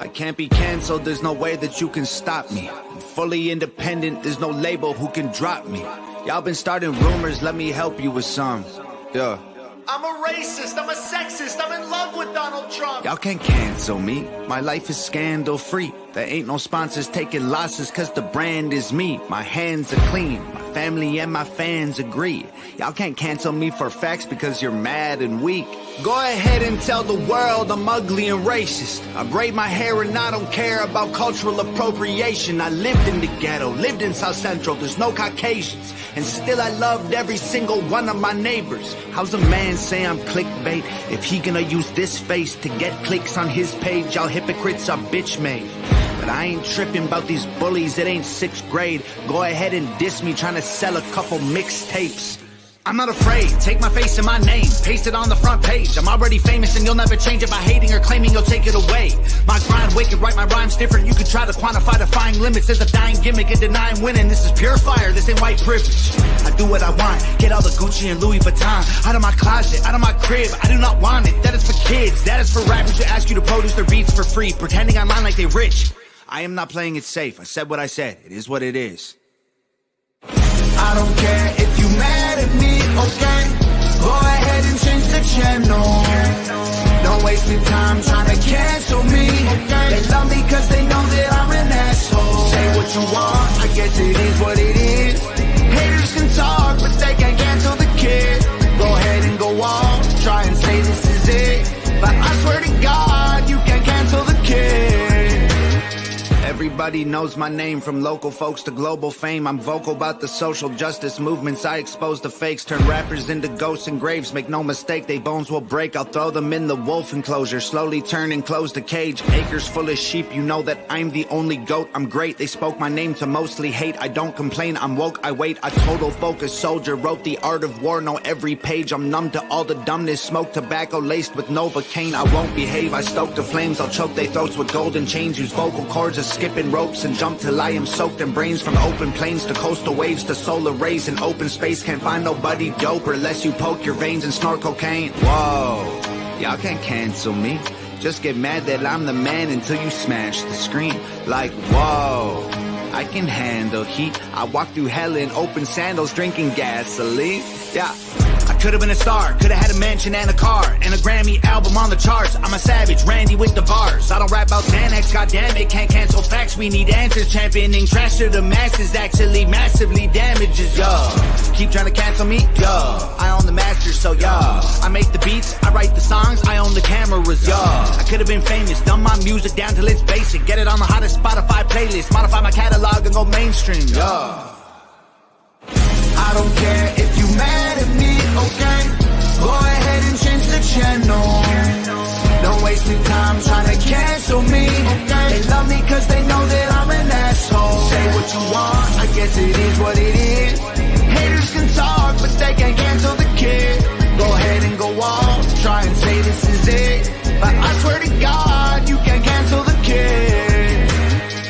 I can't be canceled, there's no way that you can stop me. I'm fully independent, there's no label who can drop me. Y'all been starting rumors, let me help you with some. Yeah. I'm a racist, I'm a sexist, I'm in love with Donald Trump. Y'all can't cancel me, my life is scandal free. There ain't no sponsors taking losses cause the brand is me. My hands are clean, my family and my fans agree. Y'all can't cancel me for facts because you're mad and weak. Go ahead and tell the world I'm ugly and racist. I braid my hair and I don't care about cultural appropriation. I lived in the ghetto, lived in South Central, there's no Caucasians. And still I loved every single one of my neighbors. How's a man say I'm clickbait if he gonna use this face to get clicks on his page? Y'all hypocrites are bitch made. But I ain't tripping about these bullies, it ain't 6th grade. Go ahead and diss me trying to sell a couple mixtapes. I'm not afraid, take my face and my name, paste it on the front page. I'm already famous and you'll never change it by hating or claiming you'll take it away. My grind wicked, write my rhymes different. You can try to quantify defying limits. There's a dying gimmick and denying winning. This is pure fire, this ain't white privilege. I do what I want, get all the Gucci and Louis Vuitton out of my closet, out of my crib. I do not want it, that is for kids. That is for rappers who ask you to produce their beats for free, pretending online like they rich. I am not playing it safe, I said what I said, it is what it is. I don't care if you mad at me, okay? Go ahead and change the channel. Don't waste your time trying to cancel me, okay? They love me cause they know that I'm an asshole. Say what you want, I guess it is what it is. Haters can talk, but they can't cancel the kid. Go ahead and go off, try and say this is it. But I swear to God, you can't cancel the kid. Everybody knows my name, from local folks to global fame. I'm vocal about the social justice movements. I expose the fakes, turn rappers into ghosts and graves. Make no mistake, they bones will break. I'll throw them in the wolf enclosure, slowly turn and close the cage. Acres full of sheep, you know that I'm the only goat. I'm great, they spoke my name to mostly hate. I don't complain, I'm woke, I wait. A total focus soldier, wrote the art of war, know every page. I'm numb to all the dumbness, smoke tobacco laced with Novocaine. I won't behave, I stoke the flames. I'll choke their throats with golden chains. Use vocal cords as skipping ropes and jump till I am soaked in brains. From open plains to coastal waves to solar rays in open space. Can't find nobody doper unless you poke your veins and snort cocaine. Whoa, y'all can't cancel me. Just get mad that I'm the man until you smash the screen. Like whoa, I can handle heat. I walk through hell in open sandals drinking gasoline. Yeah, I could've been a star, could've had a mansion and a car and a Grammy album on the charts. I'm a savage, Randy with the bars. I don't rap about Xanax, goddammit, can't cancel facts. We need answers, championing trash to the masses actually massively damages, yo. Keep trying to cancel me, yo. I own the master, so yo. I make the beats, I write the songs, I own the cameras, yo. I could've been famous, dumb my music down till it's basic. Get it on the hottest Spotify playlist, modify my catalog and go mainstream, yo. I don't care if you mad at me, okay? Go ahead and change the channel. Don't waste your time trying to cancel me, okay? They love me cause they know that I'm an asshole. Say what you want, I guess it is what it is. Haters can talk, but they can't cancel the kid. Go ahead and go off, try and say this is it. But I swear to God, you can't cancel the kid.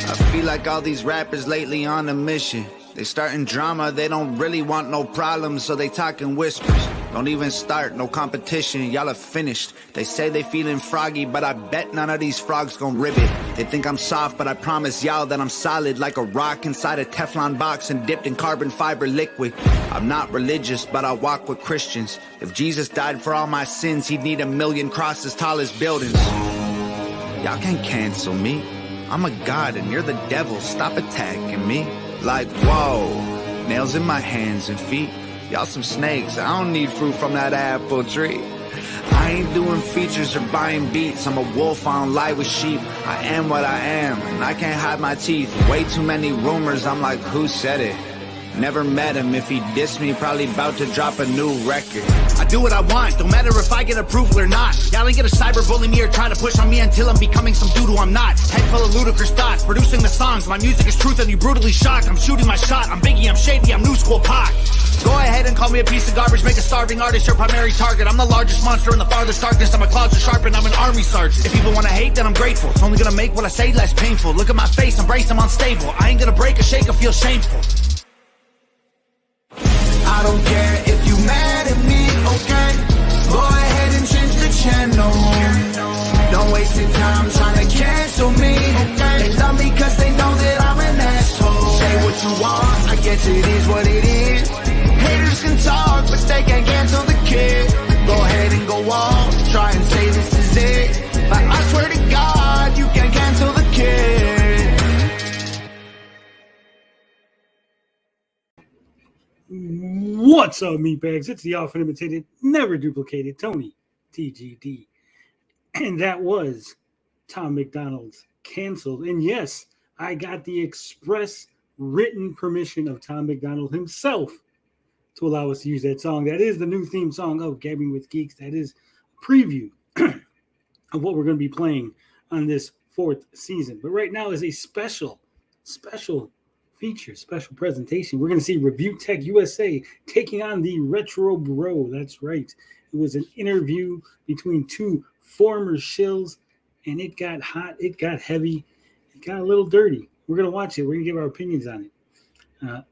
I feel like all these rappers lately on a mission. They starting drama, they don't really want no problems, so they talk in whispers. Don't even start, no competition, y'all are finished. They say they feeling froggy, but I bet none of these frogs gon' rib it. They think I'm soft, but I promise y'all that I'm solid like a rock inside a Teflon box and dipped in carbon fiber liquid. I'm not religious, but I walk with Christians. If Jesus died for all my sins, he'd need 1,000,000 crosses tall as buildings. Y'all can't cancel me. I'm a god and you're the devil, stop attacking me. Like, whoa, nails in my hands and feet. Y'all some snakes, I don't need fruit from that apple tree. I ain't doing features or buying beats. I'm a wolf, I don't lie with sheep. I am what I am, and I can't hide my teeth. Way too many rumors, I'm like, who said it? Never met him, if he dissed me, probably about to drop a new record. I do what I want, don't matter if I get approval or not. Y'all ain't gonna cyberbully me or try to push on me until I'm becoming some dude who I'm not. Head full of ludicrous thoughts, producing the songs. My music is truth and you brutally shocked. I'm shooting my shot, I'm Biggie, I'm Shady, I'm New School Pac. Go ahead and call me a piece of garbage, make a starving artist your primary target. I'm the largest monster in the farthest darkness, I'm a closet sharpened, I'm an army sergeant. If people wanna hate, then I'm grateful. It's only gonna make what I say less painful. Look at my face, embrace, I'm unstable. I ain't gonna break or shake or feel shameful. I don't care if you mad at me, okay? Go ahead and change the channel. Don't wasting time trying to cancel me. They love me cause they know that I'm an asshole. Say what you want, I guess it is what it is. Haters can talk, but they can't cancel the kid. Go ahead and go off, try and say this is it. But I swear to God, you can't cancel the kid. What's up, meatbags? It's the often imitated, never duplicated Tony TGD. And that was Tom McDonald's Canceled. And yes, I got the express written permission of Tom McDonald himself to allow us to use that song. That is the new theme song of Gabbing with Geeks. That is a preview of what we're going to be playing on this 4th season. But right now is a special feature, special presentation. We're going to see ReviewTechUSA taking on the RetroBro. That's right. It was an interview between two former shills, and it got hot, it got heavy, it got a little dirty. We're going to watch it. We're going to give our opinions on it.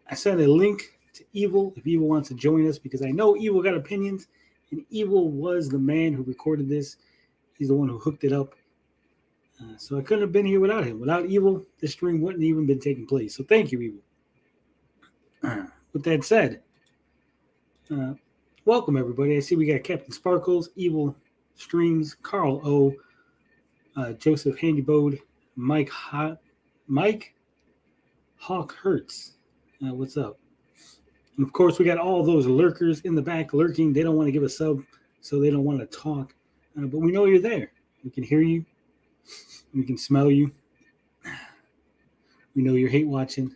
I sent a link to Evil if Evil wants to join us, because I know Evil got opinions, and Evil was the man who recorded this. He's the one who hooked it up. So I couldn't have been here without him. Without Evil, this stream wouldn't even been taking place. So thank you, Evil. With that said, welcome everybody. I see we got Captain Sparkles, Evil Streams, Carl O, Joseph Handybode, Mike Hawk Hertz. What's up? And of course, we got all those lurkers in the back lurking. They don't want to give a sub, so they don't want to talk. But we know you're there. We can hear you. We can smell you. We know you're hate watching.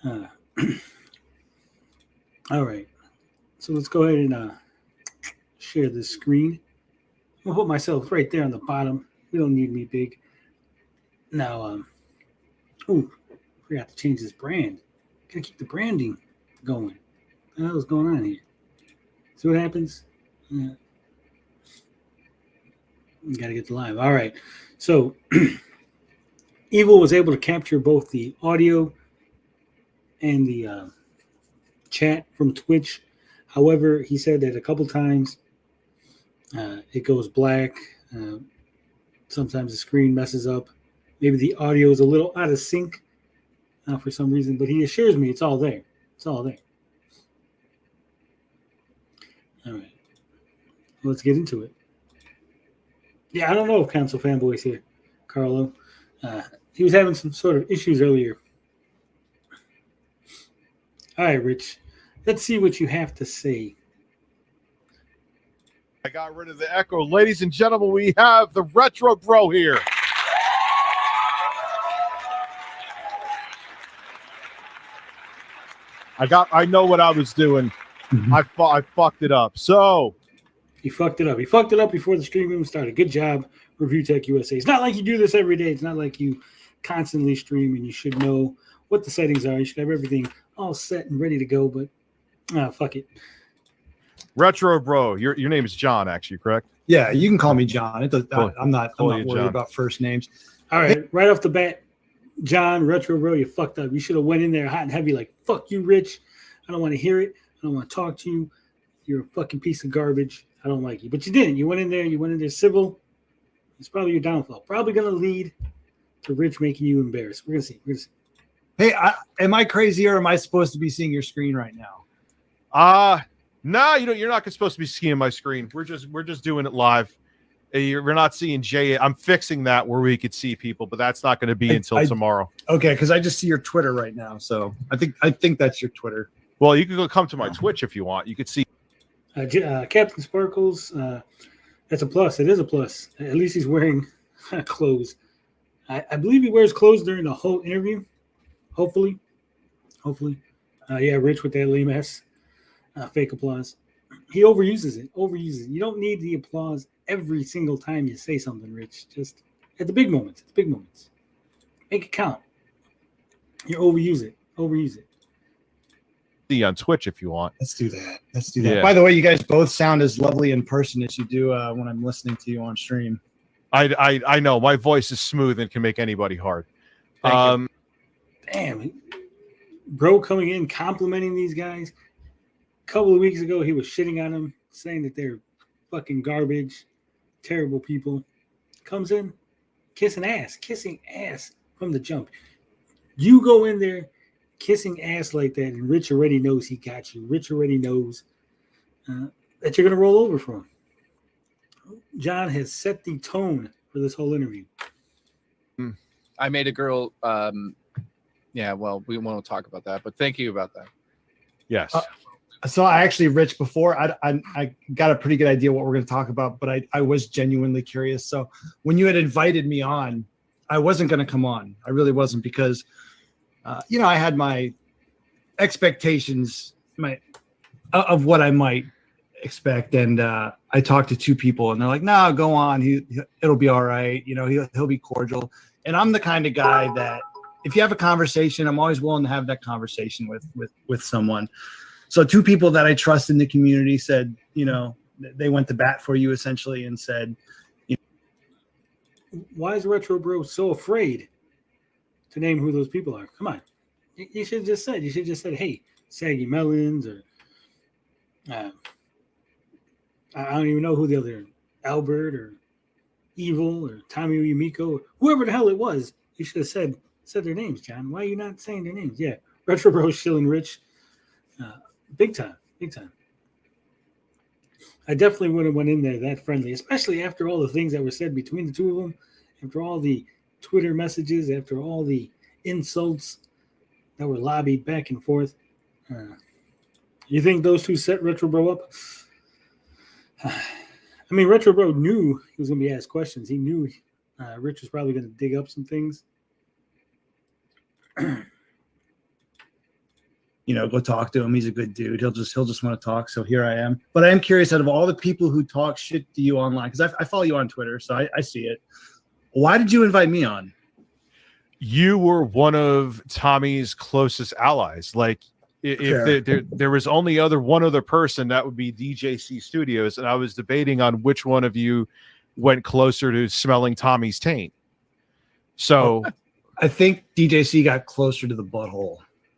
All right. So let's go ahead and share this screen. I'll put myself right there on the bottom. We don't need me big. Now, forgot to change this brand. Gotta keep the branding going. What the hell is going on here? See what happens? You got to get the live. All right. So Evil was able to capture both the audio and the chat from Twitch. However, he said that a couple times it goes black. Sometimes the screen messes up. Maybe the audio is a little out of sync for some reason, but he assures me it's all there. It's all there. All right. Let's get into it. Yeah, I don't know if Council Fanboy's here, Carlo. He was having some sort of issues earlier. All right, Rich. Let's see what you have to say. I got rid of the echo. Ladies and gentlemen, we have the RetroBro here. I know what I was doing. Mm-hmm. I fucked it up. So he fucked it up. He fucked it up before the stream even started. Good job, ReviewTechUSA. It's not like you do this every day. It's not like you constantly stream, and you should know what the settings are. You should have everything all set and ready to go, but fuck it. RetroBro, your name is John, actually, correct? Yeah, you can call me John. I'm not worried about first names. All right, right off the bat, John, RetroBro, you fucked up. You should have went in there hot and heavy like, fuck you, Rich. I don't want to hear it. I don't want to talk to you. You're a fucking piece of garbage. I don't like you. But you didn't. You went in there civil. It's probably your downfall. Probably going to lead to Rich making you embarrassed. We're going to see. Hey, am I crazy, or am I supposed to be seeing your screen right now? No, you're not supposed to be seeing my screen. We're just doing it live. We're not seeing Jay. I'm fixing that where we could see people, but that's not going to be until tomorrow. Okay, because I just see your Twitter right now, so I think that's your Twitter. Well, you can go come to my Twitch if you want. You could see. Captain Sparkles, that's a plus. It is a plus. At least he's wearing clothes. I believe he wears clothes during the whole interview. Hopefully. Yeah, Rich with that lame ass fake applause. He overuses it. You don't need the applause every single time you say something, Rich. Just at the big moments. Make it count. You overuse it. See on Twitch if you want. Let's do that. Yeah. By the way, you guys both sound as lovely in person as you do when I'm listening to you on stream. I know my voice is smooth and can make anybody hard. Damn, bro, coming in complimenting these guys. A couple of weeks ago, he was shitting on them, saying that they're fucking garbage. terrible people, comes in kissing ass from the jump. You go in there kissing ass like that, and Rich already knows he got you. Rich already knows that you're going to roll over for him. John has set the tone for this whole interview. I made a girl. Yeah, well, we won't talk about that, but thank you about that. Yes. So I actually, Rich, before I got a pretty good idea what we're going to talk about, but I was genuinely curious. So when you had invited me on, I wasn't going to come on. I really wasn't, because, I had my expectations of what I might expect. And I talked to two people and they're like, no, go on. It'll be all right. He'll be cordial. And I'm the kind of guy that if you have a conversation, I'm always willing to have that conversation with someone. So two people that I trust in the community said, they went to bat for you essentially and said, why is RetroBro so afraid to name who those people are? Come on. You should have just said, hey, Saggy Melons, or I don't even know who the other, Albert or Evil or Tommy Amico, or whoever the hell it was. You should have said their names, John. Why are you not saying their names? Yeah, RetroBro, shilling Rich. Big time. I definitely wouldn't have went in there that friendly, especially after all the things that were said between the two of them, after all the Twitter messages, after all the insults that were lobbied back and forth. You think those two set RetroBro up? I mean, RetroBro knew he was going to be asked questions. He knew Rich was probably going to dig up some things. Go talk to him. He's a good dude. He'll just want to talk. So here I am. But I am curious, out of all the people who talk shit to you online, because I follow you on Twitter, so I see it. Why did you invite me on? You were one of Tommy's closest allies. Like, if there was only one other person, that would be DJC Studios, and I was debating on which one of you went closer to smelling Tommy's taint. So I think DJC got closer to the butthole.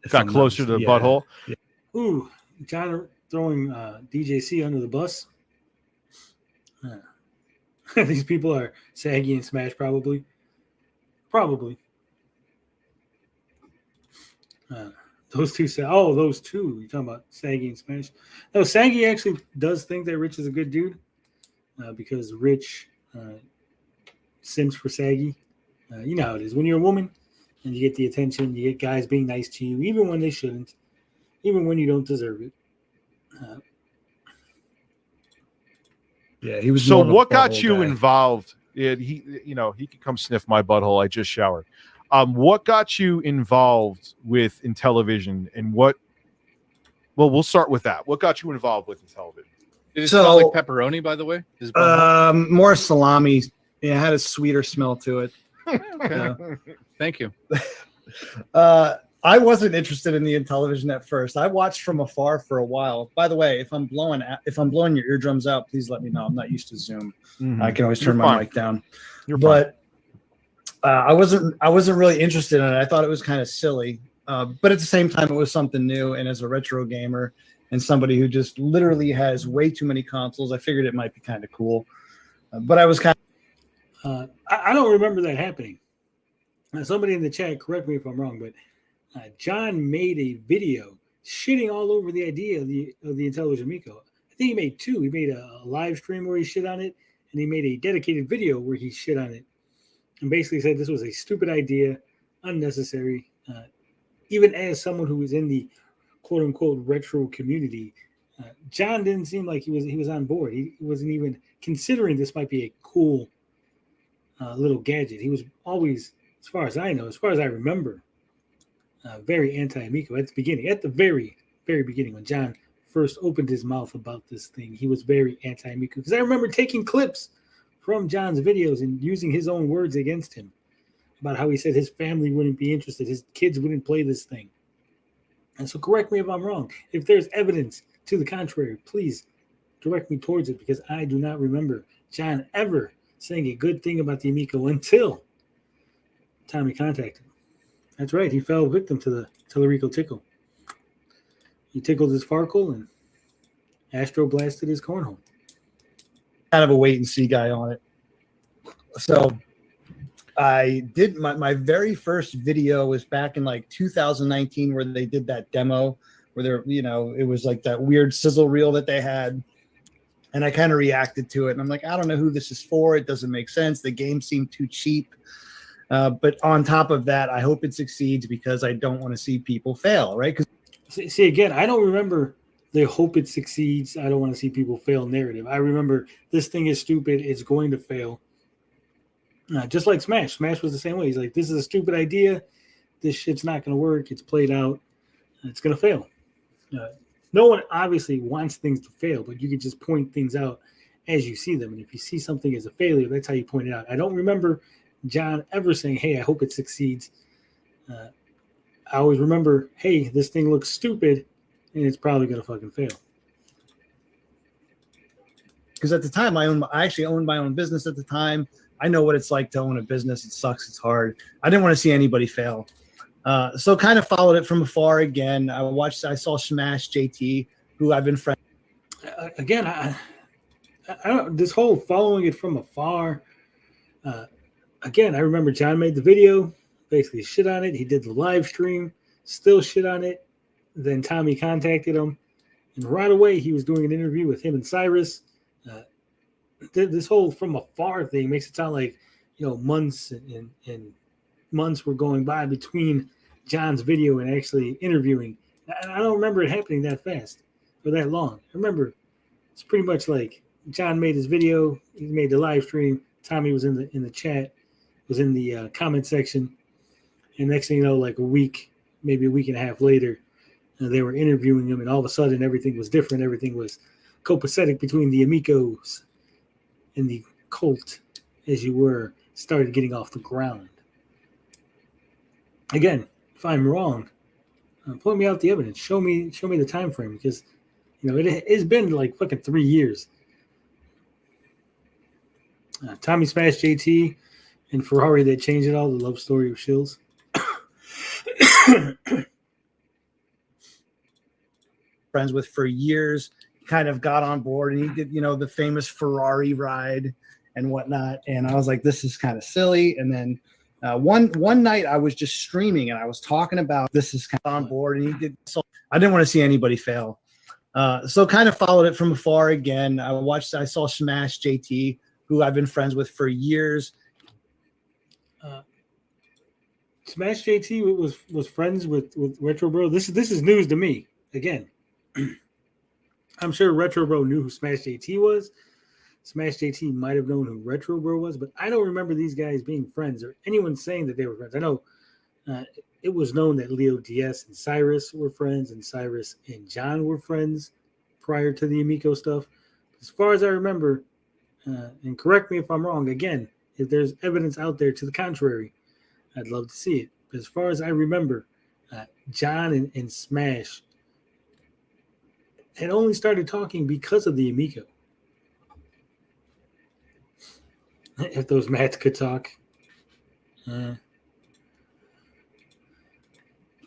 Got closer to the butthole. Yeah. Ooh, John throwing DJC under the bus. These people are Saggy and Smash, probably. Those two say, those two. You're talking about Saggy and Smash. No, Saggy actually does think that Rich is a good dude because Rich simps for Saggy. You know how it is. When you're a woman and you get the attention, you get guys being nice to you, even when they shouldn't, even when you don't deserve it. Yeah, he was. So what got you involved? He could come sniff my butthole. I just showered. What got you involved with Intellivision, and what? Well, we'll start with that. What got you involved with Intellivision? Did it smell like pepperoni, by the way? More salami. Yeah, it had a sweeter smell to it. Okay. Thank you. I wasn't interested in the Intellivision at first. I watched from afar for a while. By the way, if I'm blowing your eardrums out, please let me know. I'm not used to Zoom. Mm-hmm. I can always turn my mic down. I wasn't really interested in it. I thought it was kind of silly. But at the same time, it was something new. And as a retro gamer and somebody who just literally has way too many consoles, I figured it might be kind of cool. But I was kind of... I don't remember that happening. Somebody in the chat, correct me if I'm wrong, but John made a video shitting all over the idea of the Intellivision Amico. I think he made two. He made a live stream where he shit on it, and he made a dedicated video where he shit on it, and basically said this was a stupid idea, unnecessary. Even as someone who was in the quote unquote retro community, John didn't seem like he was on board. He wasn't even considering this might be a cool little gadget. He was always, as far as I know, as far as I remember, very anti-Amico at the beginning. At the very, very beginning, when John first opened his mouth about this thing, he was very anti-Amico. Because I remember taking clips from John's videos and using his own words against him about how he said his family wouldn't be interested, his kids wouldn't play this thing. And so correct me if I'm wrong. If there's evidence to the contrary, please direct me towards it, because I do not remember John ever saying a good thing about the Amico until Tommy contacted him. That's right. He fell victim to the Tellerico tickle. He tickled his Farkle and Astro blasted his cornhole. kind of a wait and see guy on it. So I did my very first video was back in like 2019 where they did that demo where they're, it was like that weird sizzle reel that they had. And I kind of reacted to it. And I'm like, I don't know who this is for. It doesn't make sense. The game seemed too cheap. But on top of that, I hope it succeeds because I don't want to see people fail, right? See, again, I don't remember the hope it succeeds. I don't want to see people fail narrative. I remember this thing is stupid. It's going to fail. Just like Smash. Smash was the same way. He's like, this is a stupid idea. This shit's not going to work. It's played out. It's going to fail. No one obviously wants things to fail, but you can just point things out as you see them. And if you see something as a failure, that's how you point it out. I don't remember John ever saying, hey, I hope it succeeds. I always remember, hey, this thing looks stupid, and it's probably going to fucking fail. Because at the time, I actually owned my own business at the time. I know what it's like to own a business. It sucks. It's hard. I didn't want to see anybody fail. So kind of followed it from afar again. I saw Smash JT, who I've been friends. Again, I don't, this whole following it from afar. Again, I remember John made the video, basically shit on it. He did the live stream, still shit on it. Then Tommy contacted him, and right away he was doing an interview with him and Cyrus. This whole from afar thing makes it sound like, months and months were going by between John's video and actually interviewing. I don't remember it happening that fast or that long. I remember it's pretty much like John made his video, he made the live stream, Tommy was in the chat, was in the comment section, and next thing you know, like maybe a week and a half later, they were interviewing him, and all of a sudden everything was different. Everything was copacetic between the Amicos and the cult, as you were, started getting off the ground. Again, if I'm wrong, point me out the evidence. Show me the time frame, because it's been like fucking 3 years. Tommy Smash JT and Ferrari that changed it all. The love story of Shills. Friends with for years, kind of got on board, and he did the famous Ferrari ride and whatnot. And I was like, this is kind of silly. And then one night I was just streaming and I was talking about this is kind of on board, and he did. So I didn't want to see anybody fail. So kind of followed it from afar again. I saw Smash JT, who I've been friends with for years. Smash JT was friends with RetroBro. This is news to me. Again, I'm sure RetroBro knew who Smash JT was. Smash JT might have known who RetroBro was, but I don't remember these guys being friends or anyone saying that they were friends. I know it was known that Leo DS and Cyrus were friends, and Cyrus and John were friends prior to the Amico stuff. As far as I remember, and correct me if I'm wrong, again, if there's evidence out there to the contrary, I'd love to see it. But as far as I remember, John and Smash had only started talking because of the Amico. If those mats could talk.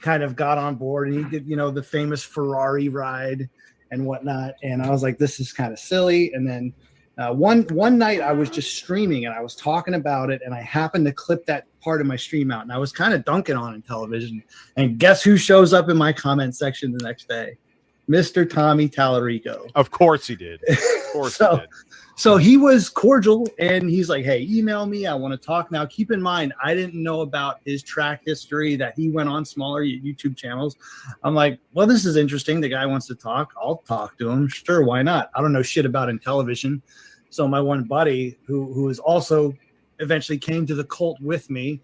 Kind of got on board, and he did, the famous Ferrari ride and whatnot. And I was like, this is kind of silly. And then one night I was just streaming and I was talking about it, and I happened to clip that part of my stream out, and I was kind of dunking on Intellivision. And guess who shows up in my comment section the next day? Mr. Tommy Tallarico. Of course he did. Of course he did. So he was cordial, and he's like, hey, email me. I want to talk now. Keep in mind, I didn't know about his track history, that he went on smaller YouTube channels. I'm like, well, this is interesting. The guy wants to talk. I'll talk to him. Sure, why not? I don't know shit about Intellivision. So my one buddy, who is also eventually came to the cult with me,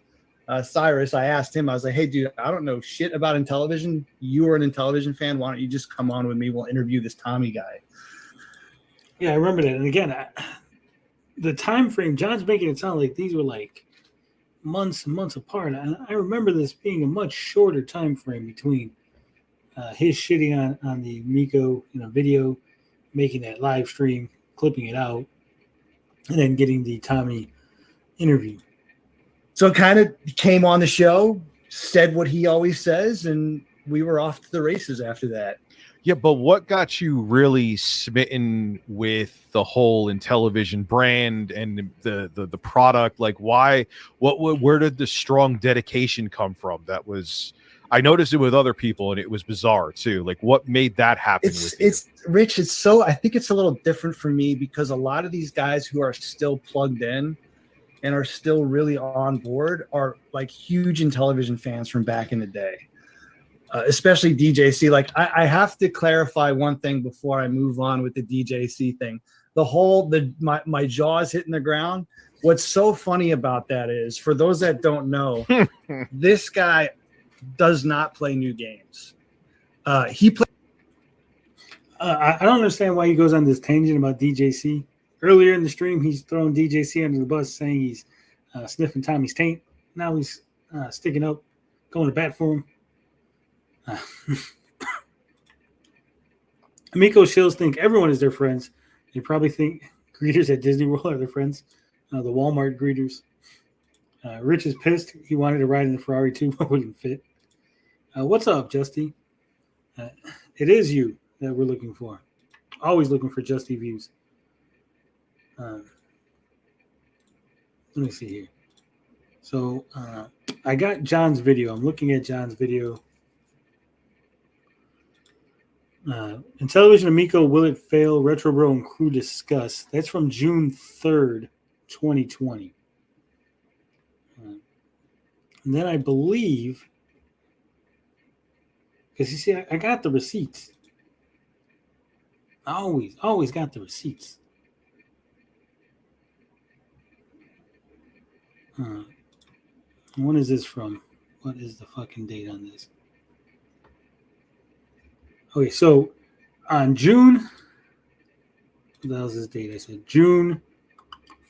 Cyrus, I asked him, I was like, hey, dude, I don't know shit about Intellivision. You are an Intellivision fan. Why don't you just come on with me? We'll interview this Tommy guy. Yeah, I remember that. And again, the time frame, John's making it sound like these were like months and months apart. I remember this being a much shorter time frame between his shitting on the Amico video, making that live stream, clipping it out, and then getting the Tommy interview. So it kind of came on the show, said what he always says, and we were off to the races after that. Yeah, but what got you really smitten with the whole Intellivision brand and the product? Like, why? Where did the strong dedication come from? That was, I noticed it with other people, and it was bizarre too. Like, what made that happen with you? It's Rich. It's so, I think it's a little different for me because a lot of these guys who are still plugged in and are still really on board are like huge Intellivision fans from back in the day. Especially DJC. Like I have to clarify one thing before I move on with the DJC thing. My jaws hitting the ground. What's so funny about that is, for those that don't know, this guy does not play new games. He plays. I don't understand why he goes on this tangent about DJC. Earlier in the stream, he's throwing DJC under the bus, saying he's sniffing Tommy's taint. Now he's sticking up, going to bat for him. Amico shills think everyone is their friends. They probably think greeters at Disney World are their friends. The Walmart greeters. Rich is pissed. He wanted to ride in the Ferrari too, but wouldn't fit. What's up, Justy? It is you that we're looking for. Always looking for Justy views. Let me see here. So I got John's video. I'm looking at John's video. Intellivision Amico, will it fail? RetroBro and crew discuss. That's from June 3rd, 2020. And then I believe, because you see, I got the receipts. I always got the receipts. When is this from? What is the fucking date on this? Okay, so on June, what the hell's this date? I said June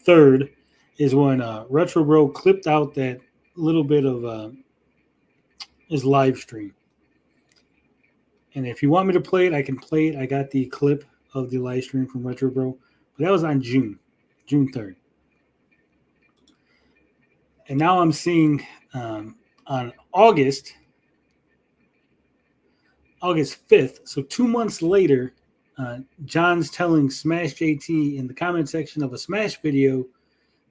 3rd is when RetroBro clipped out that little bit of his live stream. And if you want me to play it, I can play it. I got the clip of the live stream from RetroBro. But that was on June 3rd. And now I'm seeing on August 5th, so 2 months later, John's telling Smash JT in the comment section of a Smash video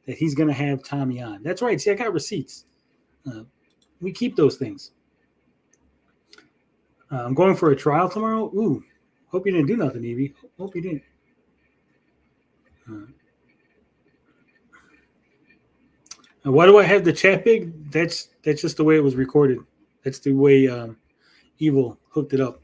that he's going to have Tommy on. That's right. See, I got receipts. We keep those things. I'm going for a trial tomorrow. Ooh, hope you didn't do nothing, Evie. Hope you didn't. Why do I have the chat big? That's just the way it was recorded. That's the way Evil hooked it up.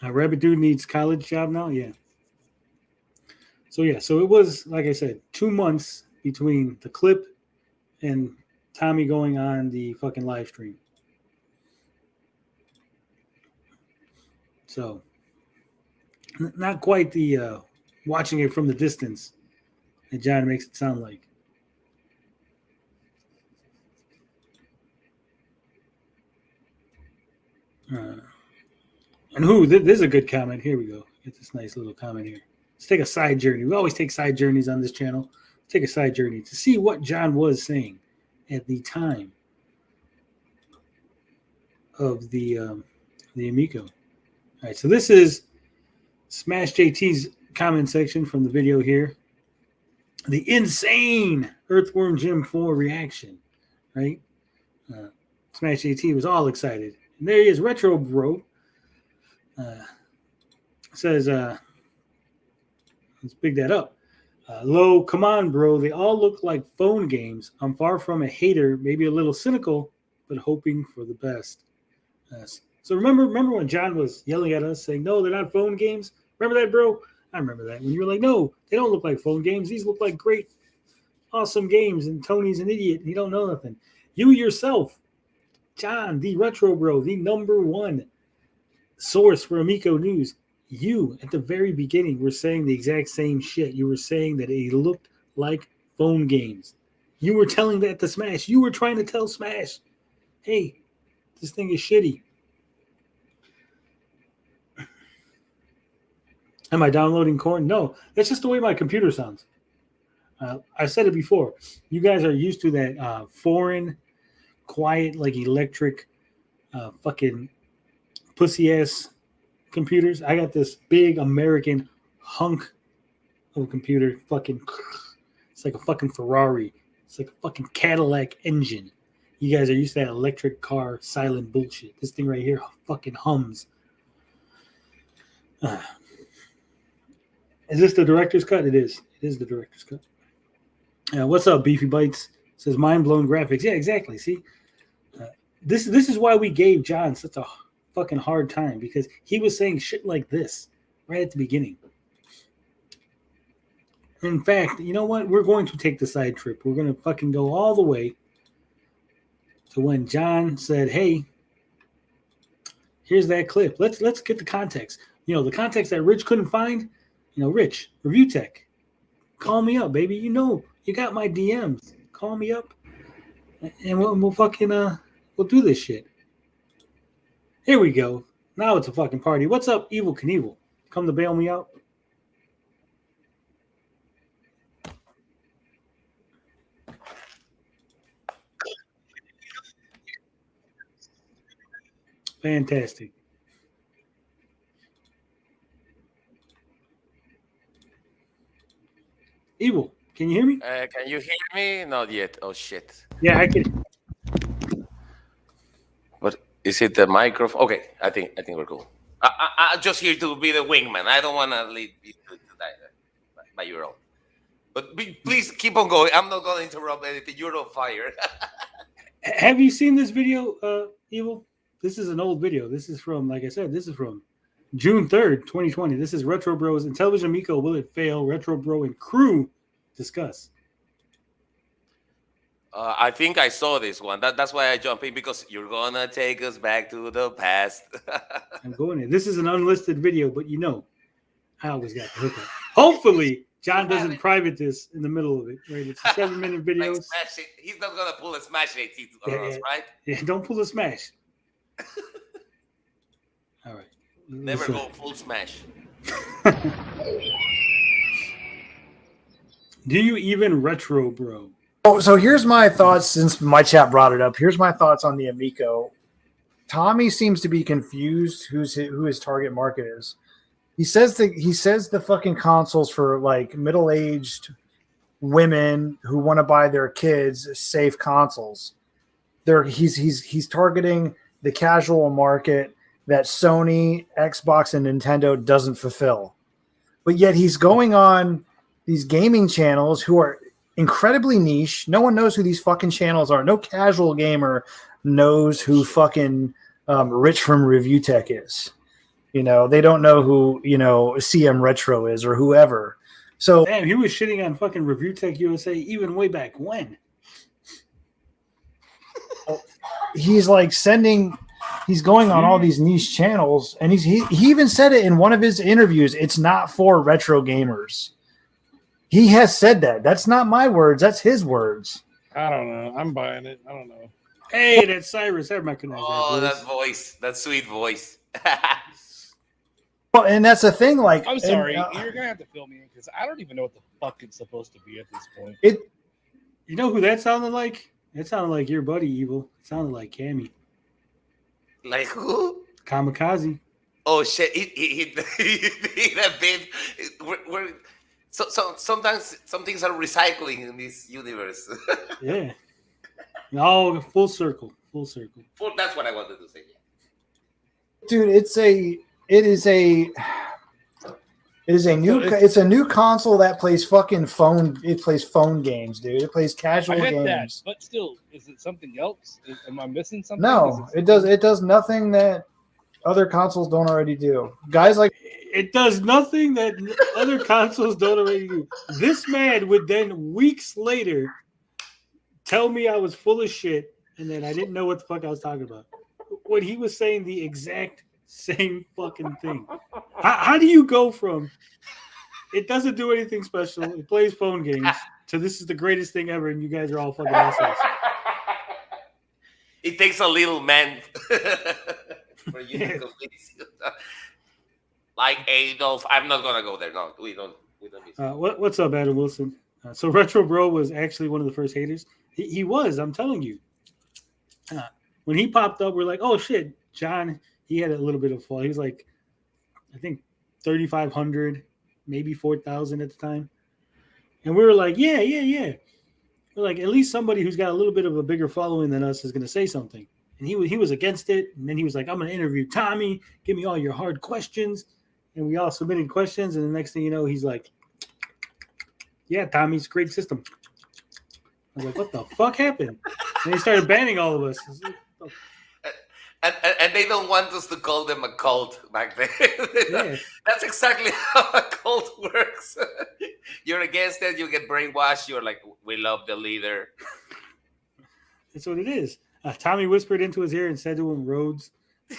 Rabbit Dude needs college job now? Yeah. So it was, like I said, 2 months between the clip and Tommy going on the fucking live stream. So, not quite the watching it from the distance that John makes it sound like. And this is a good comment. Here we go. Get this nice little comment here. Let's take a side journey. We always take side journeys on this channel. Let's take a side journey to see what John was saying at the time of the Amico. All right, so this is Smash JT's comment section from the video here. The insane Earthworm Jim 4 reaction, right? Smash JT was all excited. And there he is, RetroBro. Says, let's pick that up. Low, come on, bro. They all look like phone games. I'm far from a hater, maybe a little cynical, but hoping for the best. So remember when John was yelling at us saying, no, they're not phone games? Remember that, bro? I remember that. When you were like, no, they don't look like phone games. These look like great, awesome games, and Tony's an idiot, and he don't know nothing. You yourself, John, the RetroBro, the #1 source for Amico news, you, at the very beginning, were saying the exact same shit. You were saying that it looked like phone games. You were telling that to Smash. You were trying to tell Smash, hey, this thing is shitty. Am I downloading corn? No, that's just the way my computer sounds. I said it before. You guys are used to that foreign, quiet, like electric, fucking pussy ass computers. I got this big American hunk of a computer. Fucking, it's like a fucking Ferrari. It's like a fucking Cadillac engine. You guys are used to that electric car silent bullshit. This thing right here fucking hums. Is this the director's cut? It is. It is the director's cut. What's up, Beefy Bites? It says mind blown graphics. Yeah, exactly. See, this is why we gave John such a fucking hard time, because he was saying shit like this right at the beginning. In fact, you know what? We're going to take the side trip. We're going to fucking go all the way to when John said, "Hey, here's that clip. Let's get the context. You know, the context that Rich couldn't find. You know, Rich, Review Tech, call me up, baby. You know, you got my DMs. Call me up, and we'll fucking we'll do this shit." Here we go. Now it's a fucking party. What's up, Evil Knievel? Come to bail me out. Fantastic. Evil, can you hear me? Can you hear me? Not yet. Oh shit. Yeah, I can. What is it? The microphone? Okay, I think we're cool. I'm just here to be the wingman. I don't want to lead you to die by your own. But please keep on going. I'm not going to interrupt anything. You're on fire. Have you seen this video, Evil? This is an old video. This is from, like I said, this is from June 3rd, 2020. This is RetroBro's Intellivision Amico. Will it fail? RetroBro and crew discuss. I think I saw this one. That's why I jumped in, because you're going to take us back to the past. I'm going in. This is an unlisted video, but you know, I always got the hookup. Hopefully, John doesn't private this in the middle of it. Right? It's a 7-minute video. Like he's not going to pull a smash 18 on us, right? Yeah, don't pull a smash. All right. Never go full smash. Do you even retro, bro? Oh, so here's my thoughts, since my chat brought it up. Here's my thoughts on the Amico. Tommy seems to be confused who his target market is. He says the fucking consoles for like middle-aged women who want to buy their kids safe consoles. He's targeting the casual market that Sony, Xbox, and Nintendo doesn't fulfill. But yet he's going on these gaming channels who are incredibly niche. No one knows who these fucking channels are. No casual gamer knows who fucking Rich from Review Tech is. You know, they don't know who, you know, CM Retro is or whoever. So damn, he was shitting on fucking ReviewTechUSA even way back when. He's like he's going on all these niche channels, and he even said it in one of his interviews. It's not for retro gamers. He has said that. That's not my words. That's his words. I don't know. I'm buying it. I don't know. Hey, that's Cyrus. I recognize that voice. That sweet voice. Well, and that's the thing. Like, I'm sorry. You're gonna have to fill me in, because I don't even know what the fuck it's supposed to be at this point. You know who that sounded like? It sounded like your buddy, Evil. It sounded like Cammy. Like who? Kamikaze. Oh shit! He that bit. So sometimes some things are recycling in this universe. Yeah. No, full circle. Full circle. That's what I wanted to say. Yeah. Dude, it's a new console that plays fucking phone. It plays phone games, dude. It plays casual games. That, but still, is it something else? Am I missing something? No, it does nothing that other consoles don't already do. Guys like it does nothing that other consoles don't already do. This man would then weeks later tell me I was full of shit and then I didn't know what the fuck I was talking about. When he was saying the exact same fucking thing. How do you go from it doesn't do anything special, it plays phone games, to this is the greatest thing ever and you guys are all fucking assholes? It takes a little man for you to convince you. Like Adolf, I'm not gonna go there. No, we don't. Miss what's up, Adam Wilson? So RetroBro was actually one of the first haters. He was, I'm telling you. When he popped up, we're like, oh shit, John. He had a little bit of fall. He was like, I think 3,500, maybe 4,000 at the time. And we were like, yeah. We're like, at least somebody who's got a little bit of a bigger following than us is going to say something. And he was against it. And then he was like, I'm going to interview Tommy. Give me all your hard questions. And we all submitted questions. And the next thing you know, he's like, yeah, Tommy's a great system. I was like, what the fuck happened? And he started banning all of us. And they don't want us to call them a cult back then. Yeah. That's exactly how a cult works. You're against it, you get brainwashed. You're like, we love the leader. That's what it is. Tommy whispered into his ear and said to him, "Roads,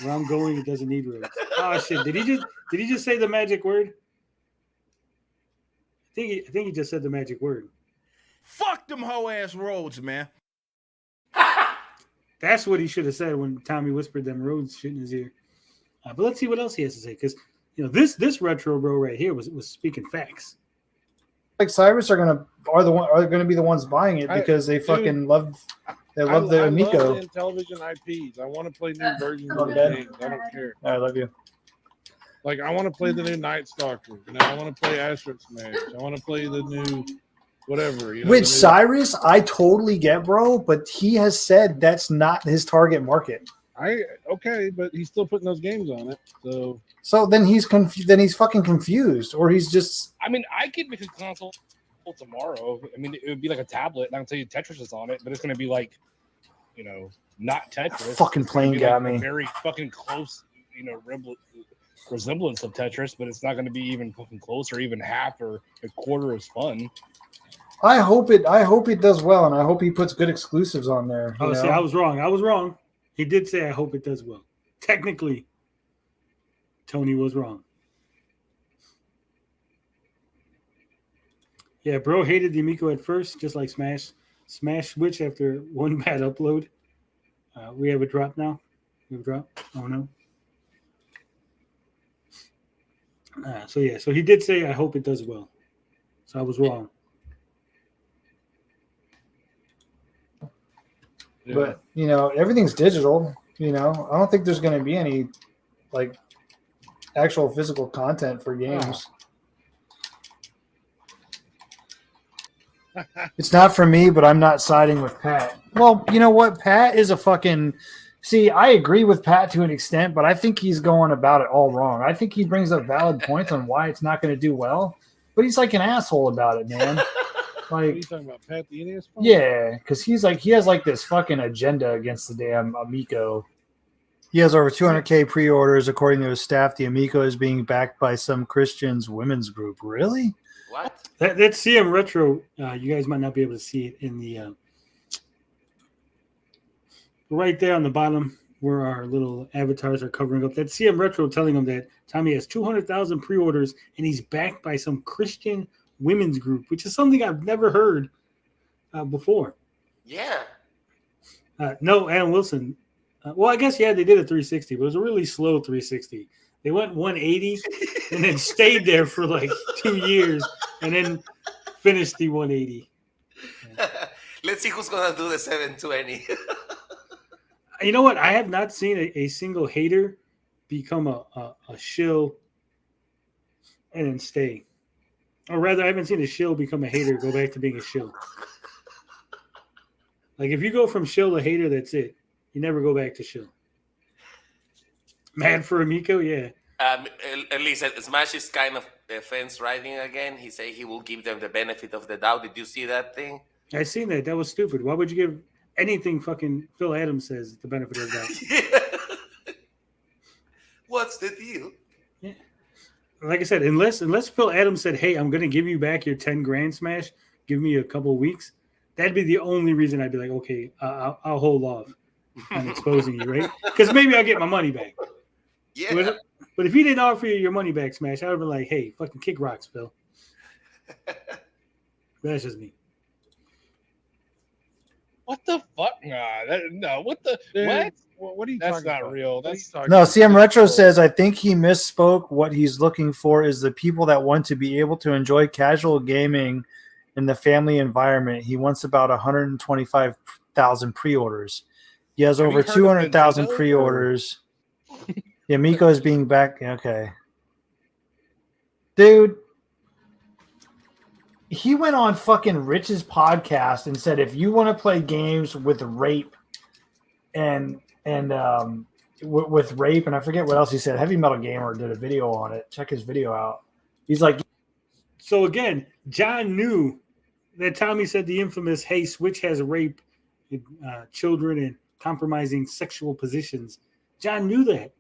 where I'm going, it doesn't need roads." Oh shit! Did he just say the magic word? I think he just said the magic word. Fuck them hoe ass roads, man. That's what he should have said when Tommy whispered them roads shit in his ear. But let's see what else he has to say, because this retro bro right here was speaking facts. Like Cyrus are gonna be the ones buying it because they fucking love the Amico. I love the Intellivision IPs. I want to play new versions of the games. I don't care. I love you. Like I want to play the new Night Stalker. I want to play Asterisk Smash. I want to play the new whatever. Which Cyrus, I totally get, bro, but he has said that's not his target market. Okay, but he's still putting those games on it. So then he's fucking confused, or he's just. I mean, I could make a console tomorrow. I mean, it would be like a tablet, and I can tell you Tetris is on it, but it's going to be like, not Tetris. Fucking plane got me. Very fucking close, resemblance of Tetris, but it's not going to be even fucking close, or even half or a quarter as fun. I hope it does well, and I hope he puts good exclusives on there. See, I was wrong. He did say, I hope it does well. Technically, Tony was wrong. Yeah, bro hated the Amico at first, just like Smash. Smash switch after one bad upload. We have a drop now. We have a drop. Oh, no. So he did say, I hope it does well. So I was wrong. Yeah. But, everything's digital. I don't think there's going to be any, like, actual physical content for games. It's not for me, but I'm not siding with Pat. Well, you know what? Pat is a fucking... See, I agree with Pat to an extent, but I think he's going about it all wrong. I think he brings up valid points on why it's not going to do well, but he's like an asshole about it, man. Like, what are you talking about, Pat the NES? Yeah, because he has like this fucking agenda against the damn Amico. He has over 200K pre-orders. According to his staff, the Amico is being backed by some Christians women's group. Really? What? That's CM Retro. You guys might not be able to see it in the right there on the bottom where our little avatars are covering up. That's CM Retro telling him that Tommy has 200,000 pre-orders and he's backed by some Christian women's group, which is something I've never heard before. Yeah. No, Adam Wilson. Well, I guess, they did a 360, but it was a really slow 360. They went 180 and then stayed there for like 2 years and then finished the 180. Let's see who's going to do the 720. You know what? I have not seen a single hater become a shill and then stay. Or rather, I haven't seen a shill become a hater, go back to being a shill. Like, if you go from shill to hater, that's it. You never go back to shill. Mad for Amico, yeah. At least Smash is kind of fence riding again. He said he will give them the benefit of the doubt. Did you see that thing? I seen that. That was stupid. Why would you give anything fucking Phil Adams says the benefit of the doubt? Yeah. What's the deal? Yeah. Like I said, unless Phil Adams said, "Hey, I'm going to give you back your 10 grand Smash. Give me a couple of weeks," that'd be the only reason I'd be like, "Okay, I'll hold off on exposing you," right? Because maybe I'll get my money back. Yeah. But if he didn't offer you your money back, Smash, I would be like, "Hey, fucking kick rocks, Phil." That's just me. What the fuck? No. What the? Dude, what? What are you That's talking not about? real. No, CM Retro says, I think he misspoke. What he's looking for is the people that want to be able to enjoy casual gaming in the family environment. He wants about 125,000 pre-orders. He has Have over you heard of 200,000 Nintendo, pre-orders. The Amico is being back. Okay. Dude, he went on fucking Rich's podcast and said, if you want to play games with rape and with rape, and I forget what else he said. Heavy Metal Gamer did a video on it. Check his video out. He's like, So again, John knew that Tommy said the infamous, "Hey, Switch has rape, children, and compromising sexual positions." John knew that,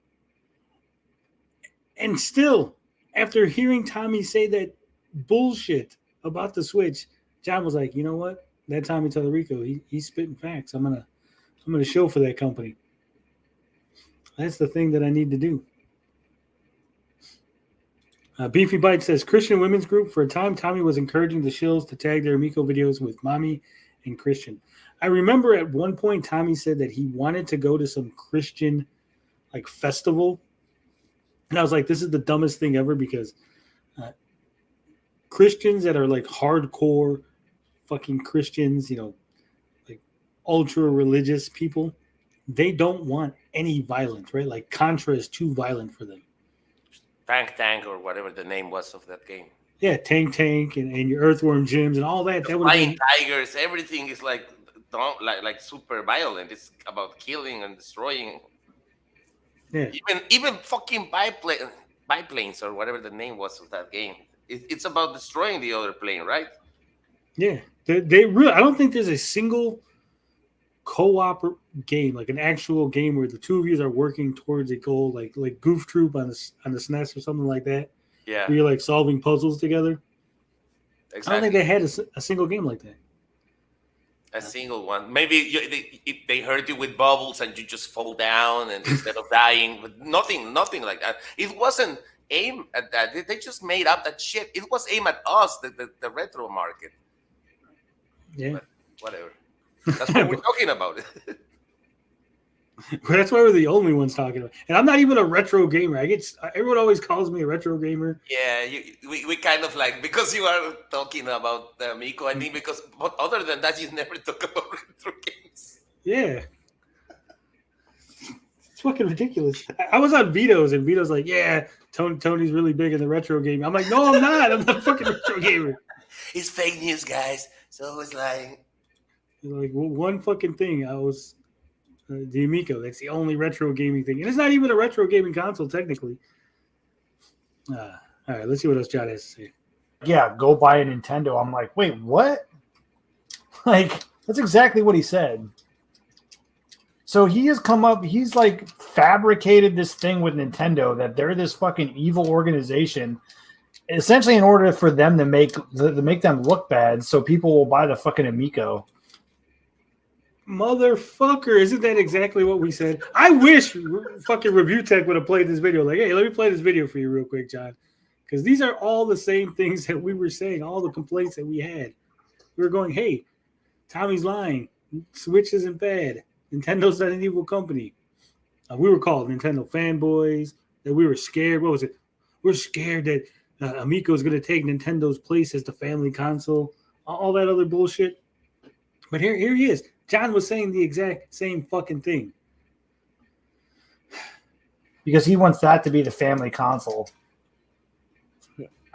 and still, after hearing Tommy say that bullshit about the Switch, John was like, "You know what? That Tommy Tallarico, he's spitting facts. I'm gonna show for that company. That's the thing that I need to do." Beefy Bite says, Christian women's group. For a time, Tommy was encouraging the shills to tag their Amico videos with Mommy and Christian. I remember at one point, Tommy said that he wanted to go to some Christian like festival. And I was like, this is the dumbest thing ever, because Christians that are like hardcore fucking Christians, you know, like ultra religious people, they don't want any violence, right? Like Contra is too violent for them. Tank or whatever the name was of that game. Yeah, Tank and your Earthworm Gyms and all that. That would have Flying been tigers, everything is like super violent. It's about killing and destroying. Yeah. Even fucking biplanes or whatever the name was of that game. It's about destroying the other plane, right? Yeah. They really. I don't think there's a single co-op game, like an actual game where the two of you are working towards a goal, like Goof Troop on the SNES or something like that. Yeah. Where you're like solving puzzles together. Exactly. I don't think they had a single game like that. A single one. Maybe they hurt you with bubbles and you just fall down and instead of dying, but nothing like that. It wasn't aimed at that. They just made up that shit. It was aimed at us, the retro market. Yeah. But whatever. That's what we're talking about. That's why we're the only ones talking about it. And I'm not even a retro gamer. Everyone always calls me a retro gamer. Yeah, we kind of like, because you are talking about the Amico, I think, but other than that, you never talk about retro games. Yeah. It's fucking ridiculous. I was on Vito's, and Vito's like, yeah, Tony's really big in the retro game. I'm like, no, I'm not. I'm not a fucking retro gamer. It's fake news, guys. So it's like one fucking thing. I was the Amico. That's the only retro gaming thing, and it's not even a retro gaming console technically. All right, let's see what else John has to say. yeah, go buy a Nintendo. I'm like, wait, what? Like, that's exactly what he said. So he has come up, he's like fabricated this thing with Nintendo that they're this fucking evil organization, essentially in order for them to make them look bad, so people will buy the fucking Amico. Motherfucker, isn't that exactly what we said? I wish fucking ReviewTech would have played this video. Like, hey, let me play this video for you real quick, John. Because these are all the same things that we were saying, all the complaints that we had. We were going, hey, Tommy's lying. Switch isn't bad. Nintendo's not an evil company. We were called Nintendo fanboys, that we were scared. What was it? We're scared that Amico is going to take Nintendo's place as the family console. All that other bullshit. But here he is. John was saying the exact same fucking thing. Because he wants that to be the family console.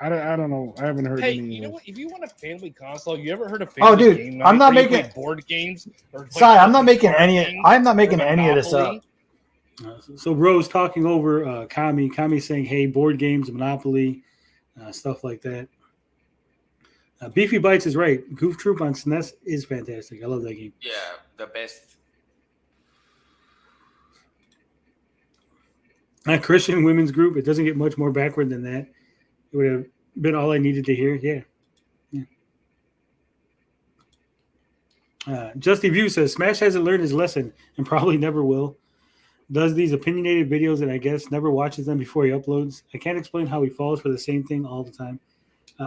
I don't know. I haven't heard Hey, any. you know what? If you want a family console, you ever heard of family Oh, dude, game I'm night not where you making- play board games. Or play Sorry, I'm not making board any. games I'm not making or any of this up. Monopoly? So Rose talking over Kami. Kami saying, hey, board games, Monopoly, stuff like that. Beefy Bites is right. Goof Troop on SNES is fantastic. I love that game. Yeah, the best. Christian women's group. It doesn't get much more backward than that. It would have been all I needed to hear. Yeah. Justy View says Smash hasn't learned his lesson and probably never will. Does these opinionated videos and I guess never watches them before he uploads. I can't explain how he falls for the same thing all the time.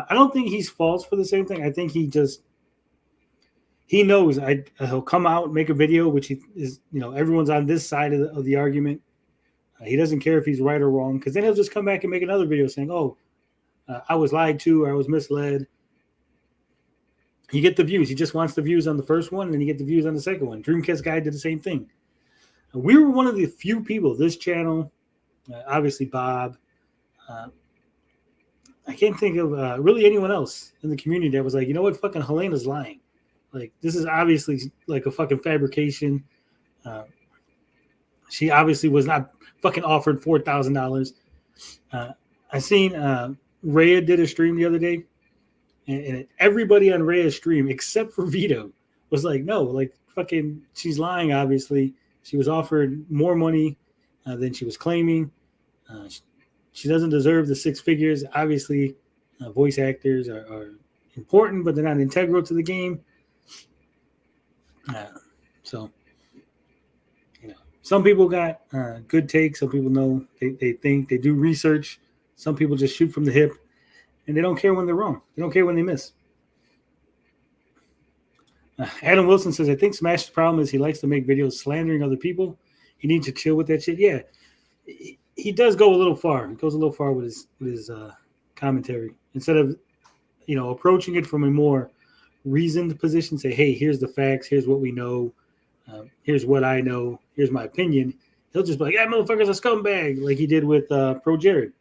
I don't think he falls for the same thing. I think he knows he'll come out and make a video, which he is, everyone's on this side of the argument. He doesn't care if he's right or wrong, because then he'll just come back and make another video saying, I was lied to, or I was misled. You get the views. He just wants the views on the first one, and then you get the views on the second one. Dreamcast Guy did the same thing. We were one of the few people, this channel, obviously Bob. I can't think of really anyone else in the community that was like, you know what, fucking Helena's lying. Like, this is obviously like a fucking fabrication. She obviously was not fucking offered $4,000. I seen Rhea did a stream the other day, and everybody on Rhea's stream except for Vito was like, no, like fucking, she's lying. Obviously, she was offered more money than she was claiming. She doesn't deserve the 6 figures. Obviously, voice actors are important, but they're not integral to the game. So, you know, some people got good takes. Some people know they think, they do research. Some people just shoot from the hip, and they don't care when they're wrong. They don't care when they miss. Adam Wilson says, I think Smash's problem is he likes to make videos slandering other people. He needs to chill with that shit. Yeah, he does go a little far. He goes a little far with his commentary. Instead of, you know, approaching it from a more reasoned position, say, hey, here's the facts. Here's what we know. Here's what I know. Here's my opinion. He'll just be like, that motherfucker's a scumbag, like he did with Pro Jared.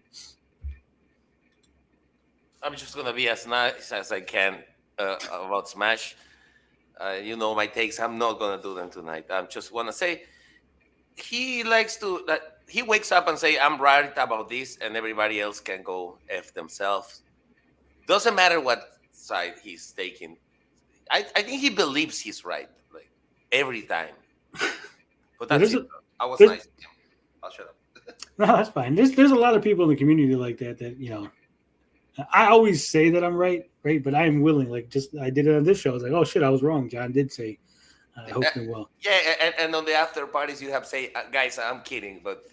I'm just going to be as nice as I can about Smash. You know my takes. I'm not going to do them tonight. I just want to say he likes to he wakes up and say, I'm right about this, and everybody else can go F themselves. Doesn't matter what side he's taking. I think he believes he's right, like every time. But that's it. I was nice. I'll shut up. No, that's fine. There's a lot of people in the community like that, you know, I always say that I'm right, but I am willing. Like, just I did it on this show. I was like, oh shit, I was wrong. John did say, I hope you're well. Yeah, and on the after parties, you have to say, guys, I'm kidding, but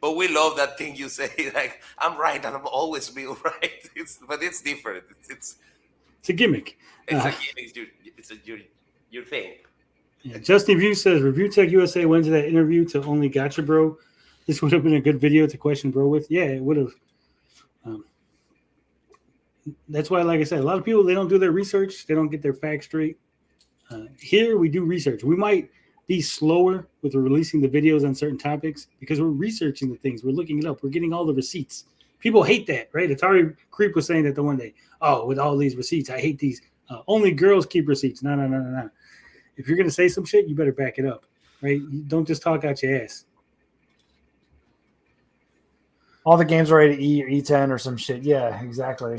but we love that thing you say, like, I'm right and I'm always being right. But it's different. It's a gimmick. It's a gimmick. It's your thing. Yeah, Justin View says ReviewTechUSA went to that interview to only Gotcha Bro. This would have been a good video to question Bro with. Yeah, it would have. That's why, like I said, a lot of people, they don't do their research. They don't get their facts straight. Here we do research. We might be slower with releasing the videos on certain topics because we're researching the things. We're looking it up. We're getting all the receipts. People hate that, right? Atari Creep was saying that the one day. Oh, with all these receipts, I hate these. Only girls keep receipts. No. If you're going to say some shit, you better back it up, right? You don't just talk out your ass. All the games are rated E or E10 or some shit. Yeah, exactly.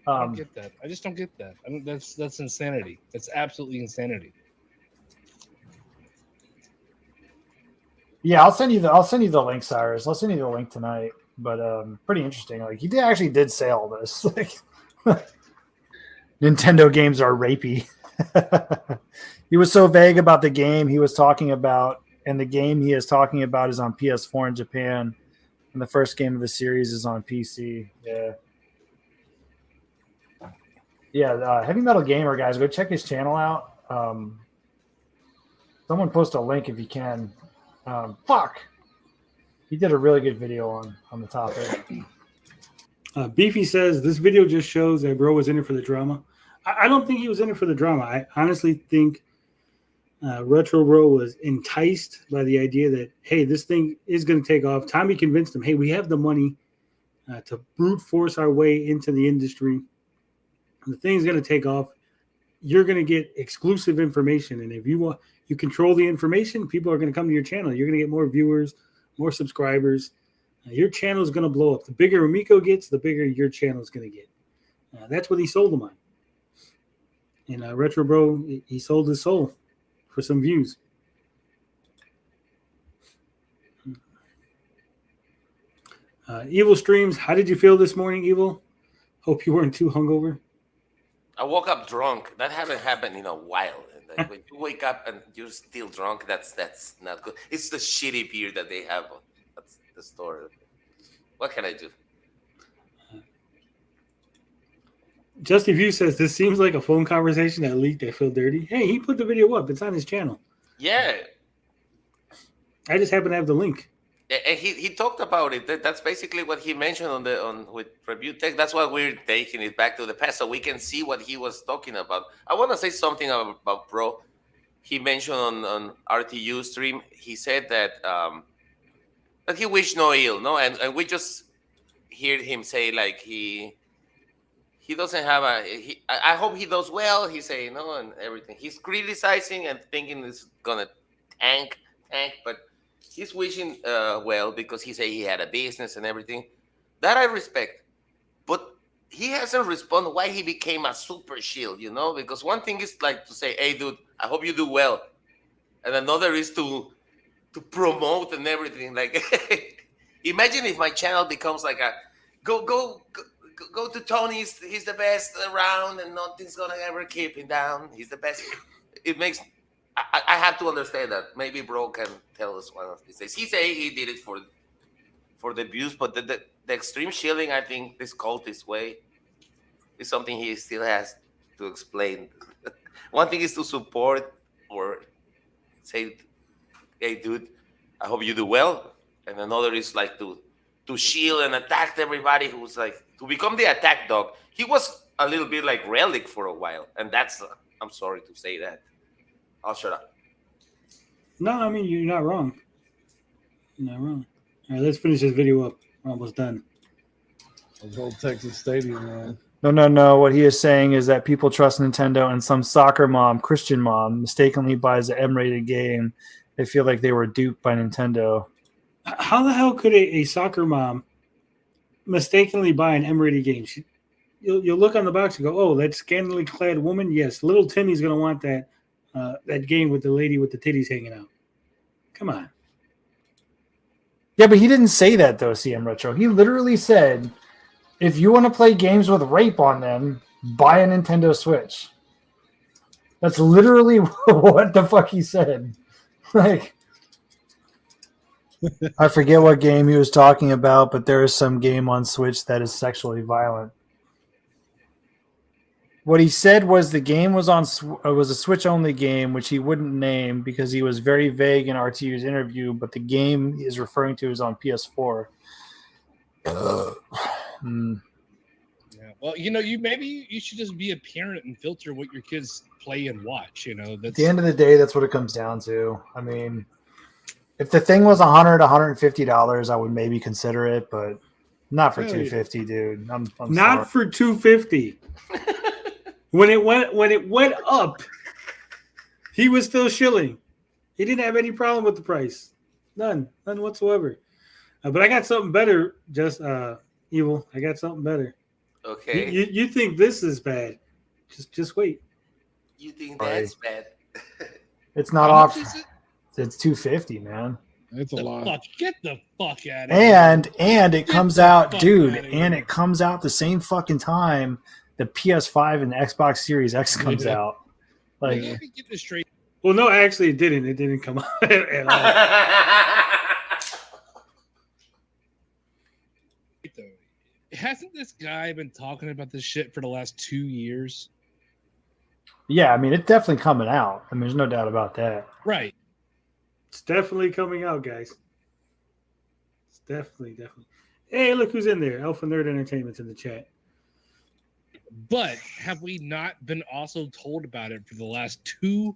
I don't get that. I just don't get that. I mean, that's insanity. That's absolutely insanity. Yeah, I'll send you the link, Cyrus. I'll send you the link tonight. But pretty interesting. Like, he actually did say all this. Like, Nintendo games are rapey. He was so vague about the game he was talking about, and the game he is talking about is on PS4 in Japan, and the first game of the series is on PC. Yeah, Heavy Metal Gamer, guys, go check his channel out. Someone post a link if you can. He did a really good video on the topic. Beefy says this video just shows that Bro was in it for the drama. I don't think he was in it for the drama. I honestly think RetroBro was enticed by the idea that, hey, this thing is going to take off. Tommy convinced him, hey, we have the money to brute force our way into the industry. The thing's going to take off. You're going to get exclusive information. And if you control the information, people are going to come to your channel. You're going to get more viewers, more subscribers. Your channel is going to blow up. The bigger Amico gets, the bigger your channel is going to get. That's what he sold them on. And RetroBro, he sold his soul for some views. Evil Streams, how did you feel this morning, Evil? Hope you weren't too hungover. I woke up drunk. That hasn't happened in a while. Like, when you wake up and you're still drunk, that's not good. It's the shitty beer that they have at the store. What can I do? Justy View says this seems like a phone conversation that leaked that Feel Dirty. Hey, he put the video up. It's on his channel. Yeah. I just happen to have the link. And he talked about it. That's basically what he mentioned on with Review Tech. That's why we're taking it back to the past so we can see what he was talking about. I want to say something about Bro. He mentioned on RTU stream. He said that he wished no ill, no, and we just heard him say like he doesn't have a. I hope he does well. He's saying no and everything. He's criticizing and thinking it's gonna tank, but he's wishing well because he said he had a business and everything. That I respect, but he hasn't responded why he became a super shield. Because one thing is like to say, "Hey, dude, I hope you do well," and another is to promote and everything. Like, imagine if my channel becomes like a go to Tony's. He's the best around, and nothing's gonna ever keep him down. He's the best. It makes. I have to understand that. Maybe Bro can tell us one of these days. He say he did it for the views, but the extreme shielding, I think this cultist way is something he still has to explain. One thing is to support or say, "Hey, dude, I hope you do well," and another is like to shield and attack everybody who's like to become the attack dog. He was a little bit like Relic for a while, and that's I'm sorry to say that. I'll shut up. No, I mean, you're not wrong. You're not wrong. All right, let's finish this video up. We're almost done. Let's go Texas Stadium, man. No. What he is saying is that people trust Nintendo, and some soccer mom, Christian mom, mistakenly buys an M-rated game. They feel like they were duped by Nintendo. How the hell could a soccer mom mistakenly buy an M-rated game? You'll look on the box and go, "Oh, that scantily clad woman. Yes, little Timmy's gonna want that game with the lady with the titties hanging out." Come on. Yeah, but he didn't say that though. CM Retro. He literally said, "If you want to play games with rape on them, buy a Nintendo Switch." That's literally what the fuck he said. Like, I forget what game he was talking about, but there is some game on Switch that is sexually violent. What he said was the game was a Switch-only game, which he wouldn't name because he was very vague in RTU's interview, but the game he is referring to is on PS4. Yeah. Well, maybe you should just be a parent and filter what your kids play and watch. That's At the end of the day, that's what it comes down to. I mean, if the thing was $150, I would maybe consider it, but not for $250, dude. I'm not sorry. for $250. When it went up, he was still shilling. He didn't have any problem with the price, none whatsoever. But I got something better. Just Evil. I got something better. Okay. You think this is bad? Just wait. You think that's bad? It's not off. It's $250, man. It's a lot. Get the fuck out of here. And it comes out, dude. And it comes out the same fucking time the PS5 and the Xbox Series X comes out. Like, get this straight. Well, no, actually, it didn't. It didn't come out at all. Hasn't this guy been talking about this shit for the last 2 years? yeah, I mean, it's definitely coming out. I mean, there's no doubt about that. Right. It's definitely coming out, guys. It's definitely. Hey, look who's in there. Alpha Nerd Entertainment's in the chat. But have we not been also told about it for the last two?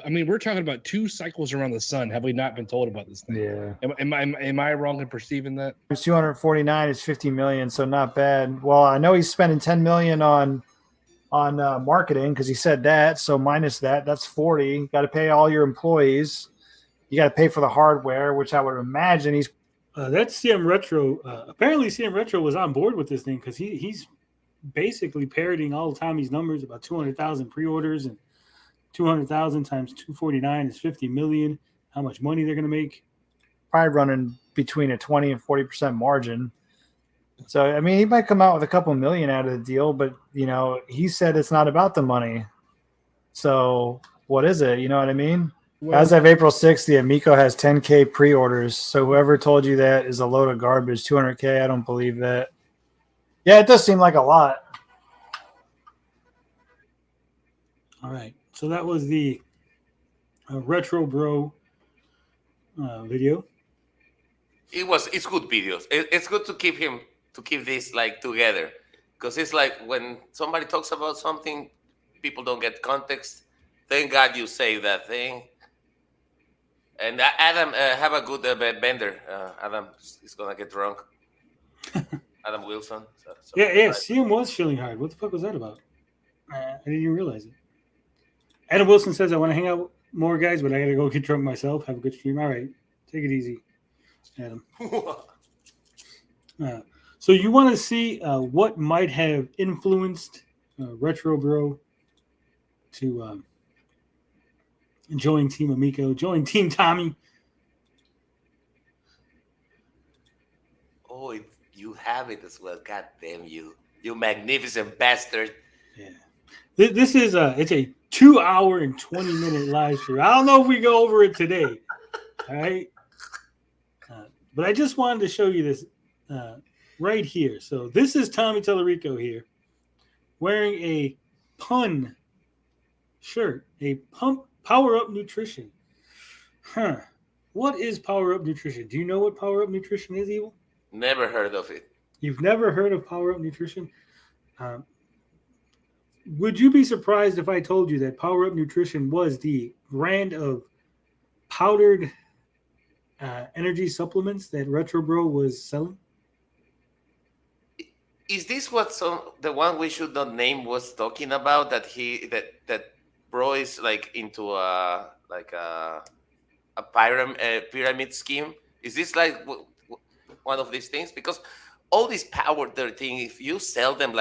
I mean, we're talking about 2 cycles around the sun. Have we not been told about this thing? Yeah. Am I wrong in perceiving that? It's 249. It's 50 million, so not bad. Well, I know he's spending 10 million on marketing because he said that. So minus that, that's 40. You got to pay all your employees. You got to pay for the hardware, which I would imagine he's. That's CM Retro. Apparently, CM Retro was on board with this thing because he's basically parroting all Tommy's numbers about 200,000 pre-orders and 200,000 times 249 is 50 million. How much money they're going to make? Probably running between a 20 and 40% margin. So, I mean, he might come out with a couple million out of the deal, but, you know, he said it's not about the money. So what is it? You know what I mean? Well, as of April 6th, the Amico has 10K pre-orders. So whoever told you that is a load of garbage. 200K, I don't believe that. Yeah, it does seem like a lot. All right. So that was the RetroBro video. It's good videos. It's good to keep this like together, because it's like when somebody talks about something, people don't get context. Thank God you say that thing. And Adam, have a good bender. Adam is gonna get drunk. Adam Wilson. Yeah. CM was chilling hard. What the fuck was that about? I didn't even realize it. Adam Wilson says, I want to hang out with more guys, but I got to go get drunk myself. Have a good stream. All right. Take it easy, Adam. So you want to see what might have influenced RetroBro to join Team Amico, join Team Tommy. Oh, you have it as well. God damn you. You magnificent bastard. Yeah. This is it's a 2-hour and 20-minute live stream. I don't know if we go over it today. All right. But I just wanted to show you this right here. So this is Tommy Tellerico here wearing a pun shirt, a Power Up Nutrition. What is Power Up Nutrition? Do you know what Power Up Nutrition is, Evil? Never heard of it. You've never heard of Power Up Nutrition? Would you be surprised if I told you that Power Up Nutrition was the brand of powdered energy supplements that RetroBro was selling? Is this what the one we should not name was talking about? That Bro is like into a pyramid scheme? Is this like one of these things? Because all these powder thing, if you sell them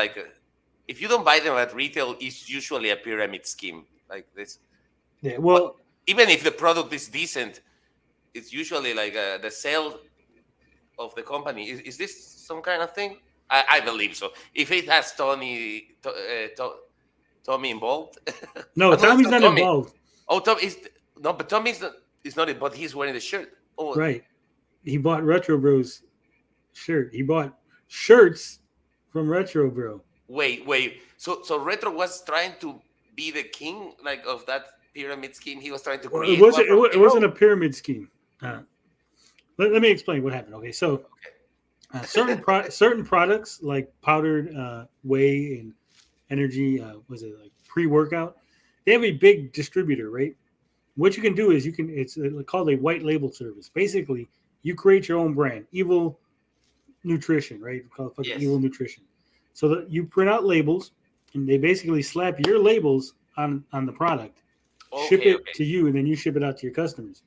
if you don't buy them at retail, it's usually a pyramid scheme like this. Yeah, well, but even if the product is decent, it's usually like the sale of the company. Is this some kind of thing? I believe so. If it has Tommy involved. No, Tommy's not involved. Oh, but Tommy's not involved. He's wearing the shirt. Oh, right. He bought RetroBro's shirt. He bought shirts from RetroBro. Wait. So Retro was trying to be the king of that pyramid scheme. He was trying to create. It wasn't a pyramid scheme. Let me explain what happened. Okay, so certain products like powdered whey and energy, was it like pre-workout? They have a big distributor, right? What you can do is it's called a white label service. Basically, you create your own brand, Evil Nutrition, right? Called yes. Evil Nutrition. So that you print out labels, and they basically slap your labels on the product, ship it to you, and then you ship it out to your customers.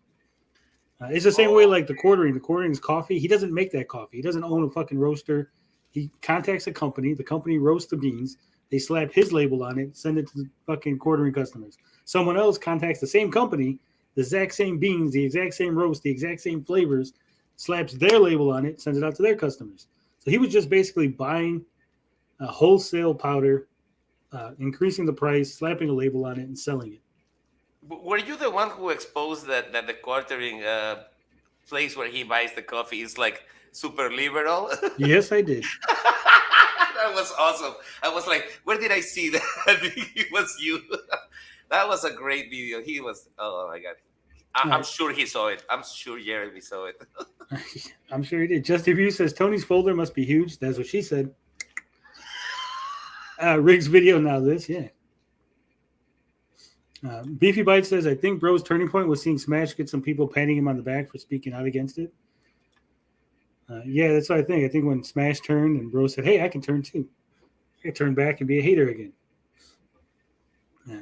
It's the same way like the quartering. The quartering is coffee. He doesn't make that coffee. He doesn't own a fucking roaster. He contacts a company. The company roasts the beans. They slap his label on it, send it to the fucking quartering customers. Someone else contacts the same company, the exact same beans, the exact same roast, the exact same flavors, slaps their label on it, sends it out to their customers. So he was just basically buying a wholesale powder, increasing the price, slapping a label on it, and selling it. Were you the one who exposed that the quartering place where he buys the coffee is like super liberal? Yes, I did. That was awesome. I was like, where did I see that? It was you. That was a great video. He was, oh my God. I'm sure he saw it. I'm sure Jeremy saw it. I'm sure he did. Justin View says, Tony's folder must be huge. That's what she said. Riggs video now this, yeah. Beefy Bite says, I think Bro's turning point was seeing Smash get some people patting him on the back for speaking out against it. Yeah, that's what I think. I think when Smash turned and Bro said, hey, I can turn too. I can turn back and be a hater again. Yeah.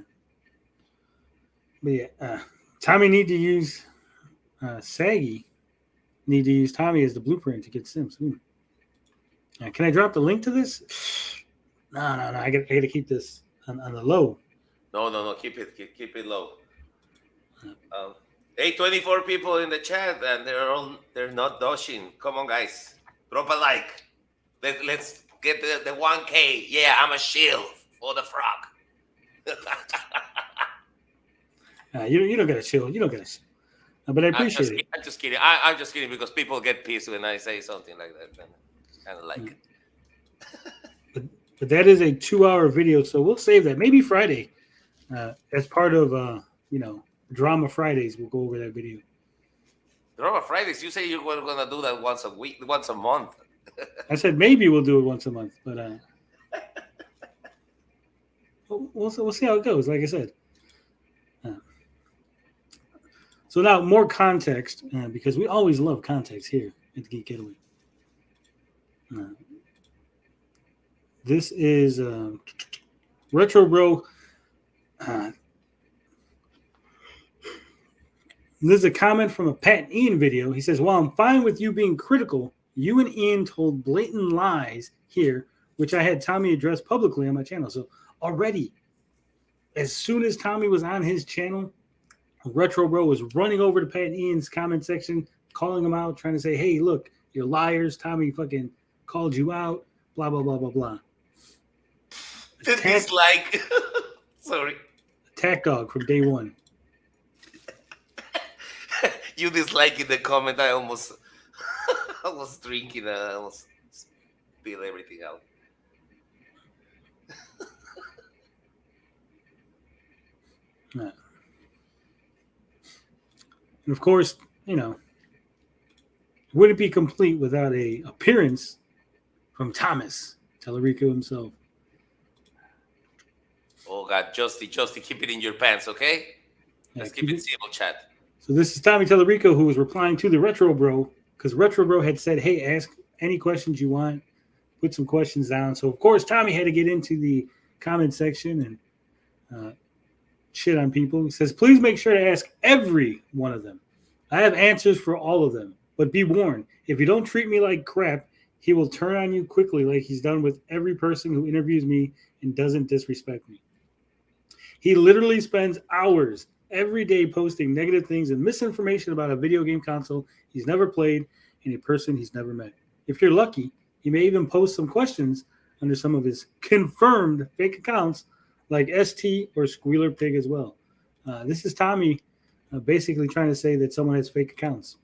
But yeah, Tommy need to use Saggy need to use Tommy as the blueprint to get Sims. Can I drop the link to this? No. I got to keep this on the low. No. Keep it low. 24 people in the chat, and they're not dodging. Come on, guys, drop a like. Let's get the 1K. Yeah, I'm a shield for the frog. You don't get a shield. You don't get a shield. But I appreciate it. I'm just kidding. I'm just kidding because people get pissed when I say something like that. Kind of like it. But that is a 2-hour video, so we'll save that. Maybe Friday, as part of Drama Fridays, we'll go over that video. Rubber Fridays. You say you were gonna do that once a week, once a month. I said maybe we'll do it once a month, but we'll see how it goes. Like I said. So now more context, because we always love context here at the Geek Getaway. This is RetroBro. This is a comment from a Pat and Ian video. He says, while I'm fine with you being critical, you and Ian told blatant lies here, which I had Tommy address publicly on my channel. So already, as soon as Tommy was on his channel, RetroBro was running over to Pat and Ian's comment section, calling them out, trying to say, hey, look, you're liars. Tommy fucking called you out, blah, blah, blah, blah, blah. Dislike. Sorry. Attack dog from day one. You dislike in the comment. I almost drinking. I almost spill everything out. And of course, wouldn't be complete without a appearance from Thomas Tallarico himself. Oh God, Justy, keep it in your pants, okay? Let's keep it civil, chat. So this is Tommy Tallarico, who was replying to the RetroBro, because RetroBro had said, hey, ask any questions you want, put some questions down. So of course, Tommy had to get into the comment section and shit on people. He says, please make sure to ask every one of them. I have answers for all of them, but be warned, if you don't treat me like crap, he will turn on you quickly like he's done with every person who interviews me and doesn't disrespect me. He literally spends hours every day posting negative things and misinformation about a video game console he's never played and a person he's never met. If you're lucky, he may even post some questions under some of his confirmed fake accounts like ST or Squealer Pig as well. This is Tommy basically trying to say that someone has fake accounts.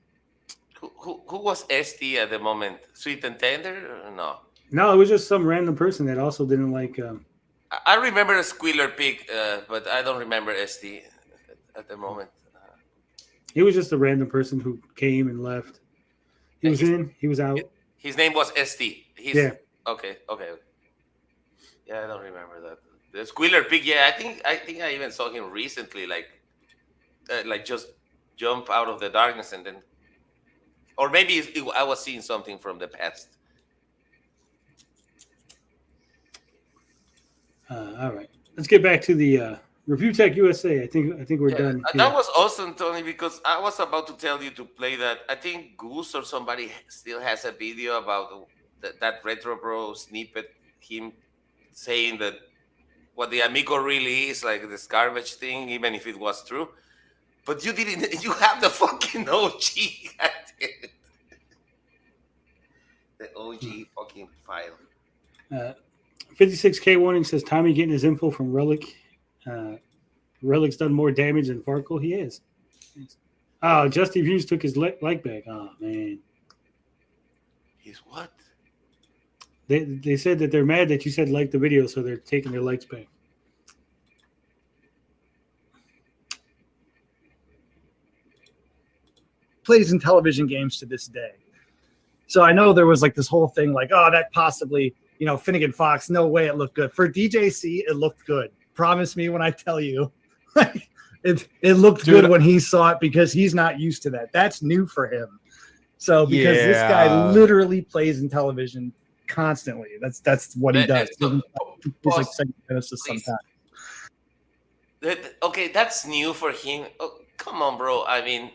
Who was ST at the moment? Sweet and Tender or no? No, it was just some random person that also didn't like... I remember a Squealer Pig, but I don't remember ST at the moment. He was just a random person who came and left. He was in, he was out. His name was ST. Yeah. Okay. Yeah, I don't remember that. The Squealer Pig, yeah, I think I even saw him recently, like just jump out of the darkness and then, or maybe I was seeing something from the past. All right, let's get back to the ReviewTechUSA. I think we're done. That was awesome, Tony, because I was about to tell you to play that. I think Goose or somebody still has a video about that RetroBro snippet, him saying that what the Amico really is, like this garbage thing, even if it was true. But you didn't. You have the fucking OG. The OG fucking file. 56K warning says Tommy getting his info from Relic. Relic's done more damage than Farkle. He is. Oh, Justy Views took his like back. Oh man. He's what? They said that they're mad that you said like the video, so they're taking their likes back. Plays Intellivision games to this day. So I know there was like this whole thing like, oh, that possibly, Finnegan Fox, no way it looked good. For DJC, it looked good. Promise me when I tell you. it looked good when he saw it because he's not used to that. That's new for him. So because this guy literally plays Intellivision constantly. That's what he does. He's like second Genesis sometimes. Okay, that's new for him. Oh, come on, bro. I mean,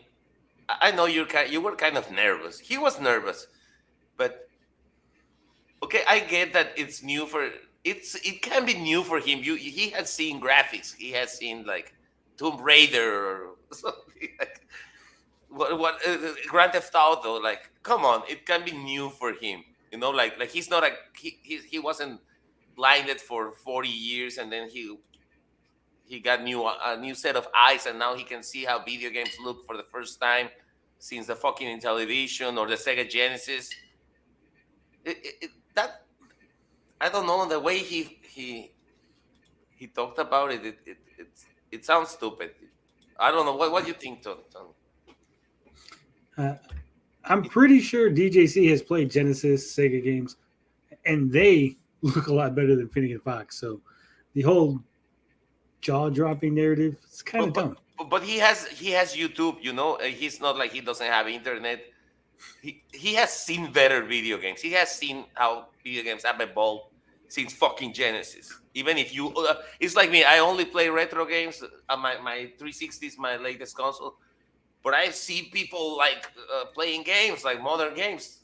I know you were kind of nervous. He was nervous, but okay, I get that it's new for it can be new for him. He has seen graphics. He has seen like Tomb Raider or something like what Grand Theft Auto. Like, come on, it can be new for him. Like he's not he wasn't blinded for 40 years and then he got a new set of eyes and now he can see how video games look for the first time since the fucking Intellivision or the Sega Genesis. That I don't know, the way he talked about it. It sounds stupid. I don't know what do you think, Tony? I'm pretty sure DJC has played Genesis, Sega games, and they look a lot better than Finnegan Fox. So the whole jaw-dropping narrative is kind of dumb. But he has YouTube, you know. He's not like he doesn't have internet. He has seen better video games. He has seen how video games have evolved since fucking Genesis. Even if you, it's like me. I only play retro games. My 360 is my latest console. But I see people like playing games, like modern games.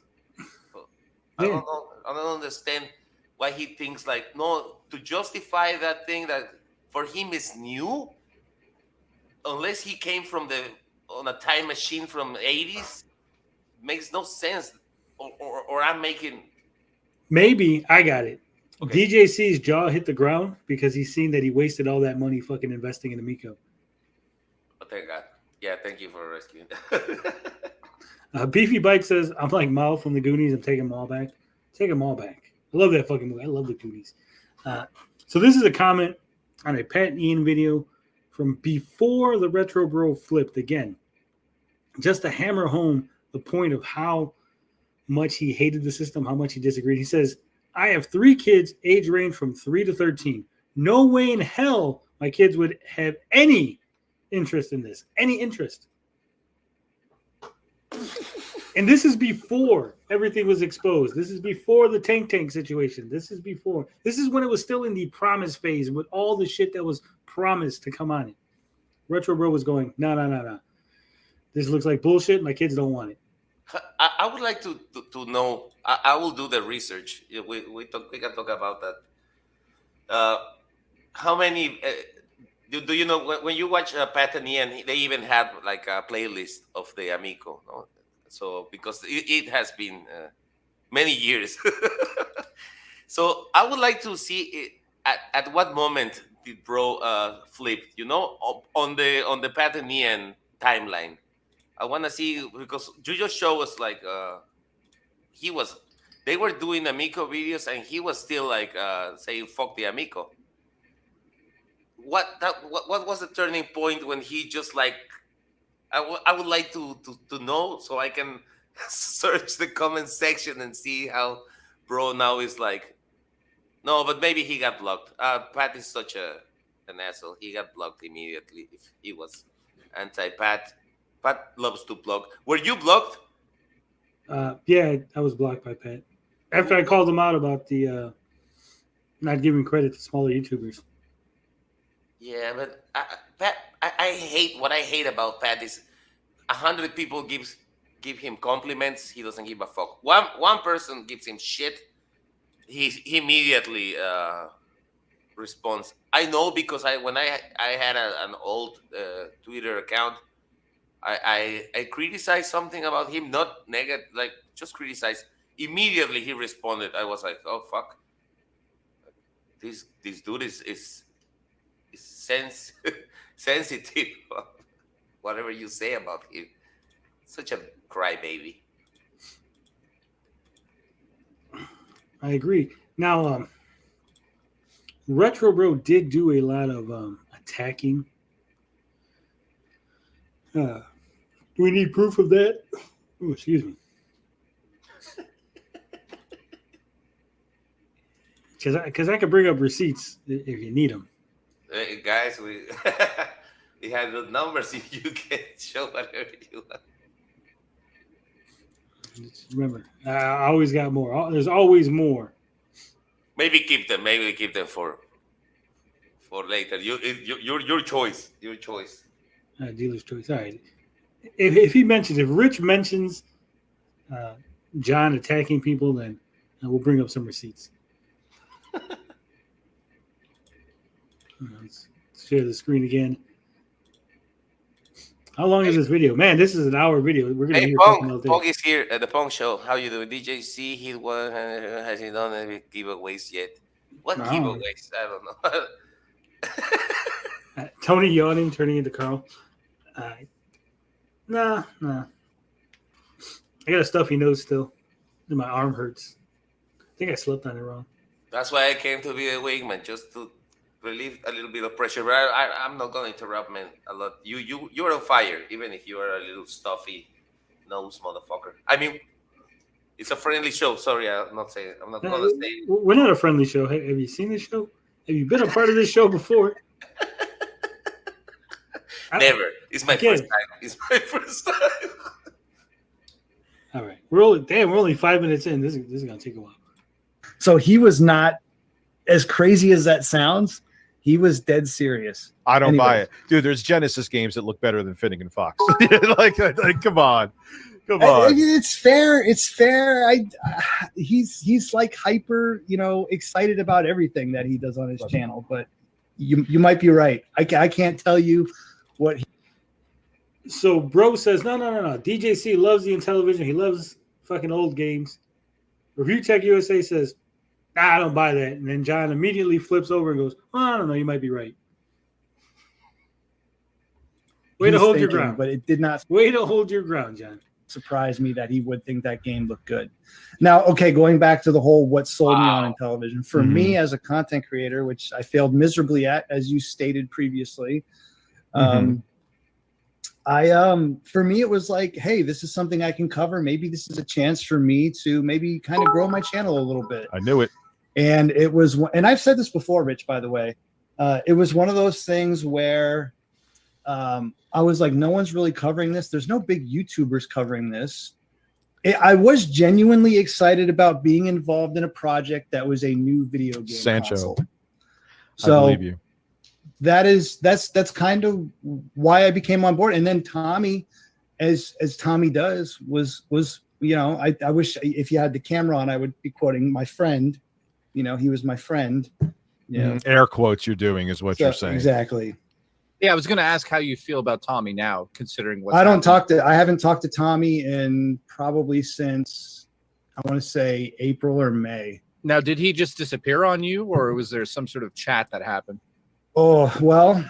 I don't know. I don't understand why he thinks like no to justify that thing that for him is new. Unless he came from on a time machine from the 80s, makes no sense. Or I'm making. Maybe I got it. Okay. DJC's jaw hit the ground because he's seen that he wasted all that money fucking investing in Amico. Oh, thank God. Yeah, thank you for rescuing. Beefy Bite says, I'm like Mal from the Goonies. I'm taking them all back. Take them all back. I love that fucking movie. I love the Goonies. So this is a comment on a Pat and Ian video from before the RetroBro flipped again. Just to hammer home the point of how much he hated the system, how much he disagreed. He says, I have 3 kids, age range from 3 to 13. No way in hell my kids would have any interest in this. Any interest. And this is before everything was exposed. This is before the tank situation. This is before. This is when it was still in the promise phase with all the shit that was promised to come on it. RetroBro was going, no. This looks like bullshit. My kids don't want it. I would like to know. I will do the research. We can talk about that. How many? Do you know when you watch Pat and Ian, they even have like a playlist of the Amico. No? So because it has been many years. So I would like to see it, at what moment did Bro flip? You know, on the Pat and Ian timeline. I want to see because you just show us like they were doing Amico videos and he was still like saying fuck the Amico. What was the turning point when he just like I would like to know so I can search the comment section and see how Bro now is like no, but maybe he got blocked. Pat is such an asshole. He got blocked immediately if he was anti-Pat. Pat loves to block. Were you blocked? Yeah, I was blocked by Pat. After I called him out about the not giving credit to smaller YouTubers. Yeah, but Pat, I hate what I hate about Pat is 100 people give him compliments. He doesn't give a fuck. One person gives him shit. He immediately responds. I know because when I had an old Twitter account. I criticized something about him, not negative, like just criticized. Immediately he responded. I was like, oh fuck, this dude is sensitive. Whatever you say about him, such a crybaby. I agree. Now, RetroBro did do a lot of attacking. Do we need proof of that? Oh, excuse me. Because I could bring up receipts if you need them. Hey, guys, we we have the numbers. If you can show whatever you want. Just remember, I always got more. There's always more. Maybe keep them. Maybe keep them for later. Your choice. Your choice. Dealer's choice. All right. If Rich mentions John attacking people, then we'll bring up some receipts. Let's share the screen again. How long is this video? Man, this is an hour video. We're gonna hey, hear Pong is here at the Pong Show. How you doing? DJ C, has he done any giveaways yet? What giveaways? I don't know. Tony yawning, turning into Carl. Nah. I got a stuffy nose still. And my arm hurts. I think I slept on it wrong. That's why I came to be a wingman, just to relieve a little bit of pressure. But I'm not going to interrupt, man, a lot. You're on fire, even if you are a little stuffy nose motherfucker. I mean, it's a friendly show. Sorry, I'm not saying. I'm not gonna say. We're not a friendly show. Have you seen this show? Have you been a part of this show before? Never. It's my first time. It's my first time. All right, we're only 5 minutes in. This is gonna take a while. So he was not, as crazy as that sounds, he was dead serious. I don't buy it, dude. There's Genesis games that look better than Finnegan Fox. like, come on. It's fair. It's fair. He's like hyper, excited about everything that he does on his channel. But you might be right. I can't tell you what. So bro says no. DJC loves the Intellivision. He loves fucking old games. ReviewTechUSA says, I don't buy that. And then John immediately flips over and goes, I don't know. You might be right. Way to hold your ground. But it did not. Way to hold your ground, John. Surprise me that he would think that game looked good. Now, okay, going back to the whole what sold me on Intellivision. For me as a content creator, which I failed miserably at, as you stated previously, for me it was like, hey, this is something I can cover. Maybe this is a chance for me to maybe kind of grow my channel a little bit. I knew it. And it was, and I've said this before, Rich, by the way, it was one of those things where I was like, no one's really covering this. There's no big YouTubers covering this. I was genuinely excited about being involved in a project that was a new video game console. So I believe you. That's kind of why I became on board. And then Tommy, as Tommy does, was I wish if you had the camera on, I would be quoting my friend. He was my friend. Air quotes you're doing is what you're saying. Exactly. Yeah, I was going to ask how you feel about Tommy now, considering what I haven't talked to Tommy in probably since, I want to say, April or May. Now, did he just disappear on you, or was there some sort of chat that happened? Oh, well.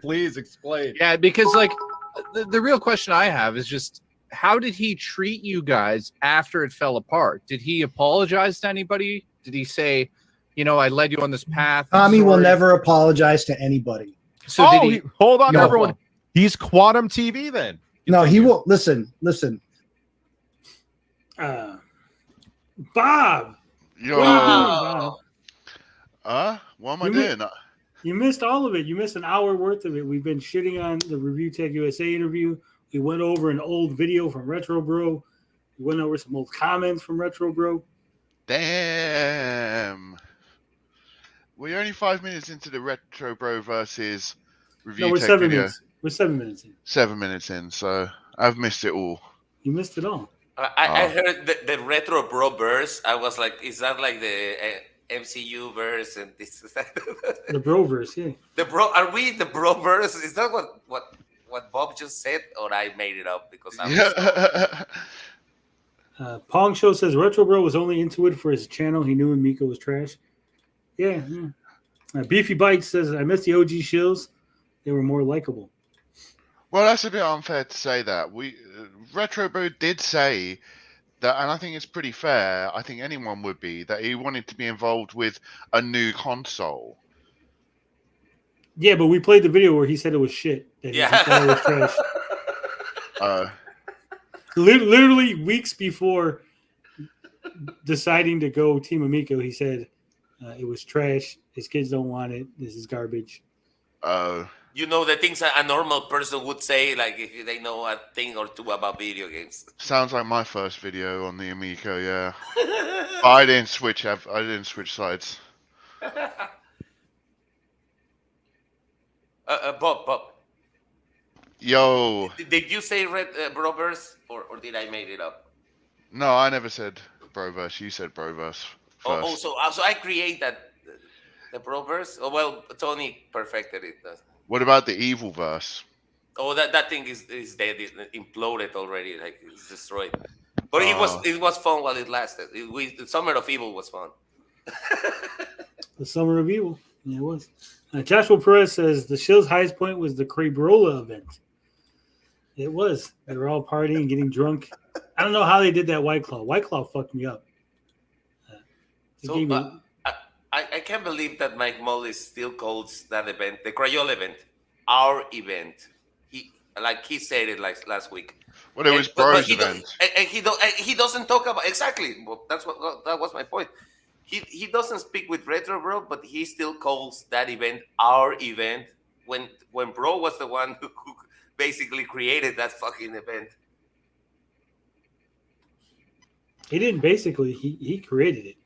Please explain. Yeah, because like the real question I have is just, how did he treat you guys after it fell apart? Did he apologize to anybody? Did he say, I led you on this path? Tommy will never apologize to anybody. So hold on, everyone. He's Quantum TV then. No, he will. Listen. Bob. Yo. What are you doing, Bob? What am I doing? You missed all of it. You missed an hour worth of it. We've been shitting on the ReviewTechUSA interview. We went over an old video from RetroBro. We went over some old comments from RetroBro. Damn. We're only 5 minutes into the RetroBro versus review. No, we're 7 minutes. We're 7 minutes in. 7 minutes in, so I've missed it all. You missed it all. I heard the RetroBro verse. I was like, is that like the MCU verse and this is that? The bro verse, yeah. The bro, are we the bro verse? Is that what Bob just said, or I made it up because I'm Pong Show says RetroBro was only into it for his channel. He knew Amico was trash. Yeah. Beefy Bites says I miss the OG shills. They were more likable. Well, that's a bit unfair to say that. RetroBro did say that, and I think it's pretty fair. I think anyone would be that he wanted to be involved with a new console. Yeah, but we played the video where he said it was shit. That he thought it was trash. Literally weeks before deciding to go Team Amico, he said it was trash. His kids don't want it. This is garbage. the things a normal person would say, like if they know a thing or two about video games. Sounds like my first video on the Amico, yeah. But I didn't switch sides. Bob. Yo. Did you say Broverse or did I make it up? No, I never said Broverse. You said Broverse first. So I create the Broverse? Oh, well, Tony perfected it. What about the evil verse? Oh, that thing is dead. It imploded already. Like it's destroyed. But it was fun while it lasted. The Summer of Evil was fun. The Summer of Evil. Yeah, it was. Joshua Perez says the show's highest point was the Crabrola event. It was. They were all partying, getting drunk. I don't know how they did that White Claw. White Claw fucked me up. I can't believe that Mike Mullis still calls that event, the Crayola event, our event. like he said it like last week. Well, it was Bro's event. And he doesn't talk about exactly. Well, that was my point. He doesn't speak with RetroBro, but he still calls that event our event when Bro was the one who basically created that fucking event. He didn't basically. He created it.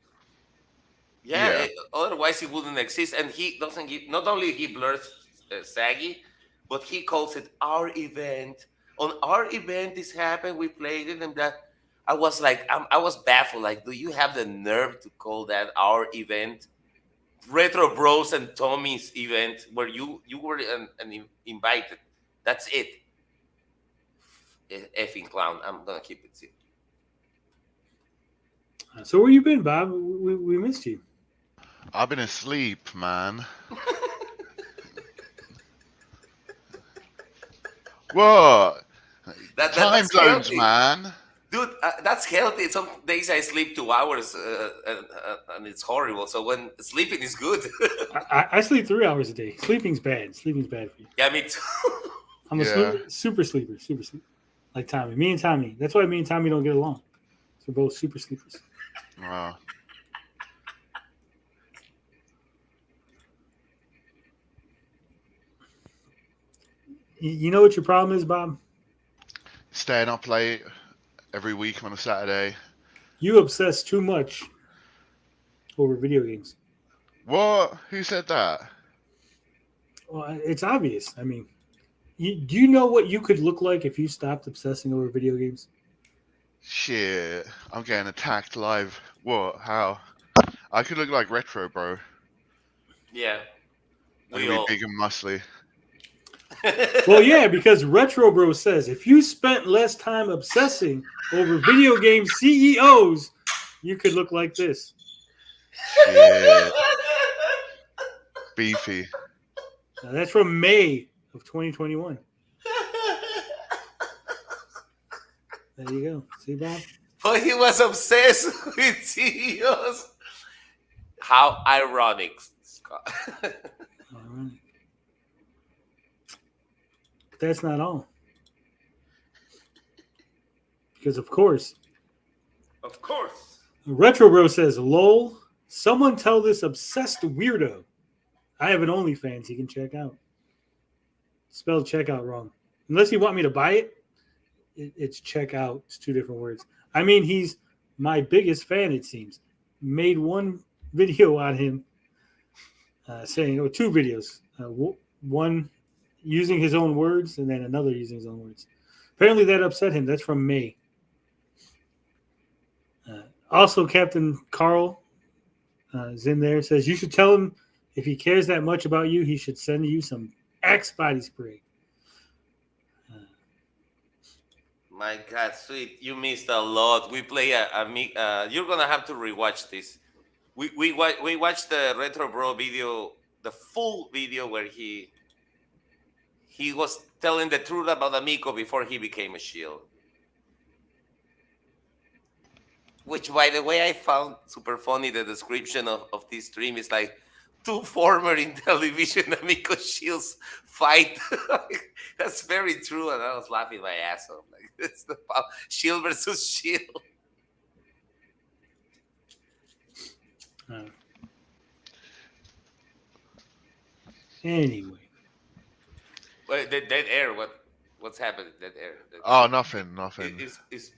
Yeah. Otherwise it wouldn't exist. And he doesn't give. Not only he blurs Saggy, but he calls it our event. On our event, this happened. We played it, and that. I was like, I was baffled. Like, do you have the nerve to call that our event? Retro Bros and Tommy's event, where you were invited. That's it. Effing clown. I'm gonna keep it simple. So where you been, Bob? We missed you. I've been asleep, man. What? Time zones, man. Dude, that's healthy. Some days I sleep 2 hours, and it's horrible. So when sleeping is good. I sleep 3 hours a day. Sleeping's bad. Sleeping's bad for you. Yeah, me too. I'm a super sleeper. Super sleeper. Like Tommy. Me and Tommy. That's why me and Tommy don't get along. We're both super sleepers. Wow. You know what your problem is, Bob? Staying up late every week on a Saturday. You obsess too much over video games. What? Who said that? Well, it's obvious. I mean, do you know what you could look like if you stopped obsessing over video games? Shit. I'm getting attacked live. What? How? I could look like RetroBro. Yeah. I'd be big and muscly. Well, yeah, because RetroBro says if you spent less time obsessing over video game CEOs, you could look like this. Shit. Beefy. Now, that's from May of 2021. There you go. See, Bob? But he was obsessed with CEOs. How ironic, Scott. Ironic. But that's not all. Because, of course, RetroBro says, lol, someone tell this obsessed weirdo I have an OnlyFans he can check out. Spelled checkout wrong. Unless you want me to buy it, it's checkout. It's two different words. I mean, he's my biggest fan, it seems. Made one video on him saying, two videos. One using his own words and then another using his own words. Apparently that upset him. That's from May. Also, Captain Carl is in there. Says, you should tell him if he cares that much about you, he should send you some Axe body spray. My God, sweet. You missed a lot. We play you're going to have to rewatch this. We watched the RetroBro video, the full video where he was telling the truth about Amico before he became a shield. Which, by the way, I found super funny. The description of this stream is like, two former Intellivision Amico shields fight. That's very true, and I was laughing my ass off. Like, it's the shield versus shield. Anyway. Wait, dead air. What's happening? Dead air. Oh, nothing. Is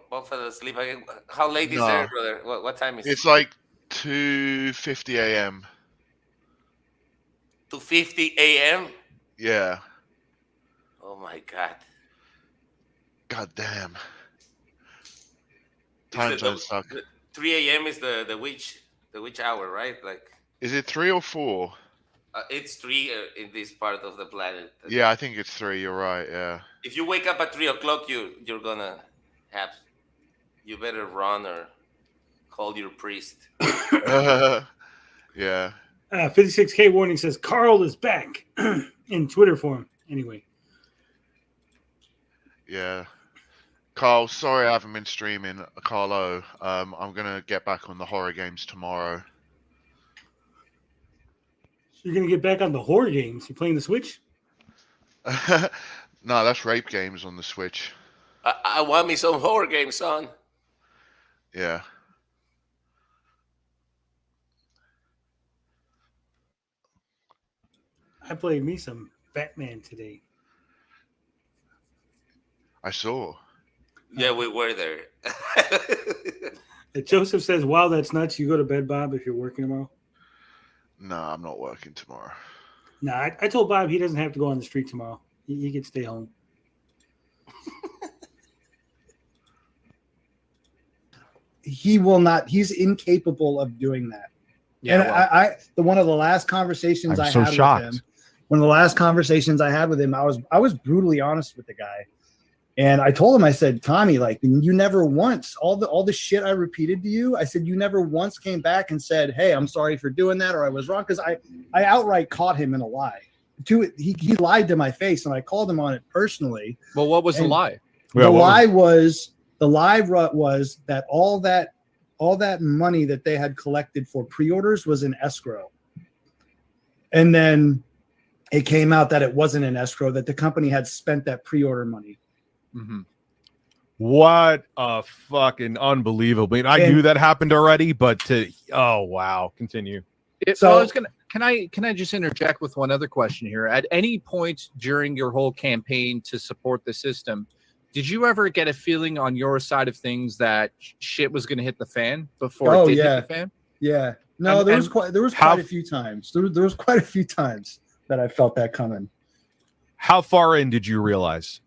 Bob fell asleep again? How late is there, brother? What time is it? It's like 2:50 a.m. 2:50 a.m. Yeah. Oh my God. God damn. Time zones suck. 3 a.m. is the witch hour, right? Like. Is it 3 or 4? It's 3 in this part of the planet. Yeah, I think it's 3. You're right. Yeah. If you wake up at 3 o'clock, you're gonna have. You better run or call your priest. Yeah. 56K warning says Carl is back in Twitter form. Anyway. Yeah. Carl, sorry I haven't been streaming. Carlo, I'm gonna get back on the horror games tomorrow. You're gonna get back on the horror games. You playing the Switch? No, that's rape games on the Switch. I want me some horror games, son. Yeah. I played me some Batman today. I saw. Yeah, we were there. Joseph says, "Wow, that's nuts. You go to bed, Bob, if you're working tomorrow." No, I'm not working tomorrow. No, I told Bob he doesn't have to go on the street tomorrow. He can stay home. He will not. He's incapable of doing that. Yeah, And one of the last conversations I'm I so had shocked. with him, one of the last conversations I had with him, I was brutally honest with the guy. And I told him, I said, Tommy, like, you never once, all the shit I repeated to you, I said, you never once came back and said, hey, I'm sorry for doing that, or I was wrong. Because I outright caught him in a lie. He lied to my face, and I called him on it personally. Well, what was the lie? The lie was that all that money that they had collected for pre-orders was in escrow. And then it came out that it wasn't in escrow, that the company had spent that pre-order money. Mm-hmm. What a fucking unbelievable. I knew that happened already, but oh wow, continue. So I was gonna. Can I just interject with one other question here? At any point during your whole campaign to support the system, did you ever get a feeling on your side of things that shit was going to hit the fan before it did hit the fan? Yeah. No, there was quite a few times. There was quite a few times that I felt that coming. How far in did you realize?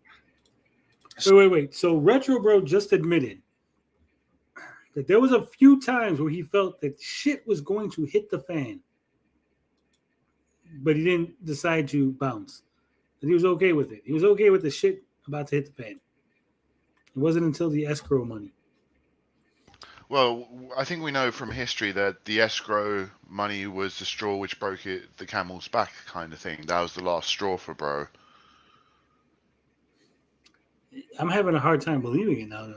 Wait. So RetroBro just admitted that there was a few times where he felt that shit was going to hit the fan, but he didn't decide to bounce. And he was okay with it. He was okay with the shit about to hit the fan. It wasn't until the escrow money. Well, I think we know from history that the escrow money was the straw which broke the camel's back kind of thing. That was the last straw for bro. I'm having a hard time believing it now,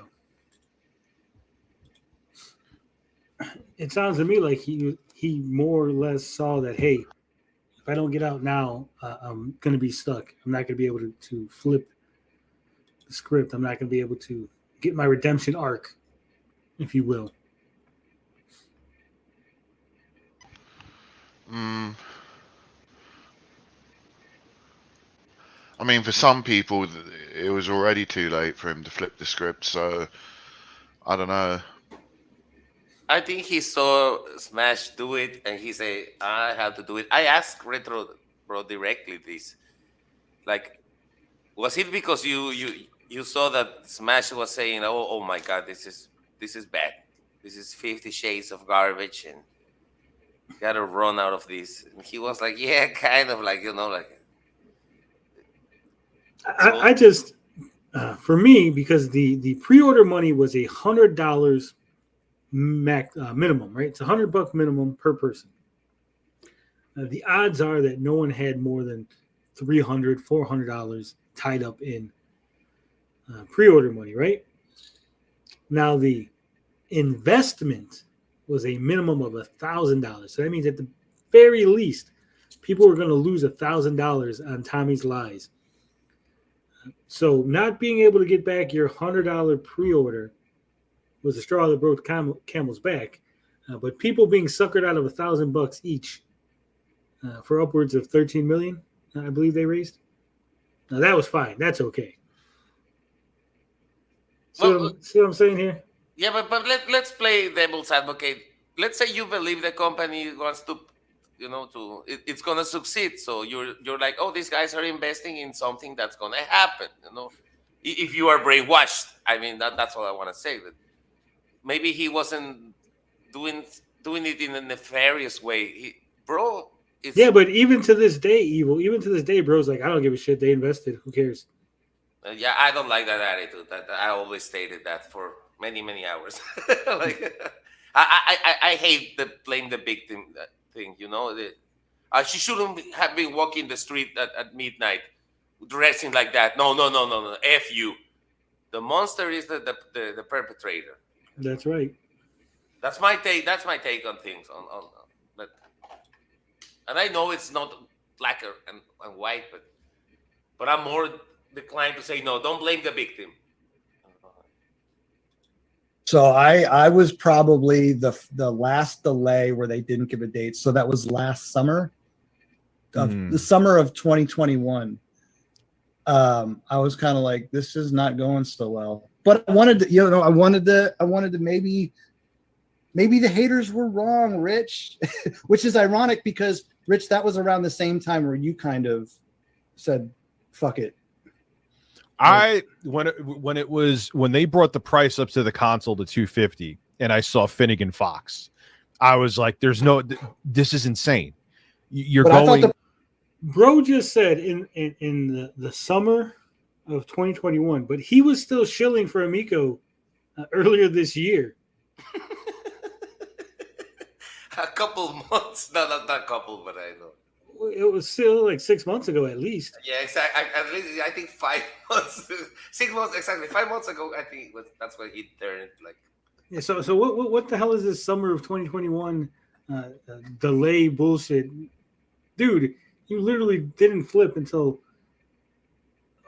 though. It sounds to me like he more or less saw that, hey, if I don't get out now, I'm going to be stuck. I'm not going to be able to flip the script. I'm not going to be able to get my redemption arc, if you will. I mean, for some people, it was already too late for him to flip the script, so I don't know. I think he saw Smash do it, and he said, I have to do it. I asked RetroBro directly this. Like, was it because you saw that Smash was saying, oh my God, this is bad. This is 50 Shades of garbage, and gotta run out of this. And he was like, yeah, kind of like, like. I just, for me, because the pre-order money was $100 minimum, right? It's $100 minimum per person. The odds are that no one had more than $300, $400 tied up in pre-order money, right? Now the investment was a minimum of $1,000. So that means at the very least, people were going to lose $1,000 on Tommy's lies. So not being able to get back your $100 pre-order was a straw that broke the camel's back. But people being suckered out of $1,000 each for upwards of 13 million, I believe they raised. Now that was fine. That's okay. See what I'm saying here? Yeah, but let's play devil's advocate. Let's say you believe the company wants to, it's gonna succeed. So you're like, oh, these guys are investing in something that's gonna happen. If you are brainwashed, I mean that's all I want to say. That maybe he wasn't doing it in a nefarious way, bro. Yeah, but even to this day, bro's like, I don't give a shit. They invested. Who cares? Yeah, I don't like that attitude. That I always stated that for many hours. Like, I hate the blame the victim thing. She shouldn't have been walking the street at midnight, dressing like that. No. F you. The monster is the perpetrator. That's right. That's my take. That's my take on things. On that. And I know it's not black and white, but but I'm more declined to say no. Don't blame the victim. So I was probably the last delay where they didn't give a date. So that was last summer, the summer of 2021. I was kind of like, this is not going so well. But I wanted to, I wanted to maybe the haters were wrong, Rich, which is ironic because Rich, that was around the same time where you kind of said, "Fuck it." When they brought the price up to the console to $250 and I saw Finnegan Fox, I was like, this is insane. You're going. Bro just said in the summer of 2021, but he was still shilling for Amico earlier this year. A couple months, no, not a couple, but I know. It was still like 6 months ago, at least. Yeah, exactly. At least I think 5 months, 6 months exactly. 5 months ago, I think that's when he turned like. Yeah. So what the hell is this summer of 2021 delay bullshit, dude? You literally didn't flip until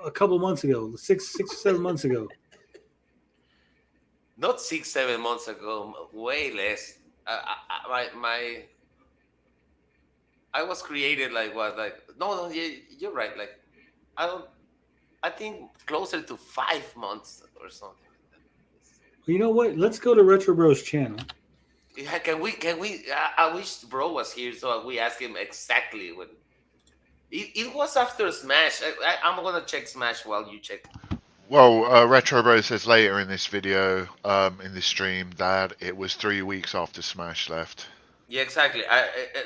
a couple months ago, six or 7 months ago. Not 6, 7 months ago, way less. I was created like what? Like no, you're right. Like I think closer to 5 months or something. You know what? Let's go to RetroBro's channel. Yeah, can we? I wish Bro was here so we ask him exactly when. It was after Smash. I'm gonna check Smash while you check. Well, RetroBro says later in this video, in this stream, that it was 3 weeks after Smash left. Yeah, exactly.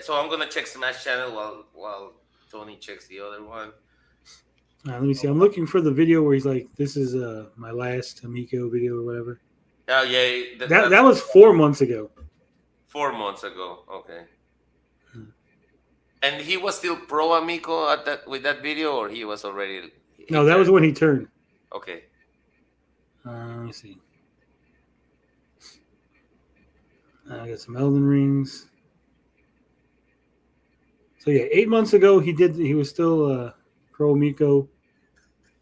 So I'm gonna check Smash channel while Tony checks the other one. Let me see. I'm looking for the video where he's like, "This is my last Amico video or whatever." Oh yeah, that was 4 months ago. 4 months ago, okay. And he was still pro Amico with that video, or he was already? No, that was when he turned. Okay. Let me see. I got some Elden Rings. So yeah, 8 months ago he was still pro Amico.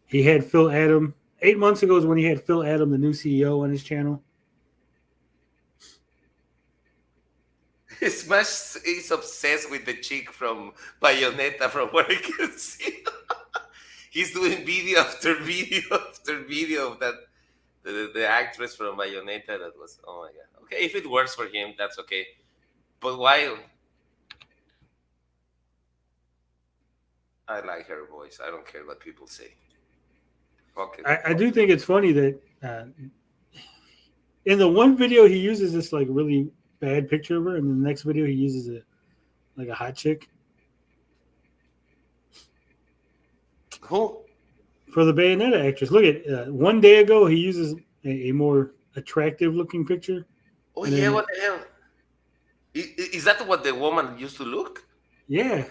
He had Phil Adam. 8 months ago is when he had Phil Adam, the new CEO, on his channel. Smash is obsessed with the chick from Bayonetta, from what I can see. He's doing video after video after video of that the actress from Bayonetta. That was, oh my god. Okay, if it works for him, that's okay. But why? I like her voice. I don't care what people say. Fuck it. I do think it's funny that in the one video he uses this like really bad picture of her, and the next video he uses a hot chick. Who? For the Bayonetta actress. Look at 1 day ago he uses a more attractive looking picture. Oh yeah, what the hell? Is that what the woman used to look? Yeah.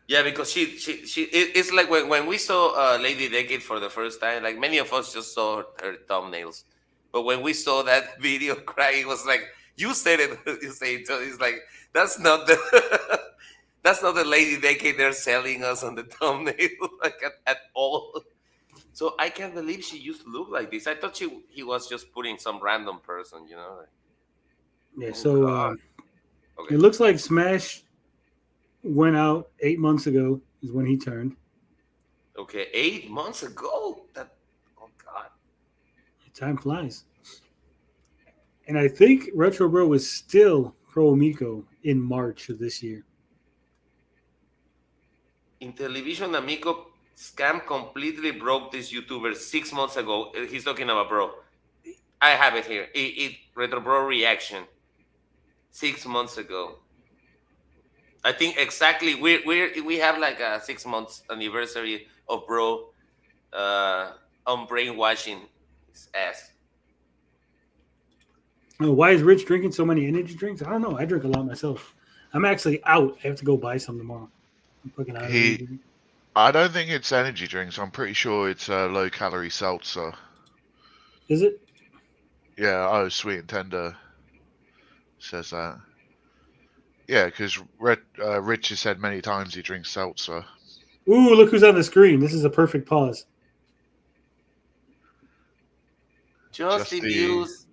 Yeah, because she it's like when we saw Lady Decade for the first time, like many of us just saw her thumbnails. But when we saw that video crying, it was like, you said it, you say it. So it's like, that's not the Lady Decade they're selling us on the thumbnail like at all. So I can't believe she used to look like this. I thought he was just putting some random person, you know. Yeah, so okay. It looks like Smash went out 8 months ago is when he turned. Okay, 8 months ago? Oh god. Time flies. And I think RetroBro was still pro Amico in March of this year. Intellivision Amico scam completely broke this YouTuber 6 months ago. He's talking about Bro. I have it here. RetroBro reaction 6 months ago. I think exactly we have like a 6 months anniversary of Bro on brainwashing his ass. Oh, why is Rich drinking so many energy drinks? I don't know. I drink a lot myself. I'm actually out. I have to go buy some tomorrow. I'm fucking out. I don't think it's energy drinks. I'm pretty sure it's low calorie seltzer. Is it? Yeah. Oh, Sweet and Tender says that. Yeah, because Rich has said many times he drinks seltzer. Ooh, look who's on the screen. This is a perfect pause. Justy Views.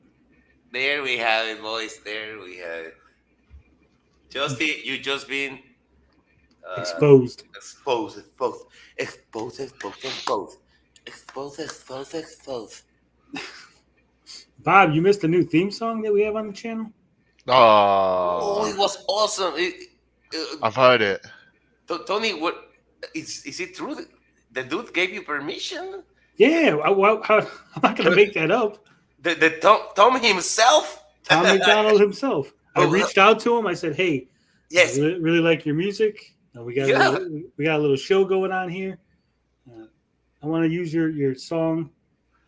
There we have it, boys. There we have it. Justy, you just been Exposed. Exposed. Bob, you missed a new theme song that we have on the channel? Oh, it was awesome. I've heard it. Tony, what is it true that the dude gave you permission? Yeah, I'm not going to make that up. The Tom himself? Tom McDonald himself. I reached out to him. I said, hey, yes, I really like your music. We got a little show going on here. I want to use your song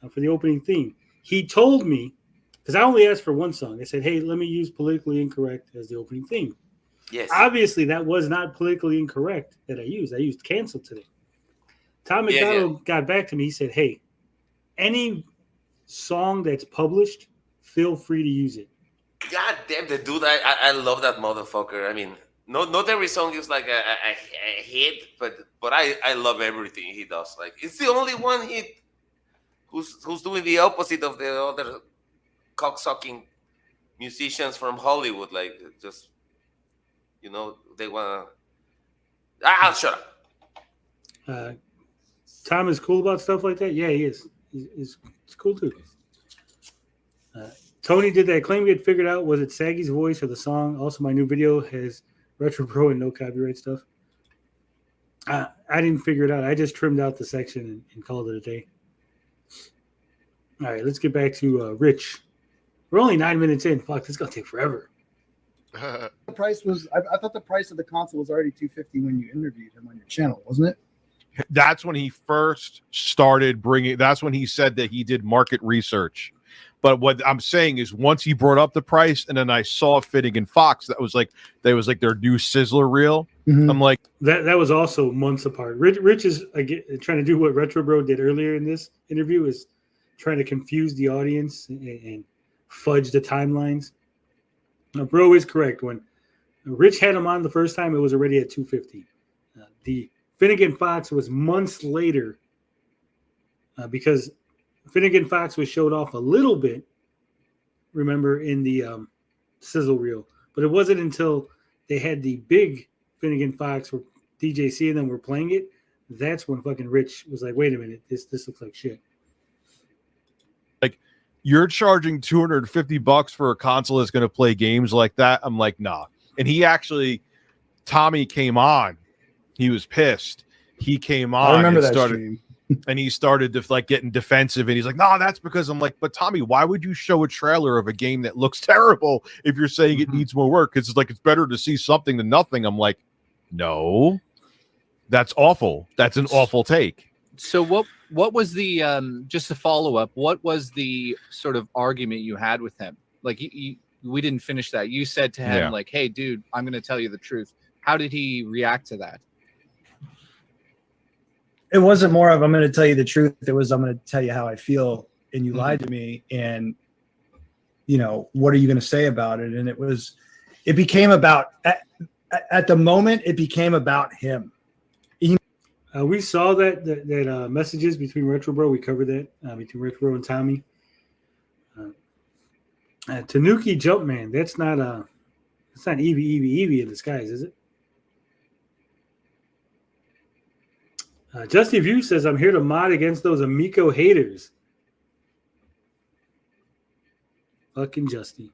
for the opening theme. He told me, because I only asked for one song. I said, hey, let me use Politically Incorrect as the opening theme. Yes. Obviously, that was not politically incorrect that I used. I used Cancel today. Tom McDonald got back to me. He said, hey, any song that's published, feel free to use it. God damn, the dude, I love that motherfucker. I mean, not every song is like a hit, but I love everything he does. Like, it's the only one hit who's doing the opposite of the other cocksucking musicians from Hollywood. Like, just, they want to... shut up. Tom is cool about stuff like that? Yeah, he is. It's cool, too. Tony, did that claim get figured out? Was it Saggy's voice or the song? Also, my new video has RetroBro and no copyright stuff. I didn't figure it out. I just trimmed out the section and called it a day. All right, let's get back to Rich. We're only 9 minutes in. Fuck, this is going to take forever. The price was, I thought the price of the console was already $250 when you interviewed him on your channel, wasn't it? That's when he first started that's when he said that he did market research. But what I'm saying is once he brought up the price and then I saw Fitting and Fox, that was like their new Sizzler reel. Mm-hmm. I'm like, that was also months apart. Rich is trying to do what RetroBro did earlier in this interview, is trying to confuse the audience and fudge the timelines. Now, bro is correct. When Rich had him on the first time, it was already at $250. The Finnegan Fox was months later because Finnegan Fox was showed off a little bit, remember, in the sizzle reel. But it wasn't until they had the big Finnegan Fox where DJC and them were playing it, that's when fucking Rich was like, wait a minute, this looks like shit. Like, you're charging $250 for a console that's going to play games like that? I'm like, nah. And Tommy came on. He was pissed. He came on. I remember that started, stream. and he started to getting defensive. And he's like, no, that's because I'm like, but Tommy, why would you show a trailer of a game that looks terrible if you're saying it needs more work? Because it's better to see something than nothing. I'm like, no, that's awful. That's an awful take. So what was the just to follow up? What was the sort of argument you had with him? Like we didn't finish that. You said to him like, "Hey, dude, I'm going to tell you the truth." How did he react to that? It wasn't more of I'm going to tell you the truth. It was I'm going to tell you how I feel, and you lied to me, and what are you going to say about it? And it became about at the moment it became about him. We saw that messages between RetroBro. We covered that between RetroBro and Tommy. Tanuki Jumpman. That's not Eevee in disguise, is it? Justy View says, I'm here to mod against those Amico haters. Fucking Justy.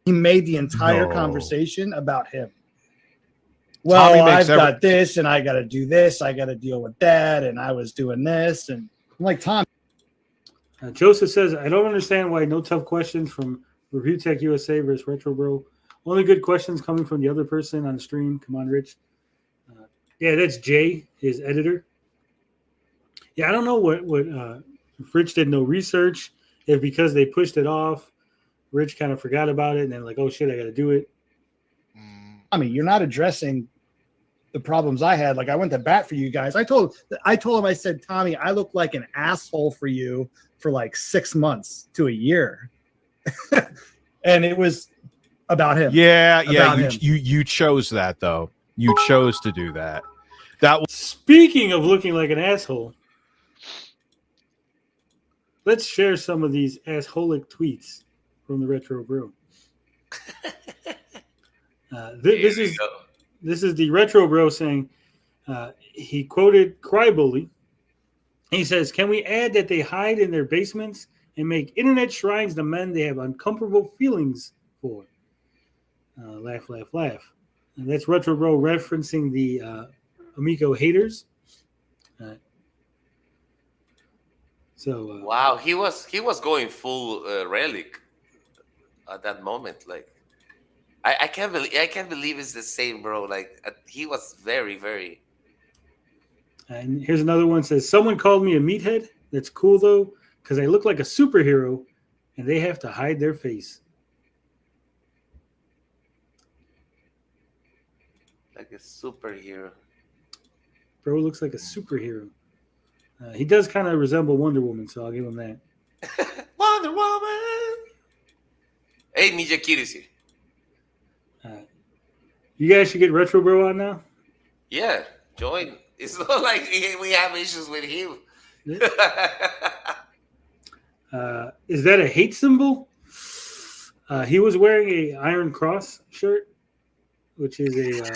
He made the entire conversation about him. Well, I've got this, and I got to do this. I got to deal with that, and I was doing this. And I'm like, Tom. Joseph says, I don't understand why no tough questions from ReviewTechUSA versus RetroBro. Only good questions coming from the other person on the stream. Come on, Rich. Yeah, that's Jay, his editor. Yeah, I don't know what if Rich did no research, if because they pushed it off, Rich kind of forgot about it, and then like, oh shit, I got to do it. I mean, you're not addressing the problems I had. Like, I went to bat for you guys. I told him, I said, Tommy, I look like an asshole for you for like 6 months to a year. And it was about him. Yeah. You chose that though. You chose to do that. That was Speaking of looking like an asshole, let's share some of these assholic tweets from the RetroBro. This is the RetroBro saying, he quoted Crybully. He says, "Can we add that they hide in their basements and make internet shrines to men they have uncomfortable feelings for?" Laugh, laugh, laugh. And that's RetroBro referencing the Amico haters. Wow, he was going full relic at that moment. Like, I can't believe it's the same, bro. Like, he was very, very. And here's another one, says, "Someone called me a meathead. That's cool though, because I look like a superhero, and they have to hide their face." Like a superhero. Bro looks like a superhero. He does kind of resemble Wonder Woman, so I'll give him that. Wonder Woman. Hey, Ninja Kirisi. You guys should get RetroBro on now. Yeah, join. It's not like we have issues with him. Is that a hate symbol? He was wearing a Iron Cross shirt, which is a.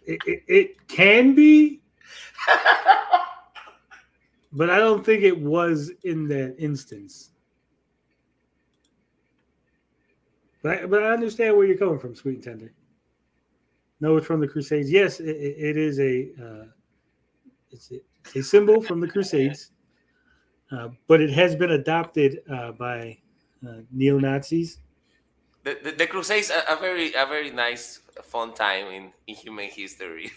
It can be, but I don't think it was in that instance. But I understand where you're coming from, Sweet and Tender. No, it's from the Crusades. Yes, it is it's a symbol from the Crusades, but it has been adopted by neo-Nazis. The Crusades are a very nice, fun time in human history.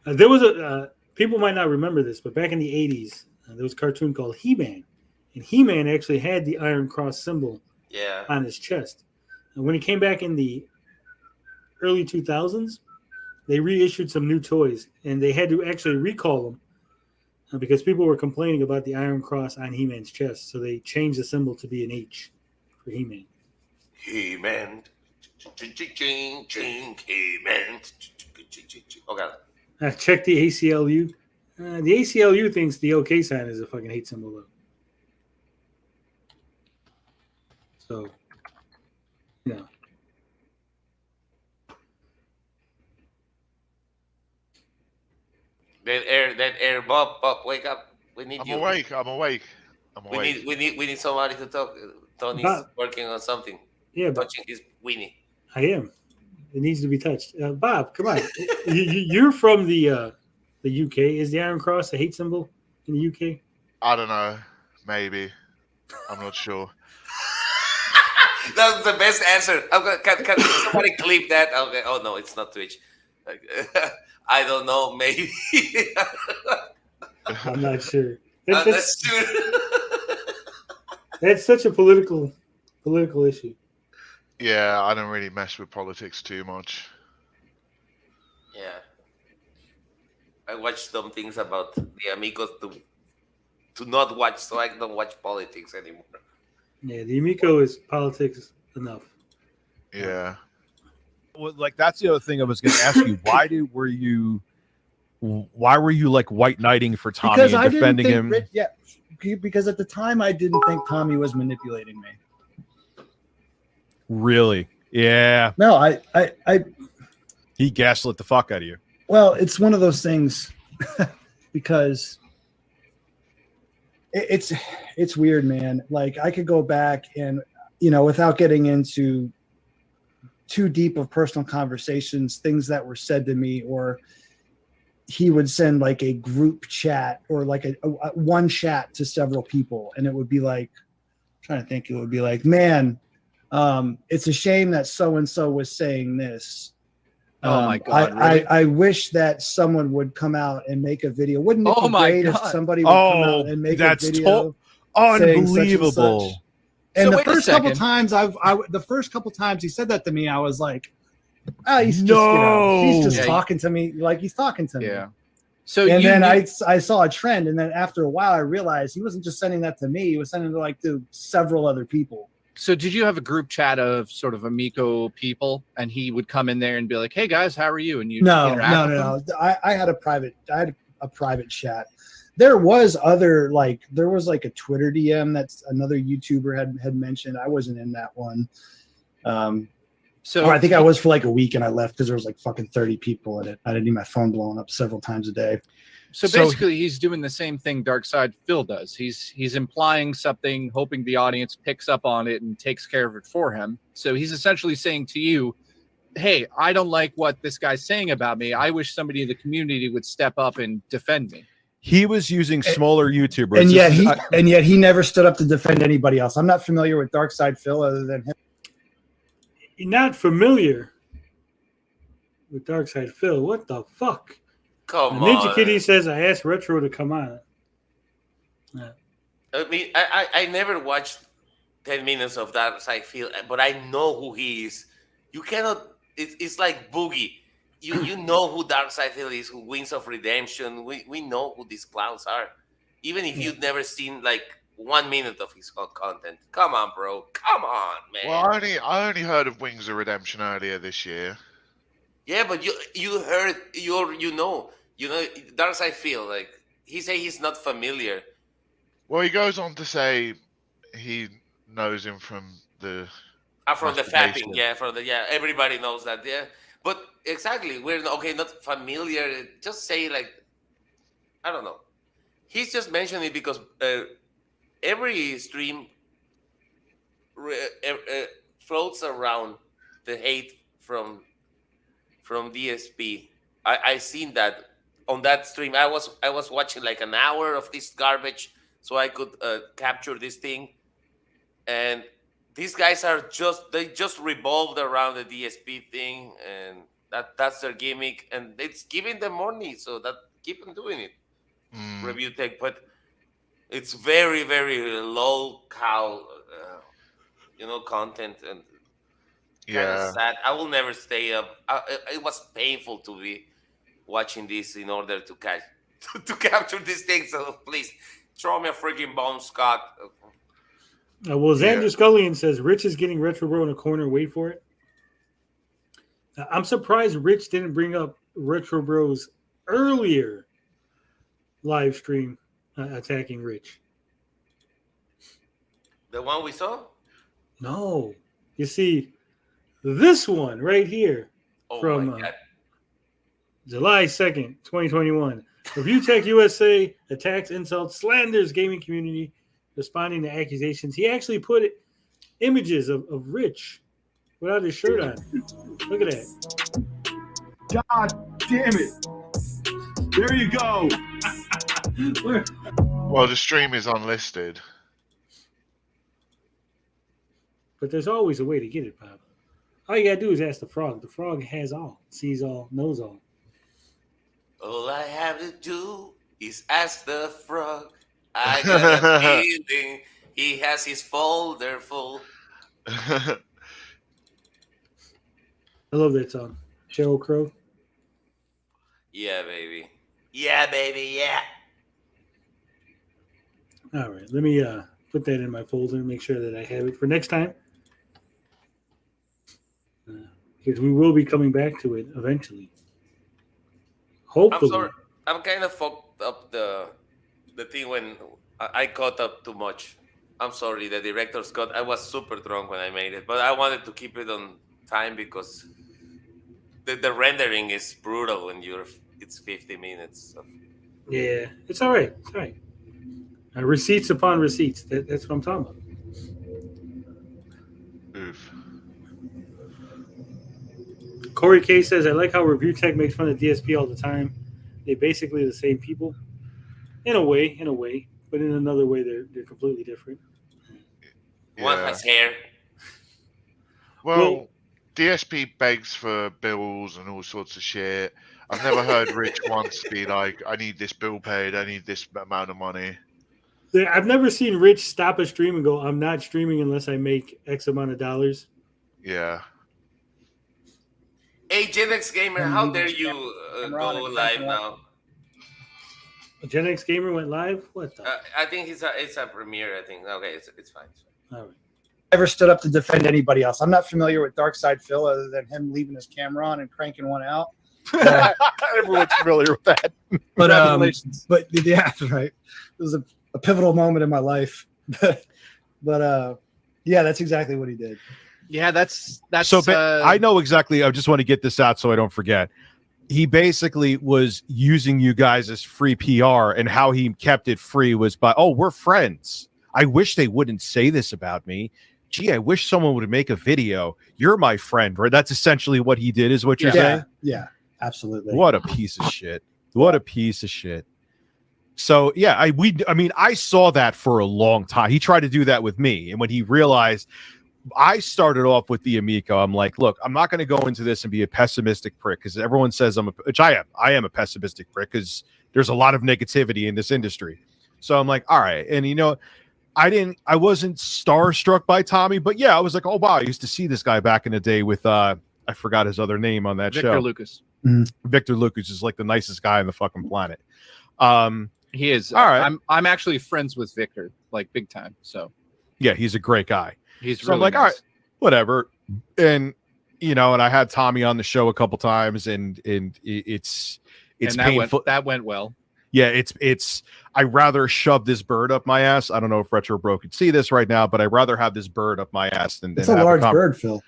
There was people might not remember this, but back in the 80s, there was a cartoon called He-Man, and He-Man actually had the Iron Cross symbol on his chest. And when he came back in the early 2000s, they reissued some new toys, and they had to actually recall them because people were complaining about the Iron Cross on He-Man's chest, so they changed the symbol to be an H for He-Man. He-Man. He-Man. Okay. Check the ACLU. The ACLU thinks the OK sign is a fucking hate symbol, though. So, yeah. That air, Bob, wake up. We need you. I'm awake. We need somebody to talk. Tony's working on something. Yeah, touching his weenie. I am. It needs to be touched. Bob, come on. You're from the UK. Is the Iron Cross a hate symbol in the UK? I don't know. Maybe. I'm not sure. That's the best answer. Can somebody clip that? Okay. Oh no, it's not Twitch. I don't know. Maybe. I'm not sure. That's true. That's such a political issue. Yeah, I don't really mess with politics too much. Yeah. I watch some things about the Amigos to not watch, so I don't watch politics anymore. Yeah, the Amico is politics enough. Yeah. Well, like that's the other thing I was going to ask you. Why were you like white knighting for Tommy because and defending him? Because at the time I didn't think Tommy was manipulating me. Really? Yeah. No, I he gaslit the fuck out of you. Well, it's one of those things because it's weird, man. Like I could go back and, without getting into too deep of personal conversations, things that were said to me, or he would send like a group chat or like a one chat to several people. And it would be like, I'm trying to think, it would be like, man, it's a shame that so-and-so was saying this. Oh my God! Really? I wish that someone would come out and make a video. Wouldn't it be great if somebody would come out and make a video? Unbelievable. And the first couple times he said that to me, I was like, he's just talking to me like he's talking to me. Yeah. I saw a trend, and then after a while, I realized he wasn't just sending that to me; he was sending it to several other people. So did you have a group chat of sort of Amico people, and he would come in there and be like, "Hey guys, how are you?" And you No. I had a private chat. There was like a Twitter DM that's another YouTuber had mentioned. I wasn't in that one. I think I was for like a week and I left because there was like fucking 30 people in it. I didn't need my phone blown up several times a day. So basically, he's doing the same thing Darkside Phil does. He's implying something, hoping the audience picks up on it and takes care of it for him. So he's essentially saying to you, "Hey, I don't like what this guy's saying about me. I wish somebody in the community would step up and defend me." He was using smaller YouTubers, and yet he never stood up to defend anybody else. I'm not familiar with Darkside Phil other than him. You're not familiar with Darkside Phil? What the fuck? Come Ninja on. Kitty says I asked Retro to come on. Yeah. I mean, I never watched 10 minutes of Darkside Phil, but I know who he is. You cannot. It's like Boogie. You know who Darkside Phil is, who Wings of Redemption. We know who these clowns are, even if you've never seen like 1 minute of his content. Come on, bro. Come on, man. Well, I only heard of Wings of Redemption earlier this year. Yeah, but you heard you know Darkside Phil, like he say he's not familiar. Well, he goes on to say he knows him from the fapping, everybody knows that, yeah. But exactly, we're not familiar. Just say like, I don't know. He's just mentioning it because every stream floats around the hate from DSP. I seen that on that stream. I was watching like an hour of this garbage so I could capture this thing, and these guys they just revolved around the DSP thing, and that's their gimmick, and it's giving them money, so that keep on doing it. Review Tech, but it's very, very low cow, content, and kind of sad. I will never stay up. It was painful to be watching this in order to capture this thing. So please throw me a freaking bone, Scott. Well, Xander Scullion says Rich is getting RetroBro in a corner. Wait for it. I'm surprised Rich didn't bring up RetroBro's earlier live stream attacking Rich. The one we saw? No. You see, this one right here from July 2nd, 2021. ReviewTechUSA attacks, insults, slanders gaming community, responding to accusations. He actually put images of Rich without his shirt on. Look at that. God damn it. There you go. Well, the stream is unlisted. But there's always a way to get it, Bob. All you gotta do is ask the frog. The frog has all, sees all, knows all. All I have to do is ask the frog. I got a feeling he has his folder full. I love that song. Sheryl Crow. Yeah, baby. Yeah, baby. Yeah. All right. Let me put that in my folder and make sure that I have it for next time. Because we will be coming back to it eventually. Hopefully. I'm sorry. I'm kind of fucked up the thing when I caught up too much. I'm sorry, the director's cut. I was super drunk when I made it, but I wanted to keep it on time because the rendering is brutal when it's 50 minutes. So. Yeah, it's all right. It's all right. Receipts upon receipts. That's what I'm talking about. Oof. Corey K says, I like how Review Tech makes fun of DSP all the time. They're basically the same people. In a way. But in another way, they're completely different. Yeah. One has hair. Well, DSP begs for bills and all sorts of shit. I've never heard Rich once be like, I need this bill paid, I need this amount of money. I've never seen Rich stop a stream and go, I'm not streaming unless I make X amount of dollars. Yeah. Hey, Gen X Gamer, how dare you go live now? Gen X Gamer went live? What the? I think it's a premiere, I think. Okay, it's fine. All right. Never stood up to defend anybody else. I'm not familiar with Dark Side Phil other than him leaving his camera on and cranking one out. Everyone's familiar with that. But yeah, right. It was a pivotal moment in my life. but yeah, that's exactly what he did. Yeah, that's so. I know exactly. I just want to get this out so I don't forget. He basically was using you guys as free PR, and how he kept it free was by, oh, we're friends. I wish they wouldn't say this about me. Gee, I wish someone would make a video. You're my friend, right? That's essentially what he did, is what you're saying? Yeah, absolutely. What a piece of shit. What a piece of shit. So, yeah, I saw that for a long time. He tried to do that with me. And when he realized, I started off with the Amico, I'm like, look, I'm not going to go into this and be a pessimistic prick, because everyone says which I am. I am a pessimistic prick because there's a lot of negativity in this industry. So I'm like, all right. And, I wasn't starstruck by Tommy, but yeah, I was like, oh wow, I used to see this guy back in the day with I forgot his other name on that show. Victor Lucas. Victor Lucas is like the nicest guy on the fucking planet. He is. All right. I'm actually friends with Victor, like big time. So yeah, he's a great guy. He's so really I'm like, nice. all right, whatever. And and I had Tommy on the show a couple times, and it's painful. That went well. Yeah, it's I rather shove this bird up my ass. I don't know if RetroBro could see this right now, but I'd rather have this bird up my ass than it's a large bird, Phil.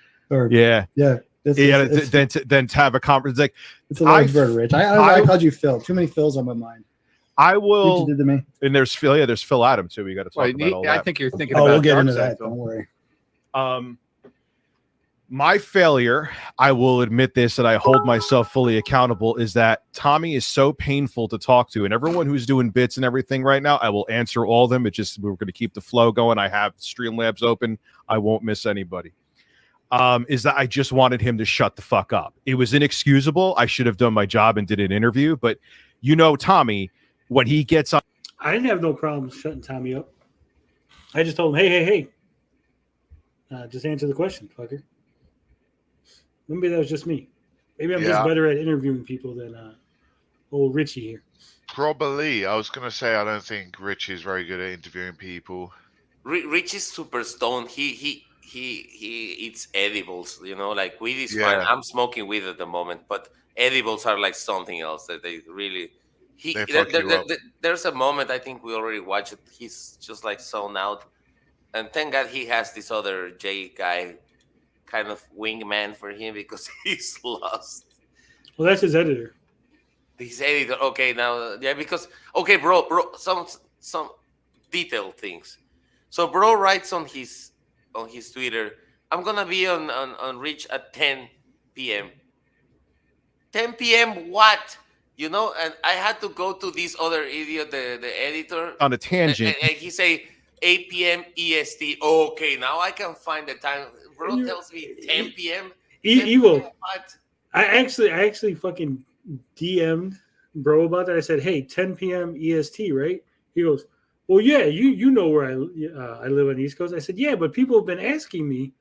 Yeah. Than to have a conference. Like, it's a large bird, Rich. I called you Phil. Too many Phils on my mind. I will. What you did to me. And there's Phil. Yeah, there's Phil Adam too. We got to talk about all that. I think you're thinking. Oh, about we'll get Dark into Side, that. Phil. Don't worry. My failure, I will admit this, and I hold myself fully accountable, is that Tommy is so painful to talk to, and everyone who's doing bits and everything right now, I will answer all of them. It's just, we're going to keep the flow going. I have Streamlabs open. I won't miss anybody. Is that I just wanted him to shut the fuck up. It was inexcusable. I should have done my job and did an interview, but Tommy, when he gets on, I didn't have no problem shutting Tommy up. I just told him, hey, just answer the question, fucker. Maybe that was just me. Maybe I'm just better at interviewing people than old Richie here. Probably. I was going to say, I don't think Richie is very good at interviewing people. Richie's super stoned. He eats edibles, like weed is fine. I'm smoking weed at the moment, but edibles are like something else that they really... There's a moment, I think we already watched it. He's just like zoned out. And thank God he has this other J guy kind of wingman for him, because he's lost. Well, that's his editor. His editor. Okay, now because bro, some detailed things. So bro writes on his Twitter, I'm gonna be on Reach at 10 p.m. 10 p.m. what? And I had to go to this other idiot, the editor, on a tangent, and he say 8 p.m. EST. Okay, now I can find the time. Bro tells me 10 p.m. Evo. I actually fucking DM'd bro about that. I said, hey, 10 p.m. EST, right? He goes, well, yeah, you know where I live on the East Coast. I said, yeah, but people have been asking me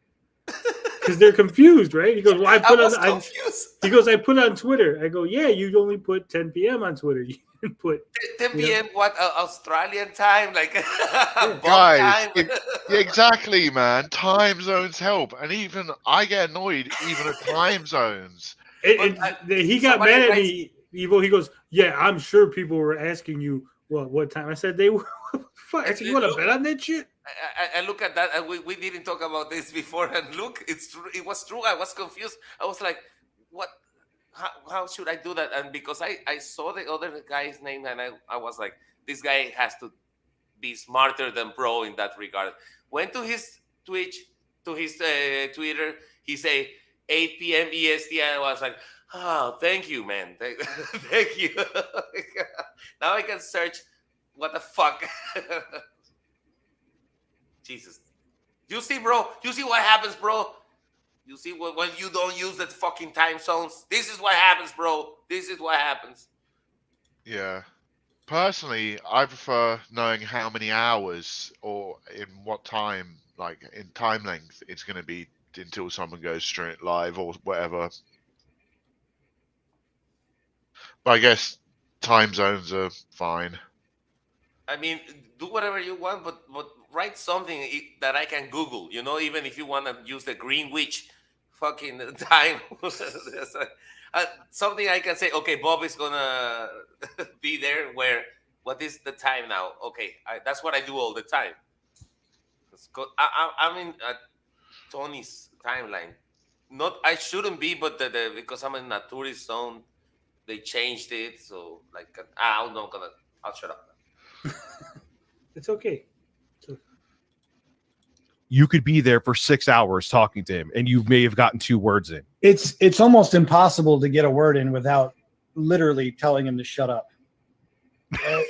because they're confused, right? He goes, well, I put on Twitter. I go, yeah, you only put 10 p.m. on Twitter. You didn't put 10 p.m. What, Australian time? Like, guys, time? Exactly, man. Time zones help, and even I get annoyed even at time zones. He got mad at me, Evo. He goes, yeah, I'm sure people were asking you what time. I said they were. Fuck. I said, you want to bet on that shit? I look at that, and we didn't talk about this before. And look, it's true. It was true. I was confused. I was like, what? How should I do that? And because I saw the other guy's name, and I was like, this guy has to be smarter than bro in that regard. Went to his Twitch, to his Twitter. He say 8 p.m. EST, and I was like, oh, thank you, man. Thank you. Now I can search. What the fuck? Jesus. You see, bro? You see what happens, bro? You see when you don't use the fucking time zones? This is what happens, bro. This is what happens. Yeah. Personally, I prefer knowing how many hours or in what time, like in time length, it's going to be until someone goes straight live or whatever. But I guess time zones are fine. I mean, do whatever you want, but write something that I can Google. You know, even if you want to use the Greenwich fucking time, something I can say. Okay, Bob is gonna be there. What is the time now? Okay, that's what I do all the time. I'm in Tony's timeline. Not I shouldn't be, but because I'm in a tourist zone, they changed it. So like, I'm not gonna. I'll shut up. It's okay. You could be there for 6 hours talking to him, and you may have gotten 2 words in. It's almost impossible to get a word in without literally telling him to shut up.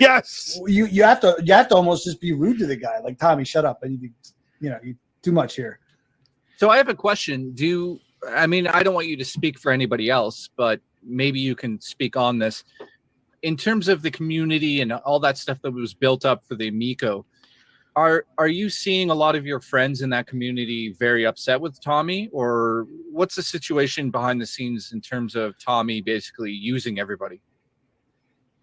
Yes, you have to almost just be rude to the guy, like Tommy, shut up, and you too much here. So I have a question. I don't want you to speak for anybody else, but maybe you can speak on this. In terms of the community and all that stuff that was built up for the Amico, are you seeing a lot of your friends in that community very upset with Tommy, or what's the situation behind the scenes in terms of Tommy basically using everybody?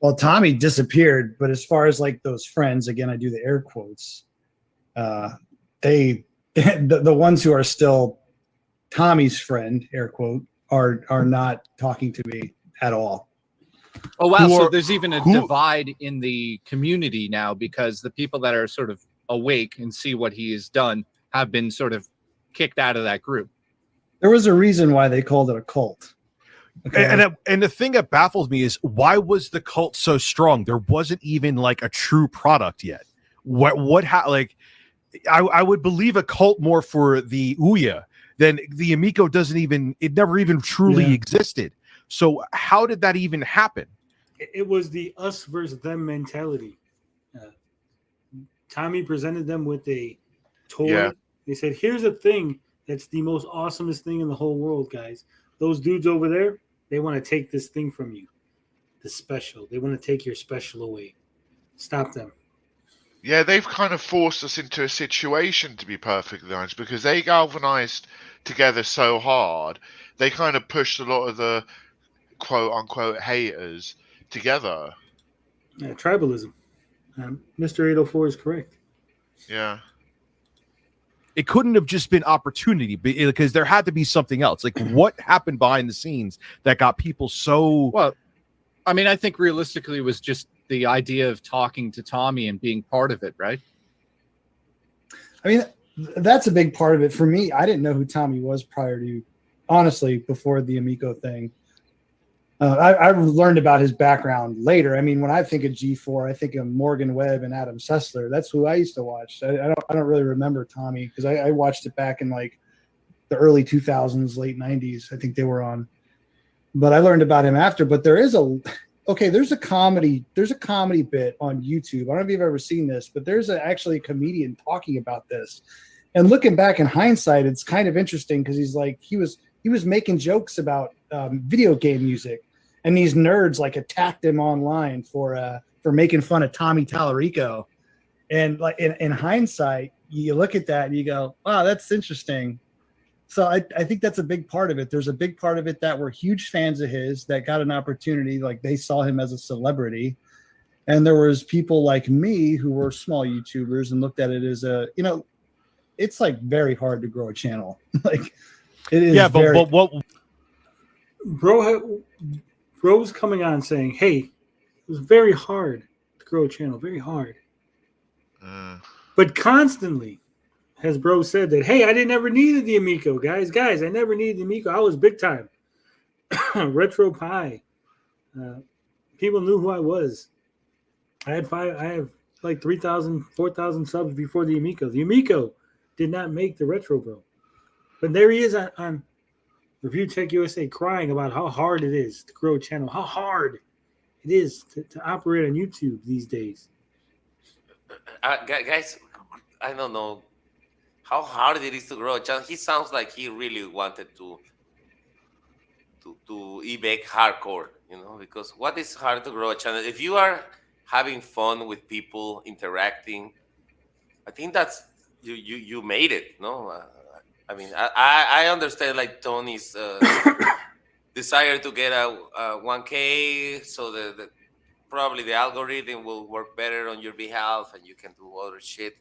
Well, Tommy disappeared, but as far as like those friends, again, I do the air quotes. The ones who are still Tommy's friend, air quote, are not talking to me at all. Oh, wow. So there's even a divide in the community now, because the people that are sort of awake and see what he has done have been sort of kicked out of that group. There was a reason why they called it a cult. Okay. And the thing that baffles me is, why was the cult so strong? There wasn't even like a true product yet. I would believe a cult more for the Ouya than the Amico. It never even truly existed. So how did that even happen? It was the us versus them mentality. Tommy presented them with a toy. Yeah. They said, here's a thing that's the most awesomest thing in the whole world, guys. Those dudes over there, they want to take this thing from you. The special. They want to take your special away. Stop them. Yeah, they've kind of forced us into a situation, to be perfectly honest, because they galvanized together so hard. They kind of pushed a lot of the quote-unquote haters together. Yeah, tribalism. Mr. 804 is correct. Yeah. It couldn't have just been opportunity, because there had to be something else. Like, what happened behind the scenes that got people so... Well, I mean, I think realistically it was just the idea of talking to Tommy and being part of it, right? I mean, that's a big part of it. For me, I didn't know who Tommy was prior to, honestly, before the Amico thing. I learned about his background later. I mean, when I think of G4, I think of Morgan Webb and Adam Sessler. That's who I used to watch. I don't really remember Tommy, because I watched it back in like the early 2000s, late 90s. I think they were on. But I learned about him after. But there's a comedy bit on YouTube. I don't know if you've ever seen this, but there's actually a comedian talking about this. And looking back in hindsight, it's kind of interesting, because he's like, he was making jokes about video game music. And these nerds like attacked him online for making fun of Tommy Tallarico. And like in hindsight, you look at that and you go, wow, that's interesting. So I think that's a big part of it. There's a big part of it that were huge fans of his that got an opportunity, like they saw him as a celebrity. And there was people like me who were small YouTubers and looked at it as it's like very hard to grow a channel. Like it is. Yeah, but what Bro's coming on saying, hey, it was very hard to grow a channel, very hard. But constantly has Bro said that, hey, I didn't ever needed the Amico, guys, I never needed the Amico. I was big time. Retro Pie. People knew who I was. I have like 3,000, 4,000 subs before the Amico. The Amico did not make the RetroBro. But there he is on ReviewTechUSA crying about how hard it is to grow a channel, how hard it is to operate on YouTube these days. Guys, I don't know how hard it is to grow a channel. He sounds like he really wanted to eBay hardcore, because what is hard to grow a channel? If you are having fun with people interacting, I think that's you made it, no? I mean, I understand like Tony's desire to get a 1K, so that probably the algorithm will work better on your behalf and you can do other shit.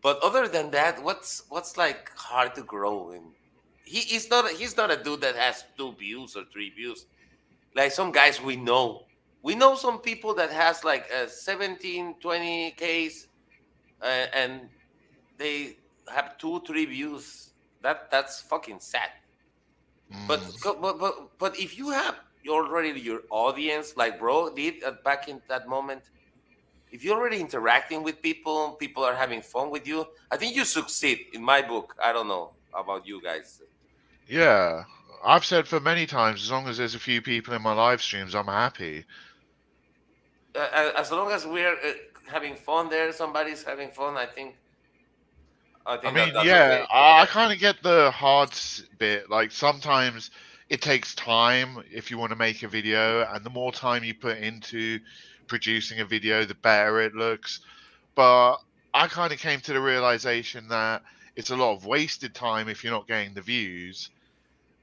But other than that, what's like hard to grow? And he's not a dude that has 2 views or 3 views. Like some guys we know. We know some people that has like 17, 20 Ks, and they have 2, 3 views. That's fucking sad. But if you have already your audience, like bro did back in that moment, if you're already interacting with people, people are having fun with you, I think you succeed in my book. I don't know about you guys. Yeah, I've said for many times, as long as there's a few people in my live streams, I'm happy. As long as we're having fun there, somebody's having fun, I think I mean, that's yeah, okay. I kind of get the hard bit. Like sometimes it takes time if you want to make a video, and the more time you put into producing a video, the better it looks. But I kind of came to the realization that it's a lot of wasted time if you're not getting the views,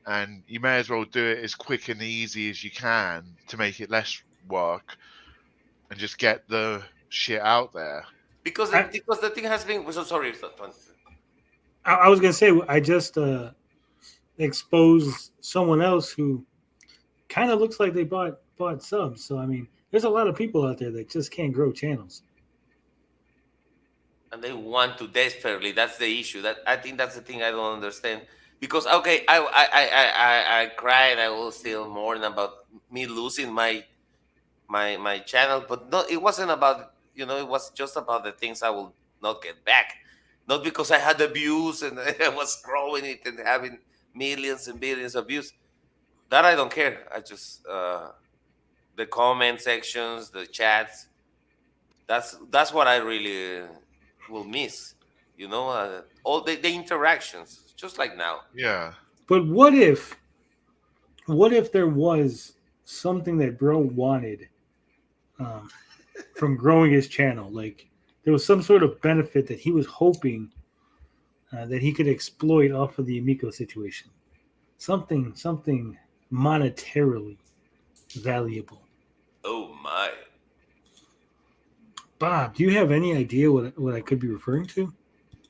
and you may as well do it as quick and easy as you can to make it less work and just get the shit out there. Because the thing has been so sorry. I was gonna say I just exposed someone else who kind of looks like they bought subs. So I mean, there's a lot of people out there that just can't grow channels, and they want to desperately. That's the issue. That I think that's the thing I don't understand. Because okay, I cried. I will still mourn about me losing my channel, but no, it wasn't about it was just about the things I will not get back. Not because I had the views and I was growing it and having millions and billions of views. That I don't care. I just the comment sections, the chats. That's what I really will miss. All the interactions, just like now. Yeah. But what if there was something that Bro wanted from growing his channel? Like there was some sort of benefit that he was hoping that he could exploit off of the Amico situation. Something monetarily valuable. Oh my. Bob, do you have any idea what I could be referring to?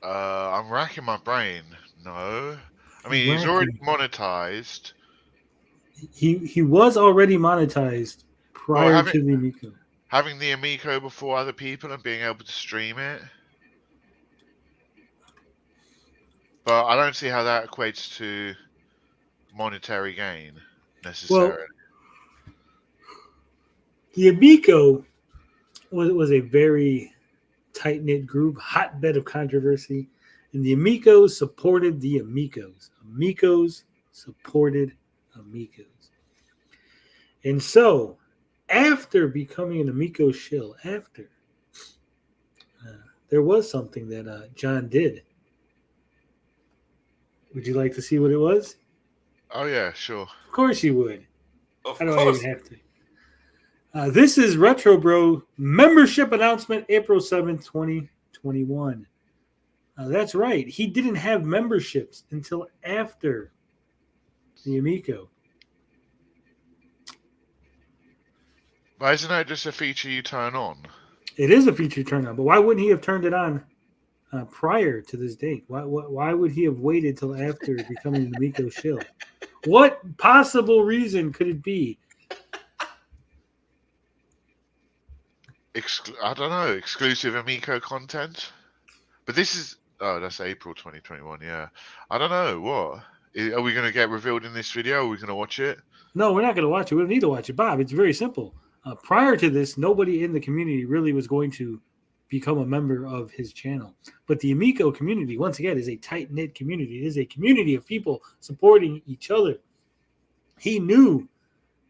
I'm racking my brain. No. I mean, he's already monetized. He was already monetized prior to the Amico. Having the Amico before other people and being able to stream it. But I don't see how that equates to monetary gain necessarily. Well, the Amico was a very tight-knit group, hotbed of controversy, and the Amicos supported the Amicos. Amicos supported Amicos. And so, after becoming an Amico shill, there was something that John did. Would you like to see what it was? Oh, yeah, sure. Of course you would. Of I don't course. even have to. This is RetroBro membership announcement, April 7th, 2021. That's right. He didn't have memberships until after the Amico. But isn't that just a feature you turn on? It is a feature turn on, but why wouldn't he have turned it on prior to this date? Why would he have waited till after becoming an Amico shill? What possible reason could it be? I don't know. Exclusive Amico content? But this is... Oh, that's April 2021, yeah. I don't know. What? Are we going to get revealed in this video? Are we going to watch it? No, we're not going to watch it. We don't need to watch it, Bob. It's very simple. Prior to this, nobody in the community really was going to become a member of his channel. But the Amico community, once again, is a tight-knit community. It is a community of people supporting each other. He knew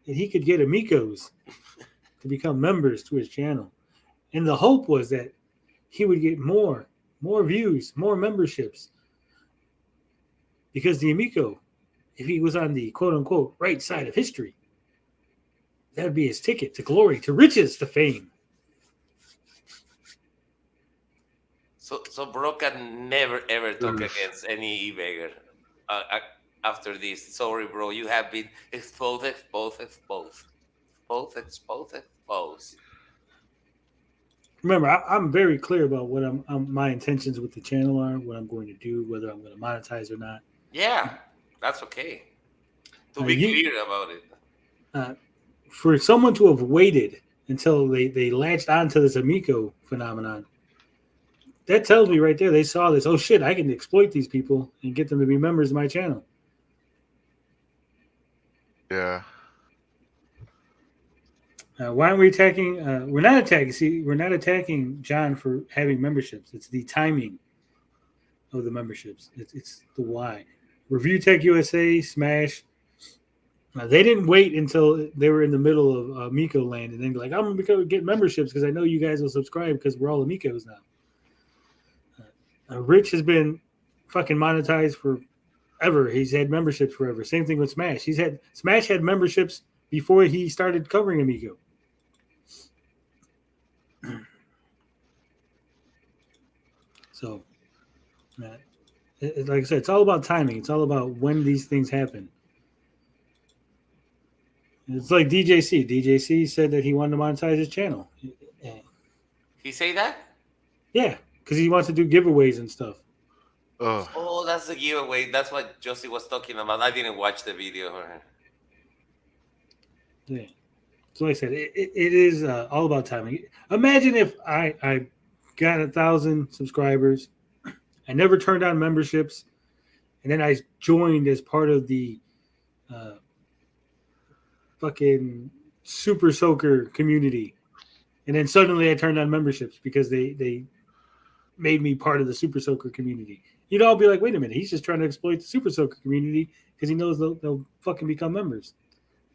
that he could get Amicos to become members to his channel. And the hope was that he would get more views, more memberships. Because the Amico, if he was on the quote-unquote right side of history, that would be his ticket to glory, to riches, to fame. So Bro can never ever talk against any e-beggar after this. Sorry, bro. You have been exposed. Remember, I'm very clear about what my intentions with the channel are, what I'm going to do, whether I'm going to monetize or not. Yeah, that's okay. To be clear about it. For someone to have waited until they latched onto this Amico phenomenon, that tells me right there they saw this. Oh shit, I can exploit these people and get them to be members of my channel. Yeah. Why aren't we attacking? We're not attacking. See, we're not attacking John for having memberships. It's the timing of the memberships. It's the why. ReviewTechUSA, Smash. They didn't wait until they were in the middle of Amico land and then be like, I'm going to get memberships because I know you guys will subscribe because we're all Amicos now. Rich has been fucking monetized forever. He's had memberships forever. Same thing with Smash. Smash had memberships before he started covering Amico. So, like I said, it's all about timing. It's all about when these things happen. It's like DJC. DJC said that he wanted to monetize his channel. He say that? Yeah, because he wants to do giveaways and stuff. Oh, that's the giveaway. That's what Josie was talking about. I didn't watch the video. Yeah. So like I said, it is all about timing. Imagine if I got 1,000 subscribers, I never turned on memberships, and then I joined as part of the fucking Super Soaker community, and then suddenly I turned on memberships because they made me part of the Super Soaker community. You'd all be like, wait a minute, he's just trying to exploit the Super Soaker community because he knows they'll fucking become members.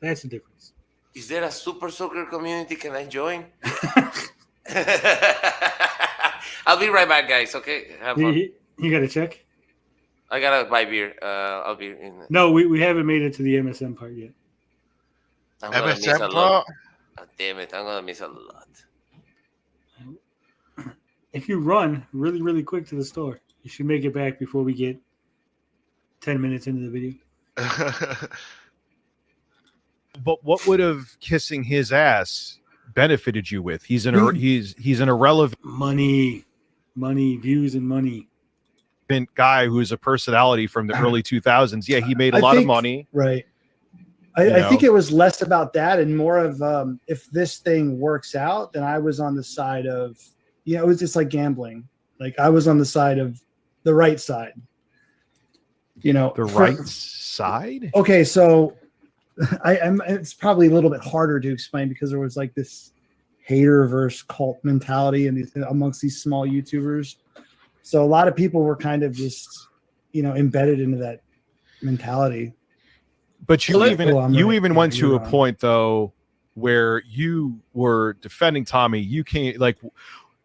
That's the difference. Is there a Super Soaker community? Can I join? I'll be right back, guys. Okay, have fun. You got to check? I gotta buy beer. I'll be in. No, we haven't made it to the MSM part yet. I'm gonna miss a lot. Oh, damn it, I'm gonna miss a lot. If you run really, really quick to the store, you should make it back before we get 10 minutes into the video. But what would have kissing his ass benefited you with? He's an irrelevant money, views, and money guy who's a personality from the early 2000s. Yeah, he made a lot of money. Right. I think it was less about that and more of if this thing works out, then I was on the side of, it was just like gambling. Like I was on the side of the right side. The right side? Okay, so it's probably a little bit harder to explain because there was like this hater versus cult mentality amongst these small YouTubers. So a lot of people were kind of just, embedded into that mentality. But you even went to a point though where you were defending Tommy. You can't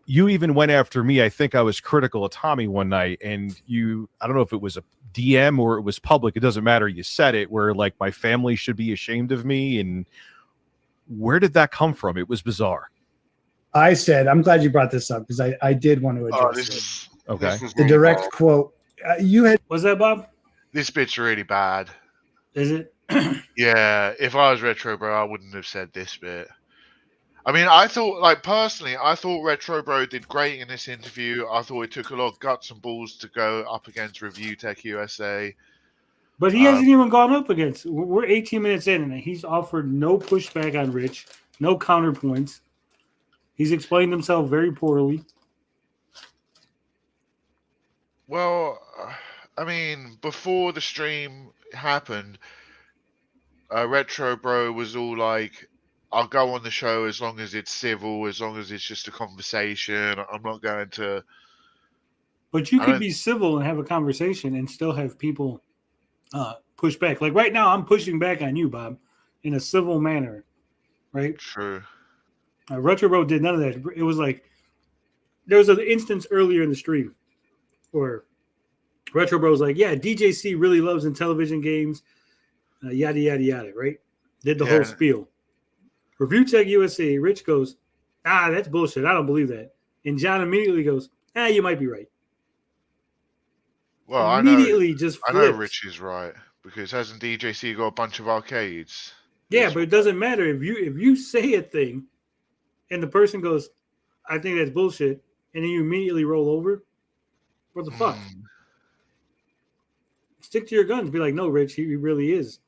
you even went after me. I think I was critical of Tommy one night, and I don't know if it was a DM or it was public. It doesn't matter. You said it where like my family should be ashamed of me. And where did that come from? It was bizarre. I said, I'm glad you brought this up because I did want to address it. Okay. The direct quote. Was that Bob? This bit's really bad. Is it? Yeah. If I was RetroBro, I wouldn't have said this bit. I mean, I thought, personally, I thought RetroBro did great in this interview. I thought it took a lot of guts and balls to go up against ReviewTechUSA. But he hasn't even gone up against. We're 18 minutes in, and he's offered no pushback on Rich, no counterpoints. He's explained himself very poorly. Well, I mean, before the stream happened, RetroBro was all like, I'll go on the show as long as it's civil, as long as it's just a conversation. I'm not going to... But you could be civil and have a conversation and still have people push back. Like right now, I'm pushing back on you, Bob, in a civil manner, right? True. RetroBro did none of that. It was like, there was an instance earlier in the stream where RetroBro was like, yeah, DJC really loves Intellivision games, yada, yada, yada, right? Did the whole spiel. ReviewTechUSA, Rich goes, that's bullshit. I don't believe that. And John immediately goes, you might be right. Well, I know Rich is right because hasn't DJC got a bunch of arcades? Yeah, but it doesn't matter if you say a thing and the person goes, I think that's bullshit, and then you immediately roll over. What the fuck? Stick to your guns. Be like, no, Rich, he really is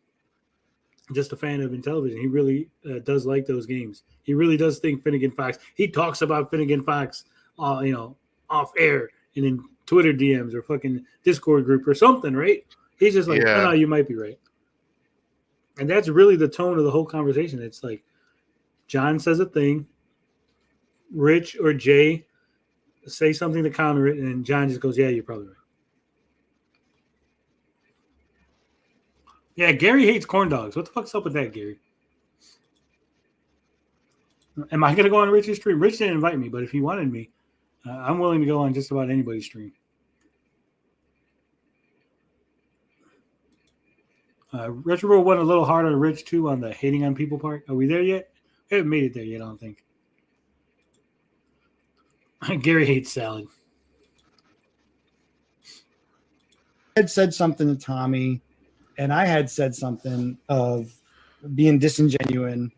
just a fan of Intellivision. He really does like those games. He really does think Finnegan Fox. He talks about Finnegan Fox, off air and in Twitter DMs or fucking Discord group or something, right? He's just like, no, you might be right. And that's really the tone of the whole conversation. It's like John says a thing, Rich or Jay say something to counter it, and John just goes, yeah, you're probably right. Yeah, Gary hates corn dogs. What the fuck's up with that, Gary? Am I going to go on Rich's stream? Rich didn't invite me, but if he wanted me, I'm willing to go on just about anybody's stream. RetroBro went a little hard on Rich, too, on the hating on people part. Are we there yet? We haven't made it there yet, I don't think. Gary hates salad. I had said something to Tommy, and I had said something of being disingenuous.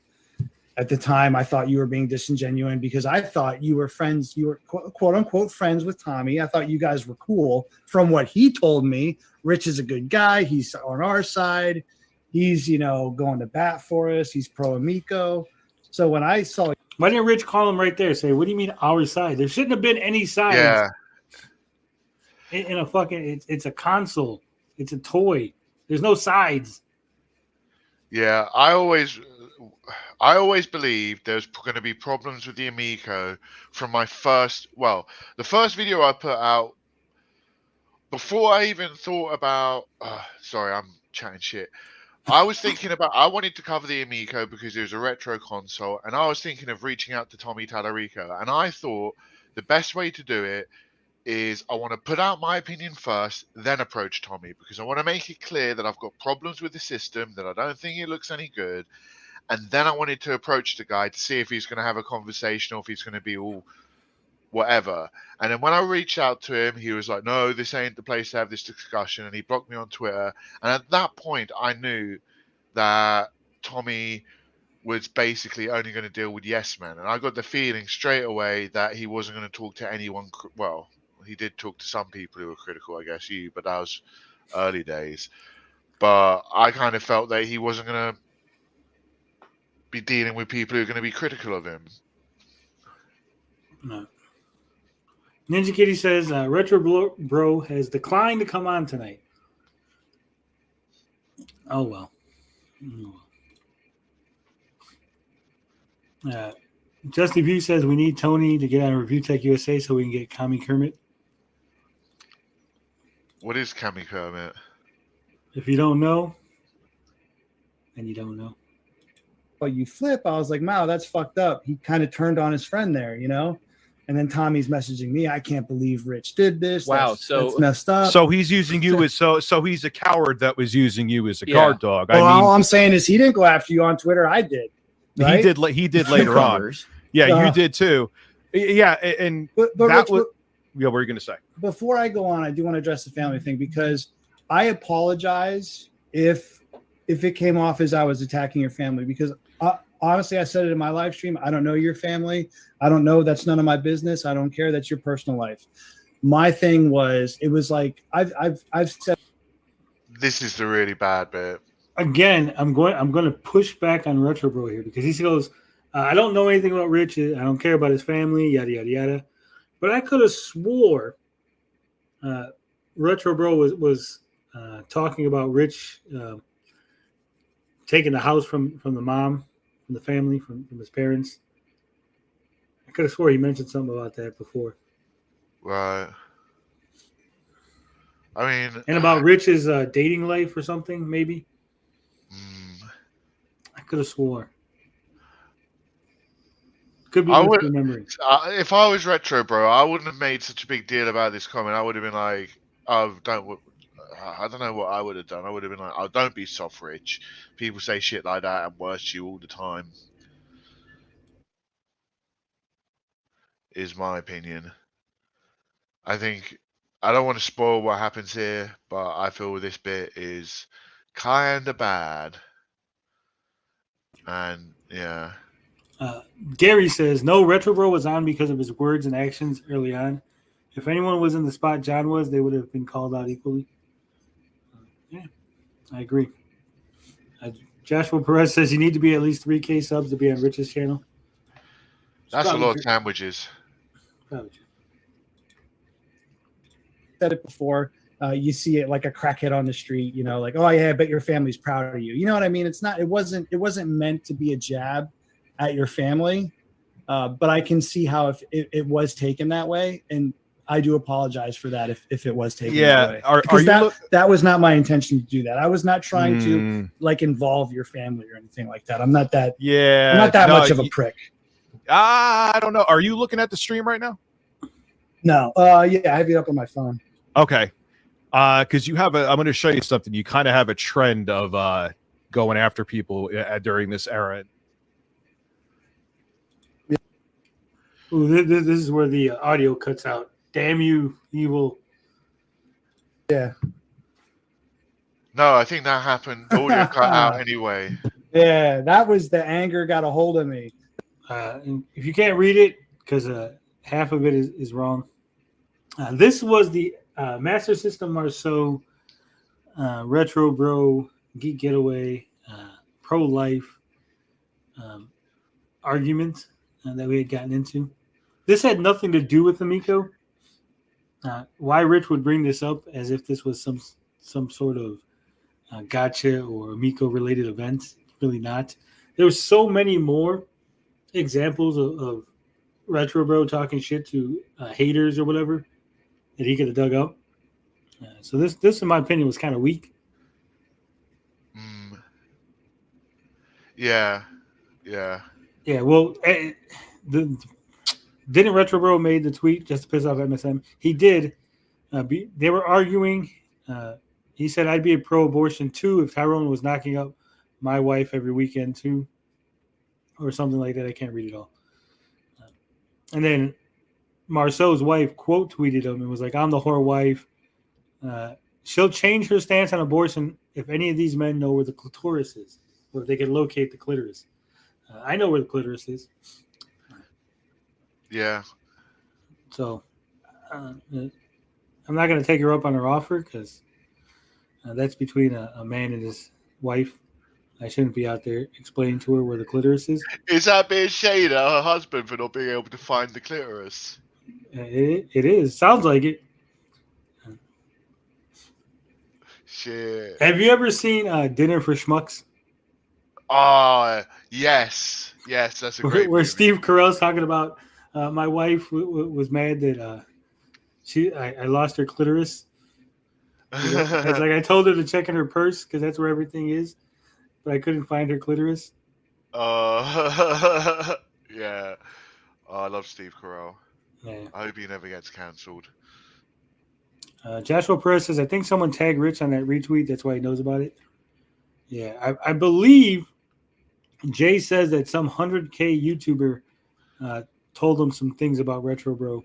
At the time, I thought you were being disingenuous because I thought you were friends. You were quote unquote friends with Tommy. I thought you guys were cool. From what he told me, Rich is a good guy. He's on our side. He's, going to bat for us. He's pro Amico. So when I saw, why didn't Rich call him right there? Say, what do you mean our side? There shouldn't have been any sides. Yeah. In a fucking, it's a console. It's a toy. There's no sides. Yeah, I always believed there's going to be problems with the Amico from the first video I put out before I even thought about. Sorry, I'm chatting shit. I was thinking about. I wanted to cover the Amico because it was a retro console, and I was thinking of reaching out to Tommy Tallarico, and I thought the best way to do it is I want to put out my opinion first, then approach Tommy, because I want to make it clear that I've got problems with the system, that I don't think it looks any good, and then I wanted to approach the guy to see if he's going to have a conversation or if he's going to be all whatever. And then when I reached out to him, he was like, no, this ain't the place to have this discussion, and he blocked me on Twitter. And at that point, I knew that Tommy was basically only going to deal with yes men, and I got the feeling straight away that he wasn't going to talk to anyone. Well, he did talk to some people who were critical, I guess but that was early days. But I kind of felt that he wasn't going to be dealing with people who are going to be critical of him. No. Ninja Kitty says, RetroBro has declined to come on tonight. Oh, well. Justy View says we need Tony to get on ReviewTechUSA so we can get Kami Kermit. What is Kami Kermit? If you don't know, then you don't know. But you flip, I was like, wow, that's fucked up. He kind of turned on his friend there, And then Tommy's messaging me, I can't believe Rich did this. Wow, that's messed up. So he's using you as so he's a coward that was using you as a guard dog. Well, all I'm saying is he didn't go after you on Twitter. I did. Right? He did later on. Yeah, you did too. Yeah, and but that Rich, was. Yeah, what are you going to say? Before I go on, I do want to address the family thing because I apologize if it came off as I was attacking your family because honestly, I said it in my live stream. I don't know your family. I don't know. That's none of my business. I don't care. That's your personal life. My thing was, it was like I've said. This is the really bad bit. Again, I'm going to push back on RetroBro here because he goes, I don't know anything about Rich. I don't care about his family. Yada yada yada. But I could have swore RetroBro was talking about Rich taking the house from the mom, from the family, from his parents. I could have swore he mentioned something about that before. Right. I mean, and about Rich's dating life or something, maybe. I could have swore. Could be misremembering. If I was RetroBro, I wouldn't have made such a big deal about this comment. I would have been like, I don't know what I would have done. I would have been like, oh, don't be soft, Rich. People say shit like that and worse you all the time. Is my opinion. I think I don't want to spoil what happens here, but I feel this bit is kind of bad. And yeah. Gary says, no, RetroBro was on because of his words and actions early on. If anyone was in the spot John was, they would have been called out equally. Yeah, I agree. Joshua Perez says you need to be at least 3K subs to be on Rich's channel. That's a lot of sandwiches. Probably true. Said it before. You see it like a crackhead on the street, you know, like, oh yeah, I bet your family's proud of you. You know what I mean? It wasn't meant to be a jab at your family. But I can see how if it was taken that way, and I do apologize for that if it was taken that way. Because that was not my intention to do that. I was not trying to like involve your family or anything like that. I'm not that much of a prick. I don't know. Are you looking at the stream right now? No. Yeah, I have it up on my phone. Okay. Because you have I'm going to show you something. You kind of have a trend of going after people during this era. Ooh, this is where the audio cuts out. Damn you, evil. Yeah. No, I think that happened. Audio cut out anyway. Yeah, that was the anger got a hold of me. If you can't read it, because half of it is wrong. This was the Master System Marceau, RetroBro, Geek Getaway, pro-life argument that we had gotten into. This had nothing to do with Amico. Why Rich would bring this up as if this was some sort of gotcha or Amico related event, really not. There was so many more examples of RetroBro talking shit to haters or whatever that he could have dug up. So this, in my opinion, was kind of weak. Yeah. Well, didn't RetroBro made the tweet just to piss off MSM? He did. They were arguing. He said, I'd be a pro-abortion too if Tyrone was knocking up my wife every weekend too, or something like that. I can't read it all. And then Marceau's wife quote tweeted him and was like, I'm the whore wife. She'll change her stance on abortion if any of these men know where the clitoris is, or if they can locate the clitoris. I know where the clitoris is. Yeah. So I'm not going to take her up on her offer because that's between a man and his wife. I shouldn't be out there explaining to her where the clitoris is. Is that being shade at her husband for not being able to find the clitoris? It is. Sounds like it. Shit. Have you ever seen Dinner for Schmucks? Oh, yes. Yes, that's a great Where movie. Steve Carell's talking about my wife was mad that I lost her clitoris. It's like I told her to check in her purse because that's where everything is, but I couldn't find her clitoris. Yeah. Oh, I love Steve Carell. Yeah. I hope he never gets cancelled. Joshua Perez says, I think someone tagged Rich on that retweet. That's why he knows about it. Yeah, I believe Jay says that some 100K YouTuber told him some things about RetroBro.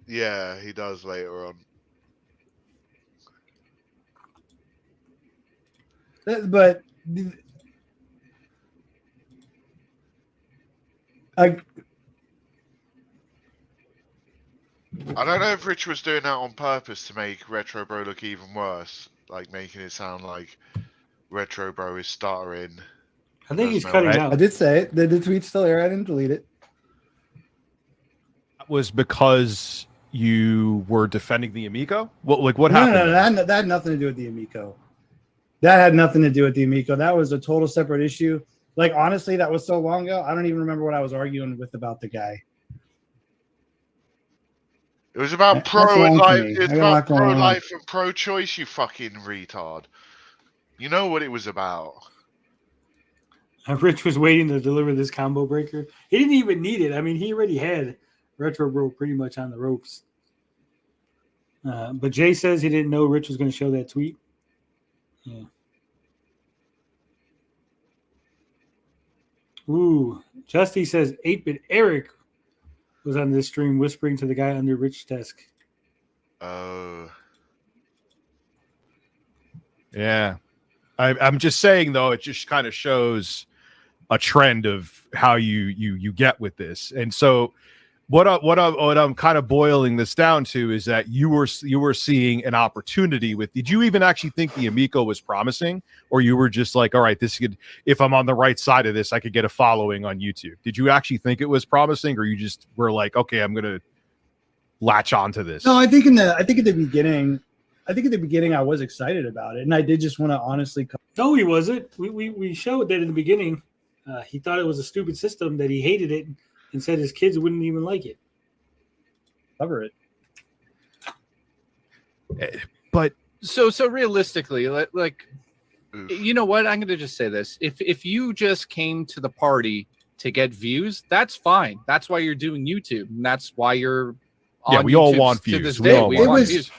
Yeah, he does later on. But I don't know if Rich was doing that on purpose to make RetroBro look even worse, like making it sound like RetroBro is stuttering. I think he's cutting out. I did say it. The tweet's still there. I didn't delete it. That was because you were defending the Amico? What happened? No, that had nothing to do with the Amico. That had nothing to do with the Amico. That was a total separate issue. Like, honestly, that was so long ago. I don't even remember what I was arguing with about the guy. It was about pro-life. It's about pro-life and pro-choice, you fucking retard. You know what it was about. Rich was waiting to deliver this combo breaker. He didn't even need it. I mean, he already had RetroBro pretty much on the ropes. But Jay says he didn't know Rich was going to show that tweet. Yeah. Ooh, Justy says 8-Bit Eric was on this stream whispering to the guy under Rich's desk. Oh. Yeah. I'm just saying, though, it just kind of shows a trend of how you get with this. And so what I'm kind of boiling this down to is that you were seeing an opportunity with. Did you even actually think the Amico was promising, or you were just like, all right, this could, if I'm on the right side of this, I could get a following on YouTube? Did you actually think it was promising, or you just were like, okay, I'm gonna latch onto this? No, I think at the beginning I was excited about it, and I did just want to honestly. No, he wasn't. We showed that in the beginning. He thought it was a stupid system, that he hated it, and said his kids wouldn't even like it. Cover it. But so realistically, like, you know what? I'm going to just say this: if you just came to the party to get views, that's fine. That's why you're doing YouTube, and that's why you're on we YouTube all want to views. this We day. all We want want views. views.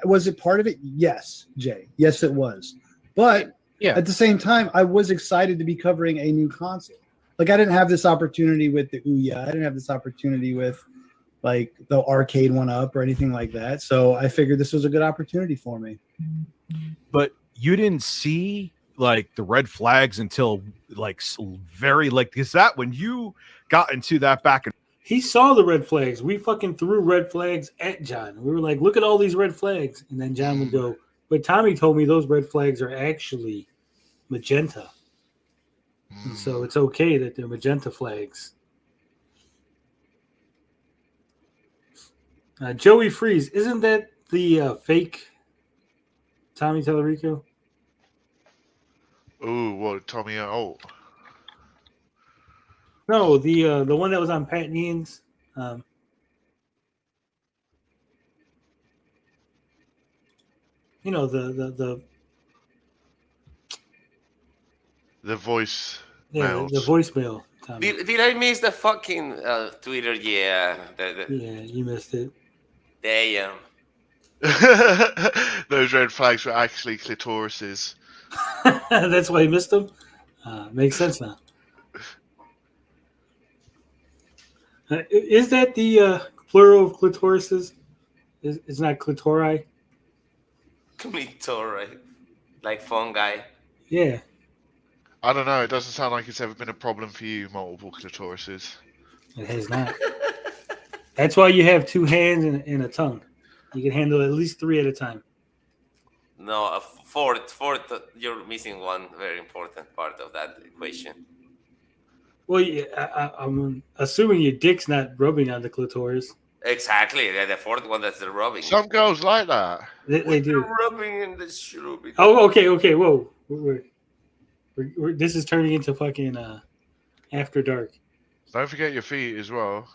Was it part of it? Yes, Jay. Yes, it was. But at the same time, I was excited to be covering a new console. Like, I didn't have this opportunity with the Ouya. I didn't have this opportunity with like the arcade one up or anything like that. So I figured this was a good opportunity for me. But you didn't see like the red flags until like very like, is that when you got into that back? He saw the red flags. We fucking threw red flags at John. We were like, look at all these red flags. And then John would go, but Tommy told me those red flags are actually magenta. And so it's okay that they're magenta flags. Joey Freeze, isn't that the fake Tommy Tallarico? Oh, what, Tommy? Oh, No, the one that was on Pat Ian's. You know, the voice. Yeah, the voicemail. Tommy. Did I miss the fucking Twitter? Yeah. Yeah, you missed it. Damn. Those red flags were actually clitorises. That's why you missed them? Makes sense now. Is that the plural of clitorises? It's not clitori? Clitori. Like fungi. Yeah. I don't know. It doesn't sound like it's ever been a problem for you, multiple clitorises. It has not. That's why you have two hands and a tongue. You can handle at least 3 at a time. No, a fourth. You're missing one very important part of that equation. Well, yeah, I'm assuming your dick's not rubbing on the clitoris. Exactly. The fourth one, that's the rubbing. Some girls like that. They do. The rubbing and the shrubbing. Oh, okay. Whoa. This is turning into fucking After Dark. Don't forget your feet as well.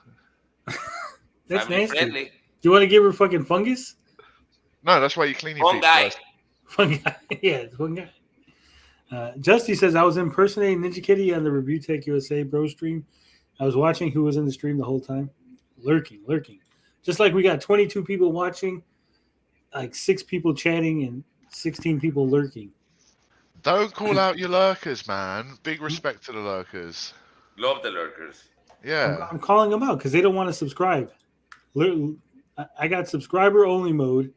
That's Family nasty. friendly. You want to give her fucking fungus? No, that's why you clean your feet first. Fungi. Yeah, it's fungi. Justy says, I was impersonating Ninja Kitty on the ReviewTechUSA bro stream. I was watching who was in the stream the whole time. Lurking. Just like we got 22 people watching, like 6 people chatting, and 16 people lurking. Don't call out your lurkers, man. Big respect to the lurkers. Love the lurkers. Yeah. I'm calling them out because they don't want to subscribe. I got subscriber only mode.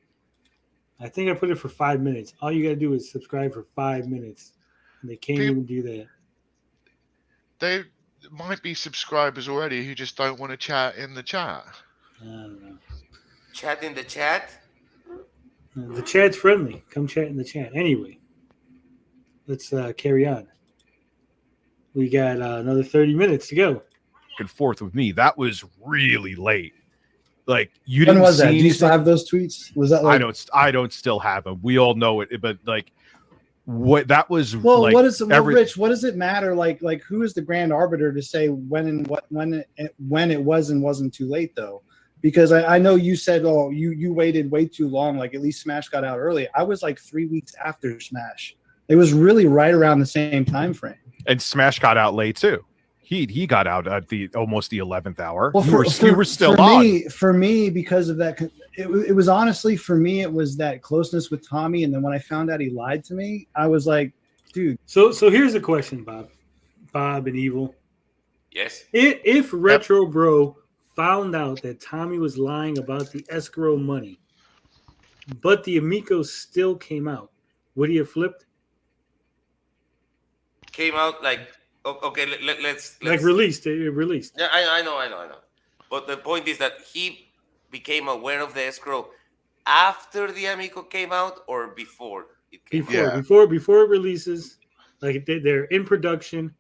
I think I put it for 5 minutes. All you got to do is subscribe for 5 minutes. And they can't even do that. They might be subscribers already who just don't want to chat in the chat. I don't know. Chat in the chat? The chat's friendly. Come chat in the chat. Anyway, let's carry on. We got another 30 minutes to go. Back and forth with me. That was really late. Like you When didn't was see that? Do you anything? still have those tweets? Was that like I don't still have them. We all know it, but like what that was like Rich, what does it matter? Like who is the grand arbiter to say when it was and wasn't too late though? Because I know you said, oh, you waited way too long, like at least Smash got out early. I was like 3 weeks after Smash. It was really right around the same time frame. And Smash got out late too. He got out at almost the 11th hour. Well, you were still on. For me, because of that, it was honestly for me, it was that closeness with Tommy. And then when I found out he lied to me, I was like, dude. So here's the question, Bob and Evil. Yes. If RetroBro found out that Tommy was lying about the escrow money, but the Amico still came out, would he have flipped? Came out like Okay, let's like released. It released. Yeah, I know. But the point is that he became aware of the escrow after the Amico came out or before it came out? Before it releases. Like they're in production.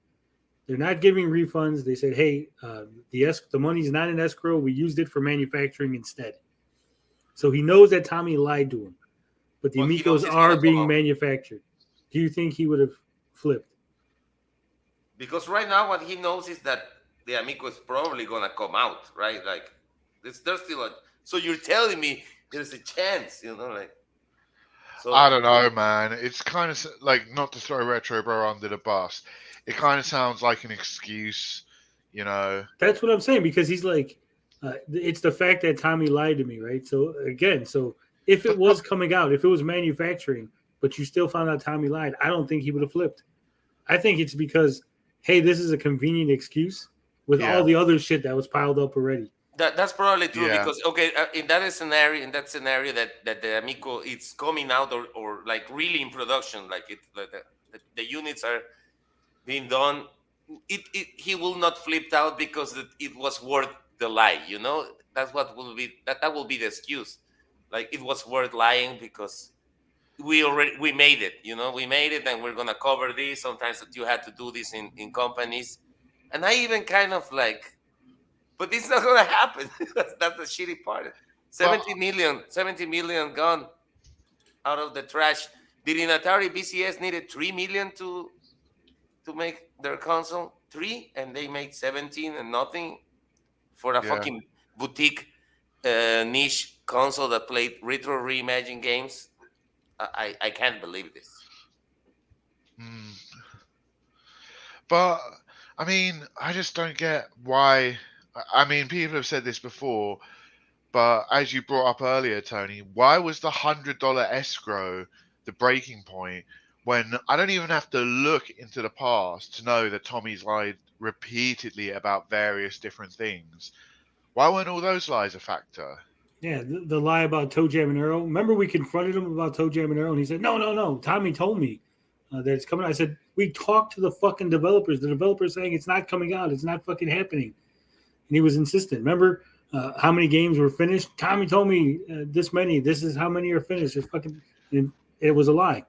They're not giving refunds. They said, "Hey, the money's not in escrow. We used it for manufacturing instead." So he knows that Tommy lied to him, but the Amicos are being manufactured. Do you think he would have flipped? Because right now, what he knows is that the Amico is probably gonna come out, right? Like, there's still a. So you're telling me there's a chance, like. So I don't know, man. It's kind of like, not to throw RetroBro under the bus. It kind of sounds like an excuse, That's what I'm saying, because he's like, it's the fact that Tommy lied to me, right? So again, if it was coming out, if it was manufacturing, but you still found out Tommy lied, I don't think he would have flipped. I think it's because, hey, this is a convenient excuse with all the other shit that was piled up already. That's probably true because in that scenario that the Amico it's coming out or like really in production, like the units are being done, he will not flip out because it was worth the lie. That's what will be that will be the excuse. Like, it was worth lying because we made it. We made it, and we're gonna cover this. Sometimes that you had to do this in companies, and I even kind of like. But it's not going to happen. That's the shitty part. 70 million gone out of the trash. Did Atari BCS needed 3 million to make their console? 3, and they made 17 and nothing for a fucking boutique niche console that played retro reimagined games. I can't believe this. But I mean, I just don't get why. I mean, people have said this before, but as you brought up earlier, Tony, why was the $100 escrow the breaking point when I don't even have to look into the past to know that Tommy's lied repeatedly about various different things? Why weren't all those lies a factor? Yeah, the lie about Toe Jam and Earl. Remember, we confronted him about Toe Jam and Earl, and he said, no. Tommy told me that it's coming out. I said, we talked to the fucking developers. The developers saying it's not coming out. It's not fucking happening. And he was insistent. Remember how many games were finished? Tommy told me this many. This is how many are finished. It's fucking. And it was a lie.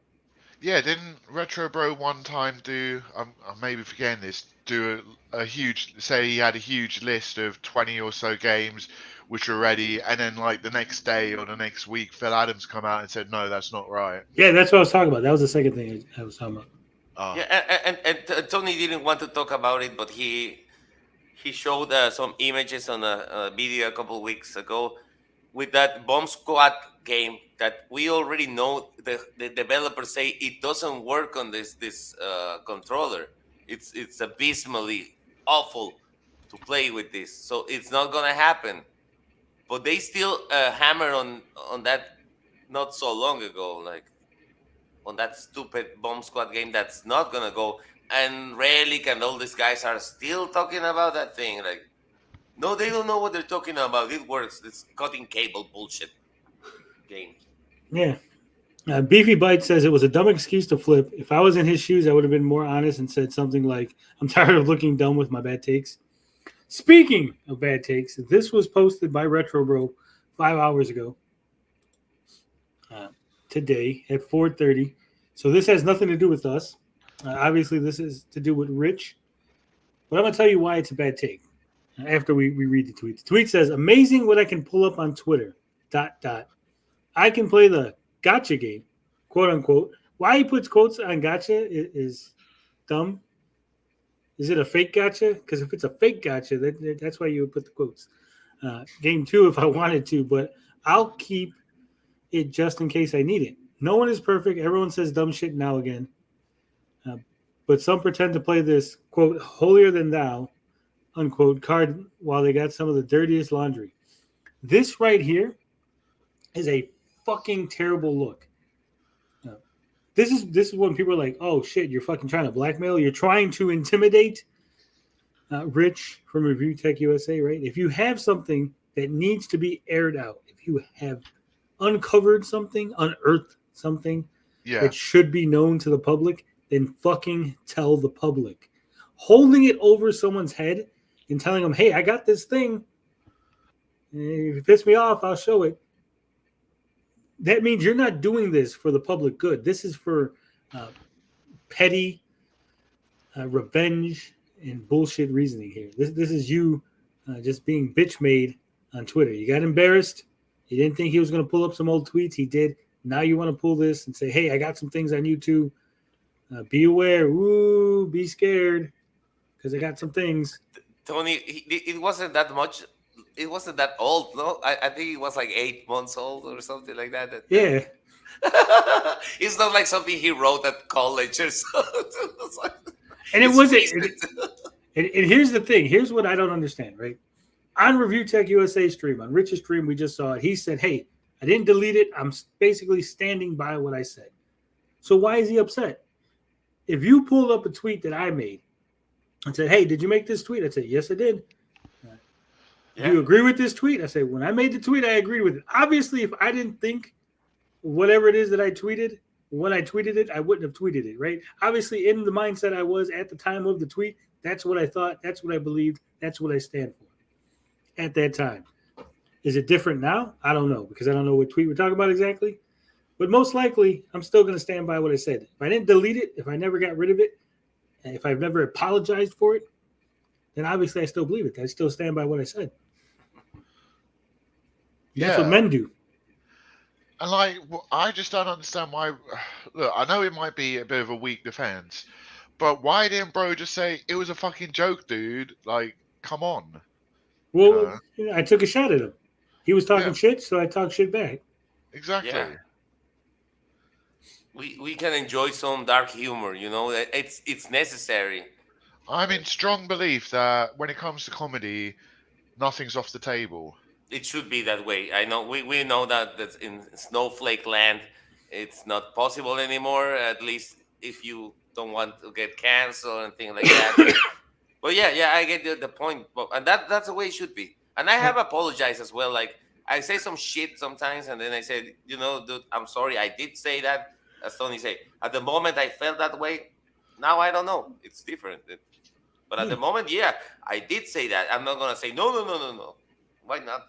Yeah, didn't RetroBro one time do? I may be forgetting this. Do a huge. Say he had a huge list of 20 or so games which were ready, and then like the next day or the next week, Phil Adams come out and said, "No, that's not right." Yeah, that's what I was talking about. That was the second thing I was talking about. Yeah, and Tony didn't want to talk about it, but he showed some images on a video a couple of weeks ago with that Bomb Squad game that we already know the developers say it doesn't work on this controller. It's abysmally awful to play with this, so it's not gonna happen. But they still hammered on that not so long ago, like on that stupid Bomb Squad game that's not gonna go. And Relic and all these guys are still talking about that thing. Like, no, they don't know what they're talking about. It works. It's cutting cable bullshit game. Yeah. Beefy Bite says it was a dumb excuse to flip. If I was in his shoes, I would have been more honest and said something like, I'm tired of looking dumb with my bad takes. Speaking of bad takes, this was posted by RetroBro 5 hours ago. Today at 4:30. So this has nothing to do with us. Obviously, this is to do with Rich. But I'm going to tell you why it's a bad take after we read the tweet. The tweet says, amazing what I can pull up on Twitter. ... I can play the gotcha game, quote unquote. Why he puts quotes on gotcha is dumb. Is it a fake gotcha? Because if it's a fake gotcha, that's why you would put the quotes. Game 2 if I wanted to, but I'll keep it just in case I need it. No one is perfect. Everyone says dumb shit now again. But some pretend to play this, quote, holier than thou, unquote, card while they got some of the dirtiest laundry. This right here is a fucking terrible look. This is when people are like, oh, shit, you're fucking trying to blackmail. You're trying to intimidate Rich from ReviewTechUSA, right? If you have something that needs to be aired out, if you have uncovered something, unearthed something that should be known to the public, then fucking tell the public. holding it over someone's head and telling them, hey, I got this thing. And if you piss me off, I'll show it. That means you're not doing this for the public good. This is for petty revenge and bullshit reasoning here. This is you just being bitch made on Twitter. You got embarrassed. You didn't think he was going to pull up some old tweets. He did. Now you want to pull this and say, hey, I got some things on you too. Be aware. Ooh, be scared because I got some things. Tony, it wasn't that much. It wasn't that old, no? I think it was like 8 months old or something like that. Yeah. It's not like something he wrote at college or something. And it wasn't. And here's the thing. Here's what I don't understand, right? On ReviewTechUSA stream, on Rich's stream, we just saw it. He said, hey, I didn't delete it. I'm basically standing by what I said. So why is he upset? If you pulled up a tweet that I made and said, hey, did you make this tweet? I'd say, yes, I did. Do you agree with this tweet? I say, when I made the tweet, I agreed with it. Obviously, if I didn't think whatever it is that I tweeted, when I tweeted it, I wouldn't have tweeted it, right? Obviously, in the mindset I was at the time of the tweet, that's what I thought. That's what I believed. That's what I stand for at that time. Is it different now? I don't know because I don't know what tweet we're talking about exactly. But most likely, I'm still going to stand by what I said. If I didn't delete it, if I never got rid of it, and if I've never apologized for it, then obviously I still believe it. I still stand by what I said. That's what men do. And like, I just don't understand why. Look, I know it might be a bit of a weak defense, but why didn't bro just say it was a fucking joke, dude? Like, come on. Well, I took a shot at him. He was talking shit, so I talked shit back. Exactly. Yeah. We can enjoy some dark humor, you know. It's necessary. I'm in strong belief that when it comes to comedy, nothing's off the table. It should be that way. I know we know that in Snowflake Land, it's not possible anymore. At least if you don't want to get canceled and things like that. But yeah, I get the point. And that's the way it should be. And I have apologized as well. Like I say some shit sometimes, and then I said, you know, dude, I'm sorry. I did say that. As Tony said, at the moment I felt that way. Now I don't know. It's different. But at the moment, yeah, I did say that. I'm not gonna say no. Why not?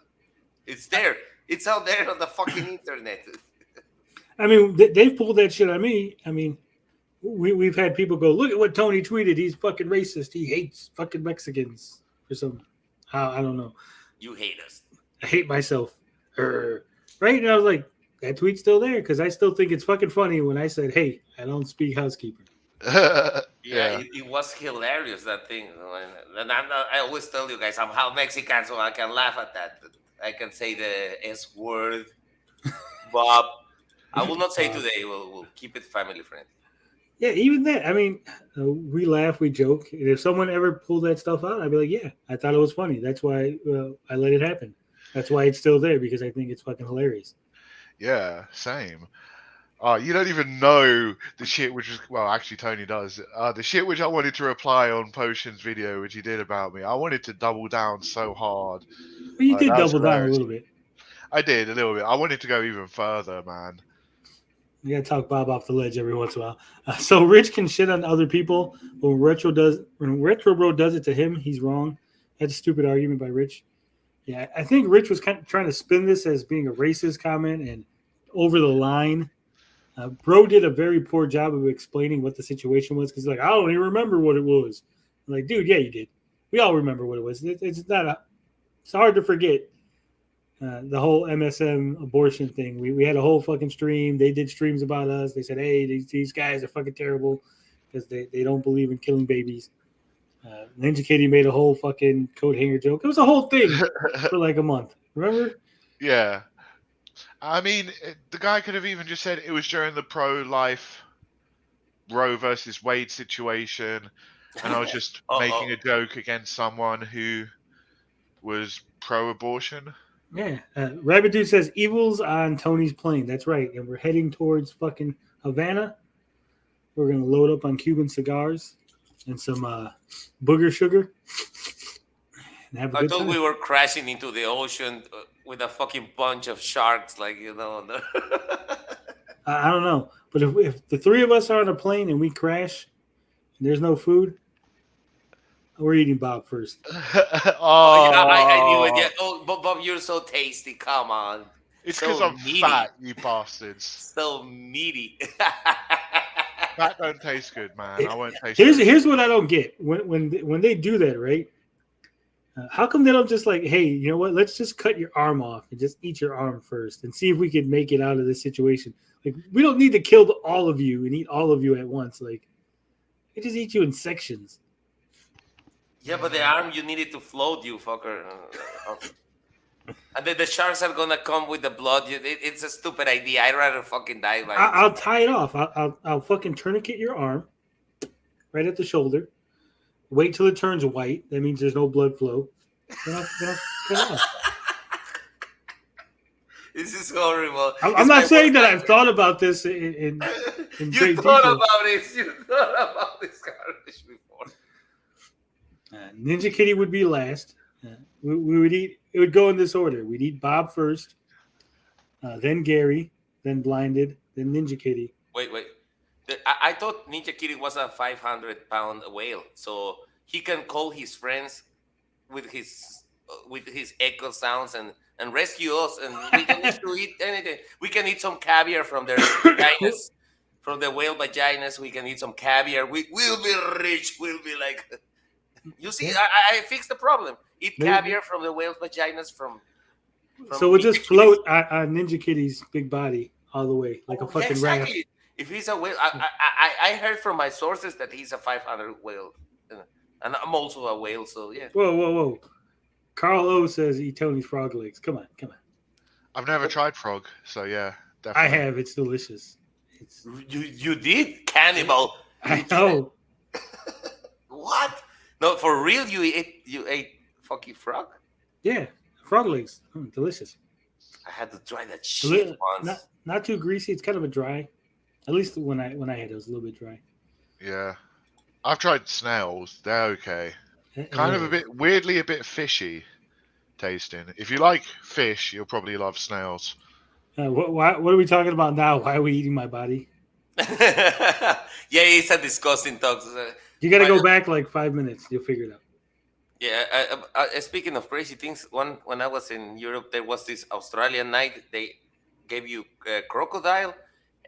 It's there. It's out there on the fucking internet. I mean, they've pulled that shit on me. I mean, we've had people go, look at what Tony tweeted. He's fucking racist. He hates fucking Mexicans or something. I don't know. You hate us. I hate myself. Right? And I was like, that tweet's still there because I still think it's fucking funny when I said, hey, I don't speak housekeeping. It was hilarious, that thing. And I always tell you guys, I'm half Mexican, so I can laugh at that. I can say the S word. Bob. I will not say today. We'll keep it family friendly. Yeah, even that. I mean, we laugh, we joke. And if someone ever pulled that stuff out, I'd be like, yeah, I thought it was funny. That's why I let it happen. That's why it's still there, because I think it's fucking hilarious. Yeah, same. You don't even know the shit which was, well, actually Tony does. The shit which I wanted to reply on Potion's video, which he did about me. I wanted to double down so hard. Well, you did double down a little bit. I did a little bit. I wanted to go even further, man. You gotta talk Bob off the ledge every once in a while. So Rich can shit on other people, but when RetroBro does it to him, he's wrong. That's a stupid argument by Rich. Yeah, I think Rich was kind of trying to spin this as being a racist comment and over the line. Bro did a very poor job of explaining what the situation was because he's like, I don't even remember what it was. I'm like, dude, yeah, you did. We all remember what it was. It's hard to forget the whole MSM abortion thing. We had a whole fucking stream. They did streams about us. They said, hey, these guys are fucking terrible because they don't believe in killing babies. Ninja Kitty made a whole fucking coat hanger joke. It was a whole thing for like a month. Remember? Yeah. I mean, the guy could have even just said it was during the pro-life Roe versus Wade situation, and I was just making a joke against someone who was pro-abortion. Yeah. Rabbit Dude says, evil's on Tony's plane. That's right. And we're heading towards fucking Havana. We're going to load up on Cuban cigars and some booger sugar. And have a I good thought time. we were crashing into the ocean with a fucking bunch of sharks, like, you know. I don't know. But if the three of us are on a plane and we crash and there's no food, We're eating Bob first. Oh, yeah, I knew it. Yeah. Oh, but Bob, you're so tasty. Come on. It's So because I'm meaty. fat, you bastards. So meaty. That don't taste good, man. I won't taste. Here's what I don't get when they do that, right? How come they don't just like, hey, you know what? Let's just cut your arm off and just eat your arm first and see if we can make it out of this situation. Like, we don't need to kill all of you and eat all of you at once. Like, they just eat you in sections. Yeah, but the arm you needed to float, you fucker. And then the sharks are gonna come with the blood. It's a stupid idea. I'd rather fucking die. I'll tie it off. I'll fucking tourniquet your arm right at the shoulder. Wait till it turns white. That means there's no blood flow. Then I'll cut it off. This is horrible. I'm not saying that I've thought about this in You great thought detail. about this. You thought about this garbage before. Ninja Kitty would be last. We would eat. It would go in this order. We'd eat Bob first, then Gary, then Blinded, then Ninja Kitty. Wait. I thought Ninja Kitty was a 500-pound whale, so he can call his friends with his echo sounds and rescue us, and we don't need to eat anything. We can eat some caviar from their vaginas, from the whale vaginas. We can eat some caviar. We'll be rich. We'll be like, you see, I fixed the problem. Eat caviar from the whale vaginas from So we'll just float on Ninja Kitty's big body all the way, like a fucking raft. exactly. If he's a whale, I heard from my sources that he's a 500 whale, and I'm also a whale. So yeah. Whoa. Carl O says eat Tony's frog legs. Come on. I've never tried frog, so yeah, definitely. I have. It's delicious. You did, cannibal. I know. What? No, for real? You ate fucking frog? Yeah, frog legs. Delicious. I had to try that shit once. Not too greasy. It's kind of a dry. At least when I had it, it was a little bit dry. Yeah, I've tried snails. They're okay. Kind of a bit weirdly a bit fishy tasting. If you like fish, you'll probably love snails. What are we talking about now? Why are we eating my body? Yeah, it's a disgusting talk. You got to go back like 5 minutes. You'll figure it out. Yeah. Speaking of crazy things, when I was in Europe, there was this Australian night. They gave you crocodile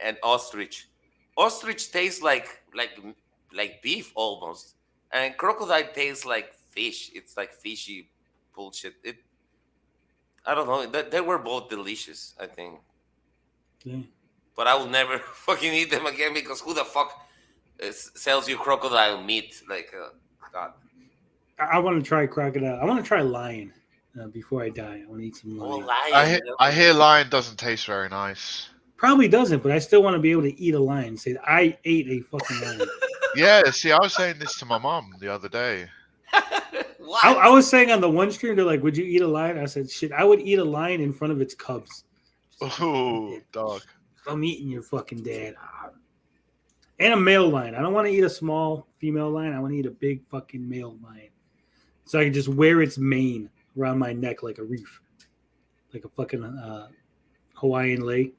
and ostrich. Ostrich tastes like beef almost, and crocodile tastes like fish. It's like fishy bullshit. I don't know. They were both delicious, I think. Yeah. But I will never fucking eat them again because who the fuck sells you crocodile meat? Like, God. I want to try crocodile. I want to try lion before I die. I want to eat some lion. Lion. I hear lion doesn't taste very nice. Probably doesn't, but I still want to be able to eat a lion. Say, I ate a fucking lion. Yeah, see, I was saying this to my mom the other day. I was saying on the one stream, they're like, would you eat a lion? I said, shit, I would eat a lion in front of its cubs. Oh, dog. I'm eating your fucking dad. And a male lion. I don't want to eat a small female lion. I want to eat a big fucking male lion. So I can just wear its mane around my neck like a reef. Like a fucking Hawaiian lei.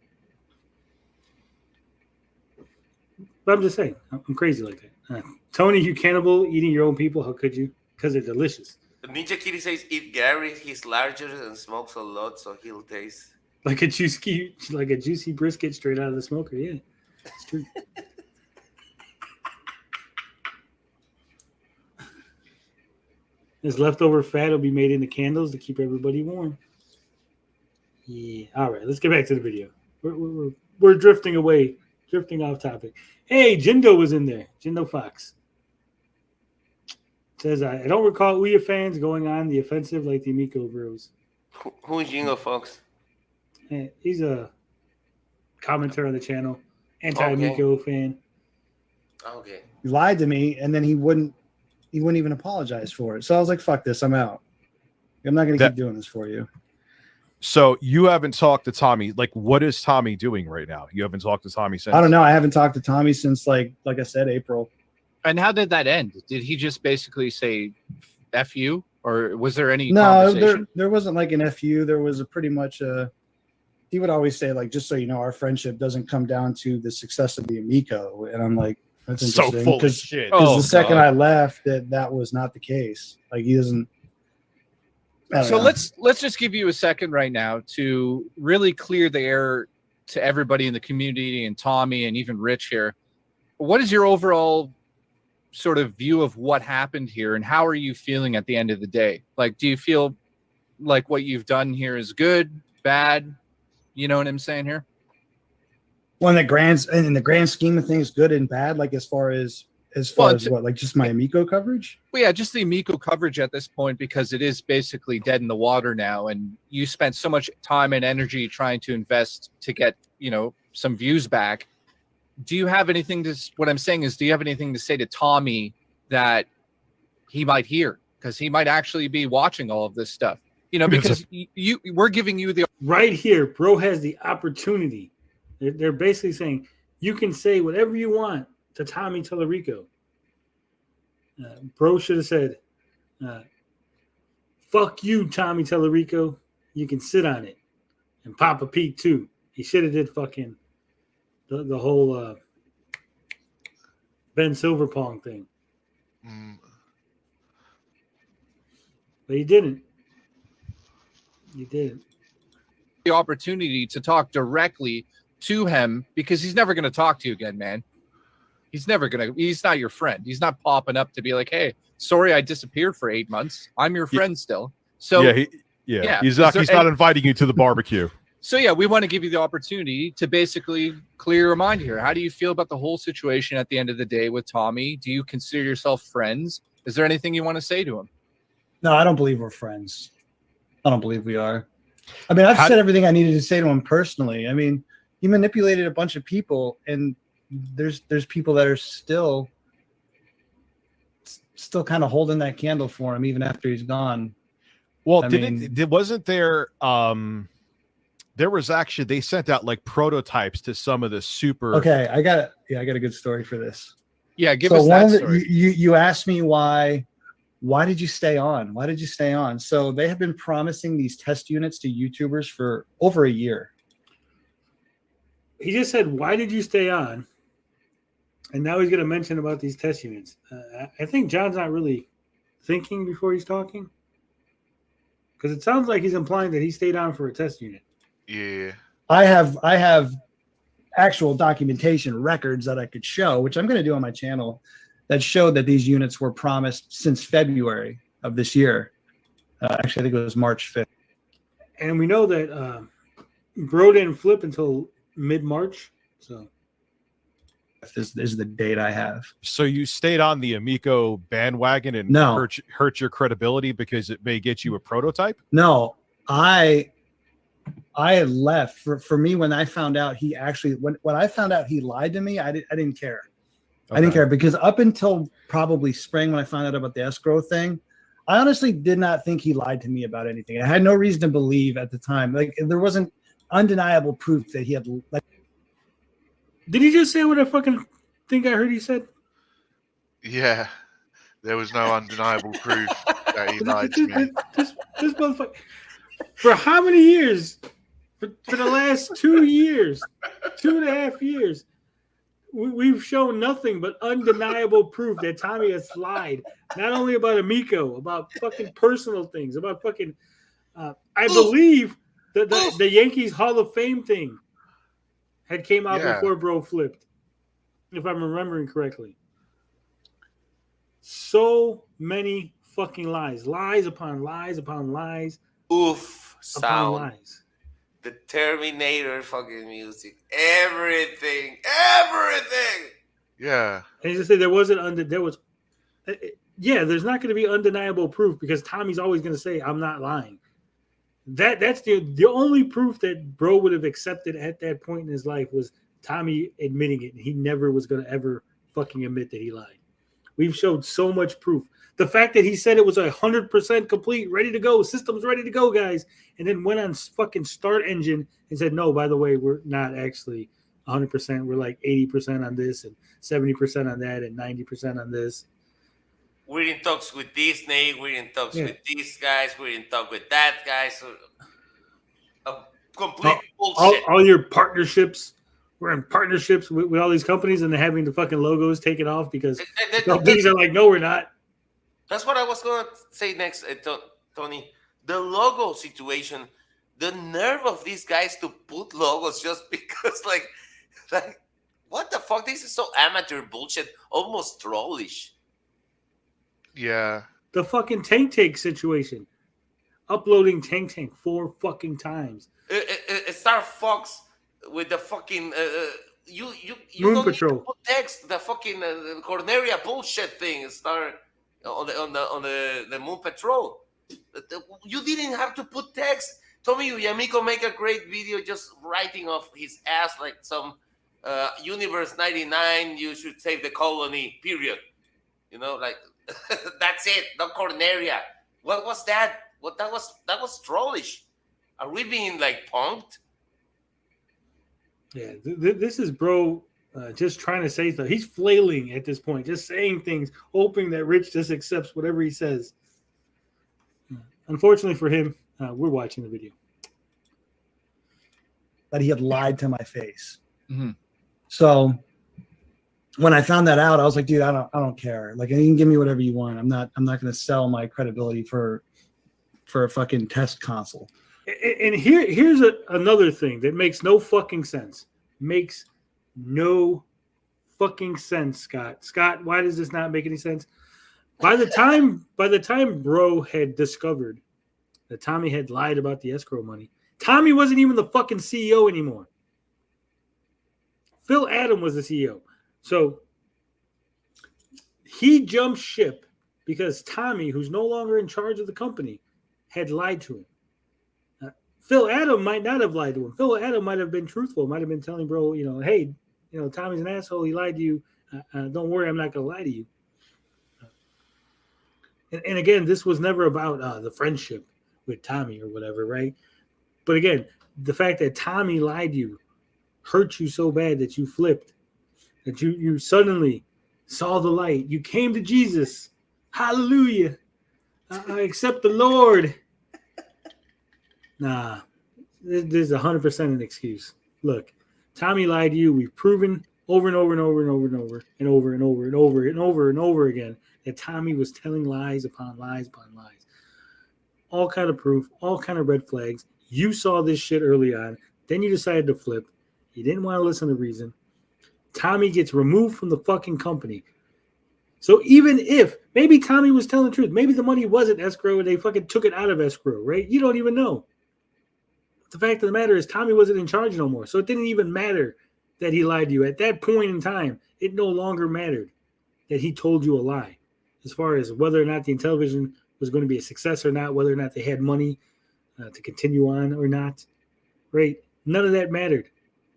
But I'm just saying, I'm crazy like that. Tony, you cannibal eating your own people? How could you? Because they're delicious. Ninja Kitty says, eat Gary. He's larger and smokes a lot, so he'll taste like a juicy brisket straight out of the smoker. Yeah, it's true. This leftover fat will be made into candles to keep everybody warm. Yeah. All right, let's get back to the video. We're drifting away, drifting off topic. Hey, Jindo was in there. Jindo Fox says, I don't recall Ouya fans going on the offensive like the Amico bros. Who is Jindo Fox? He's a commenter on the channel, anti-Amico fan. Okay. He lied to me, and then he wouldn't even apologize for it. So I was like, fuck this, I'm out. I'm not going to keep doing this for you. So you haven't talked to Tommy. Like, what is Tommy doing right now? You haven't talked to Tommy since? I don't know. I haven't talked to Tommy since, like I said, April. And how did that end? Did he just basically say F you? Or was there any conversation? there wasn't like an FU. There was a pretty much he would always say, like, just so you know, our friendship doesn't come down to the success of the Amico. And I'm like, That's So interesting, full of 'cause- shit. 'cause Oh, the second God. I left, that was not the case. Like he doesn't. I don't So know. let's just give you a second right now to really clear the air to everybody in the community and Tommy and even Rich here. What is your overall sort of view of what happened here, and how are you feeling at the end of the day? Like, do you feel like what you've done here is good, bad? You know what I'm saying here? Well, in the grand scheme of things, good and bad. Like as far as what, like just my Amico coverage. Well, yeah, just the Amico coverage at this point, because it is basically dead in the water now, and you spent so much time and energy trying to invest to get, some views back. Do you have anything to? What I'm saying is, do you have anything to say to Tommy that he might hear, because he might actually be watching all of this stuff? Because we're giving you the right here. Bro has the opportunity. They're basically saying you can say whatever you want to Tommy Tallarico. Bro should have said, fuck you, Tommy Tallarico. You can sit on it. And Papa Pete, too. He should have did fucking the whole Ben Silverpong thing. But he didn't. He didn't. The opportunity to talk directly to him, because he's never going to talk to you again, man. He's not your friend. He's not popping up to be like, hey, sorry I disappeared for 8 months. I'm your friend still. So he's not inviting you to the barbecue. So yeah, we want to give you the opportunity to basically clear your mind here. How do you feel about the whole situation at the end of the day with Tommy? Do you consider yourself friends? Is there anything you want to say to him? No, I don't believe we're friends. I don't believe we are. I mean, I've said everything I needed to say to him personally. I mean, he manipulated a bunch of people, and there's people that are still kind of holding that candle for him even after he's gone. Well, wasn't there there was actually, they sent out like prototypes to some of the super. Okay, I got a good story for this. Yeah, give us that story. You asked me why did you stay on? Why did you stay on? So they have been promising these test units to YouTubers for over a year. He just said, why did you stay on? And now he's going to mention about these test units. I think John's not really thinking before he's talking, because it sounds like he's implying that he stayed on for a test unit. Yeah. I have actual documentation records that I could show, which I'm going to do on my channel, that showed that these units were promised since February of this year. Actually, I think it was March 5th. And we know that Bro didn't flip until mid-March. So this is the date I have. So you stayed on the Amico bandwagon and hurt your credibility because it may get you a prototype? No, I had left. For me, when I found out he actually when I found out he lied to me, I didn't care. Okay. I didn't care, because up until probably spring, when I found out about the escrow thing, I honestly did not think he lied to me about anything. I had no reason to believe at the time. Like, there wasn't undeniable proof that he had. Did he just say what I fucking think I heard he said? Yeah, there was no undeniable proof that he lied to me. This motherfucker. For how many years? For the last 2 years, 2.5 years, we've shown nothing but undeniable proof that Tommy has lied. Not only about Amico, about fucking personal things, about fucking. I believe that the Yankees Hall of Fame thing had came out before Bro flipped, if I'm remembering correctly. So many fucking lies upon lies upon lies. Oof, sound. Lies. The Terminator fucking music. Everything. Yeah. And you just say there's not going to be undeniable proof, because Tommy's always going to say, I'm not lying. That's the only proof that Bro would have accepted at that point in his life was Tommy admitting it. And he never was going to ever fucking admit that he lied. We've showed so much proof. The fact that he said it was 100% complete, ready to go, systems ready to go, guys, and then went on fucking Start Engine and said, no, by the way, we're not actually 100%. We're like 80% on this and 70% on that and 90% on this. We're in talks with Disney. We're in talks with these guys. We're in talks with that guy. So, complete bullshit. All your partnerships we're in partnerships with all these companies, and they're having the fucking logos taken off because the companies are like, no, we're not. That's what I was going to say next, Tony. The logo situation, the nerve of these guys to put logos just because, like, what the fuck? This is so amateur bullshit, almost trollish. Yeah. The fucking Tank situation. Uploading Tank 4 fucking times. Star Fox with the fucking you Moon don't Patrol. need to put text. The fucking Corneria bullshit thing. Star on the Moon Patrol. You didn't have to put text. Tomi Amico make a great video just writing off his ass like some Universe 99. You should save the colony. Period. You know, like that's it. No Corneria. What was that? What that was trollish. Are we being like punked? Yeah, this is bro just trying to say stuff. He's flailing at this point, just saying things, hoping that Rich just accepts whatever he says. Unfortunately for him, we're watching the video. That he had lied to my face. Mm-hmm. So when I found that out, I was like, dude, I don't care. Like, you can give me whatever you want. I'm not going to sell my credibility for a fucking test console. And here's another thing that makes no fucking sense. Makes no fucking sense, Scott. Scott, why does this not make any sense? By the time bro had discovered that Tommy had lied about the escrow money, Tommy wasn't even the fucking CEO anymore. Phil Adam was the CEO. So he jumped ship because Tommy, who's no longer in charge of the company, had lied to him. Phil Adam might not have lied to him. Phil Adam might have been truthful, might have been telling bro, hey, Tommy's an asshole. He lied to you. Don't worry, I'm not going to lie to you. And again, this was never about the friendship with Tommy or whatever, right? But again, the fact that Tommy lied to you hurt you so bad that you flipped, that you suddenly saw the light. You came to Jesus. Hallelujah. I accept the Lord. Nah, this is 100% an excuse. Look, Tommy lied to you. We've proven over and over and over and over and over and over and over and over and over and over again that Tommy was telling lies upon lies upon lies. All kind of proof, all kind of red flags. You saw this shit early on. Then you decided to flip. You didn't want to listen to reason. Tommy gets removed from the fucking company. So even if maybe Tommy was telling the truth, maybe the money wasn't escrow and they fucking took it out of escrow, right? You don't even know. The fact of the matter is Tommy wasn't in charge no more. So it didn't even matter that he lied to you. At that point in time, it no longer mattered that he told you a lie. As far as whether or not the Intellivision was going to be a success or not, whether or not they had money to continue on or not, right? None of that mattered.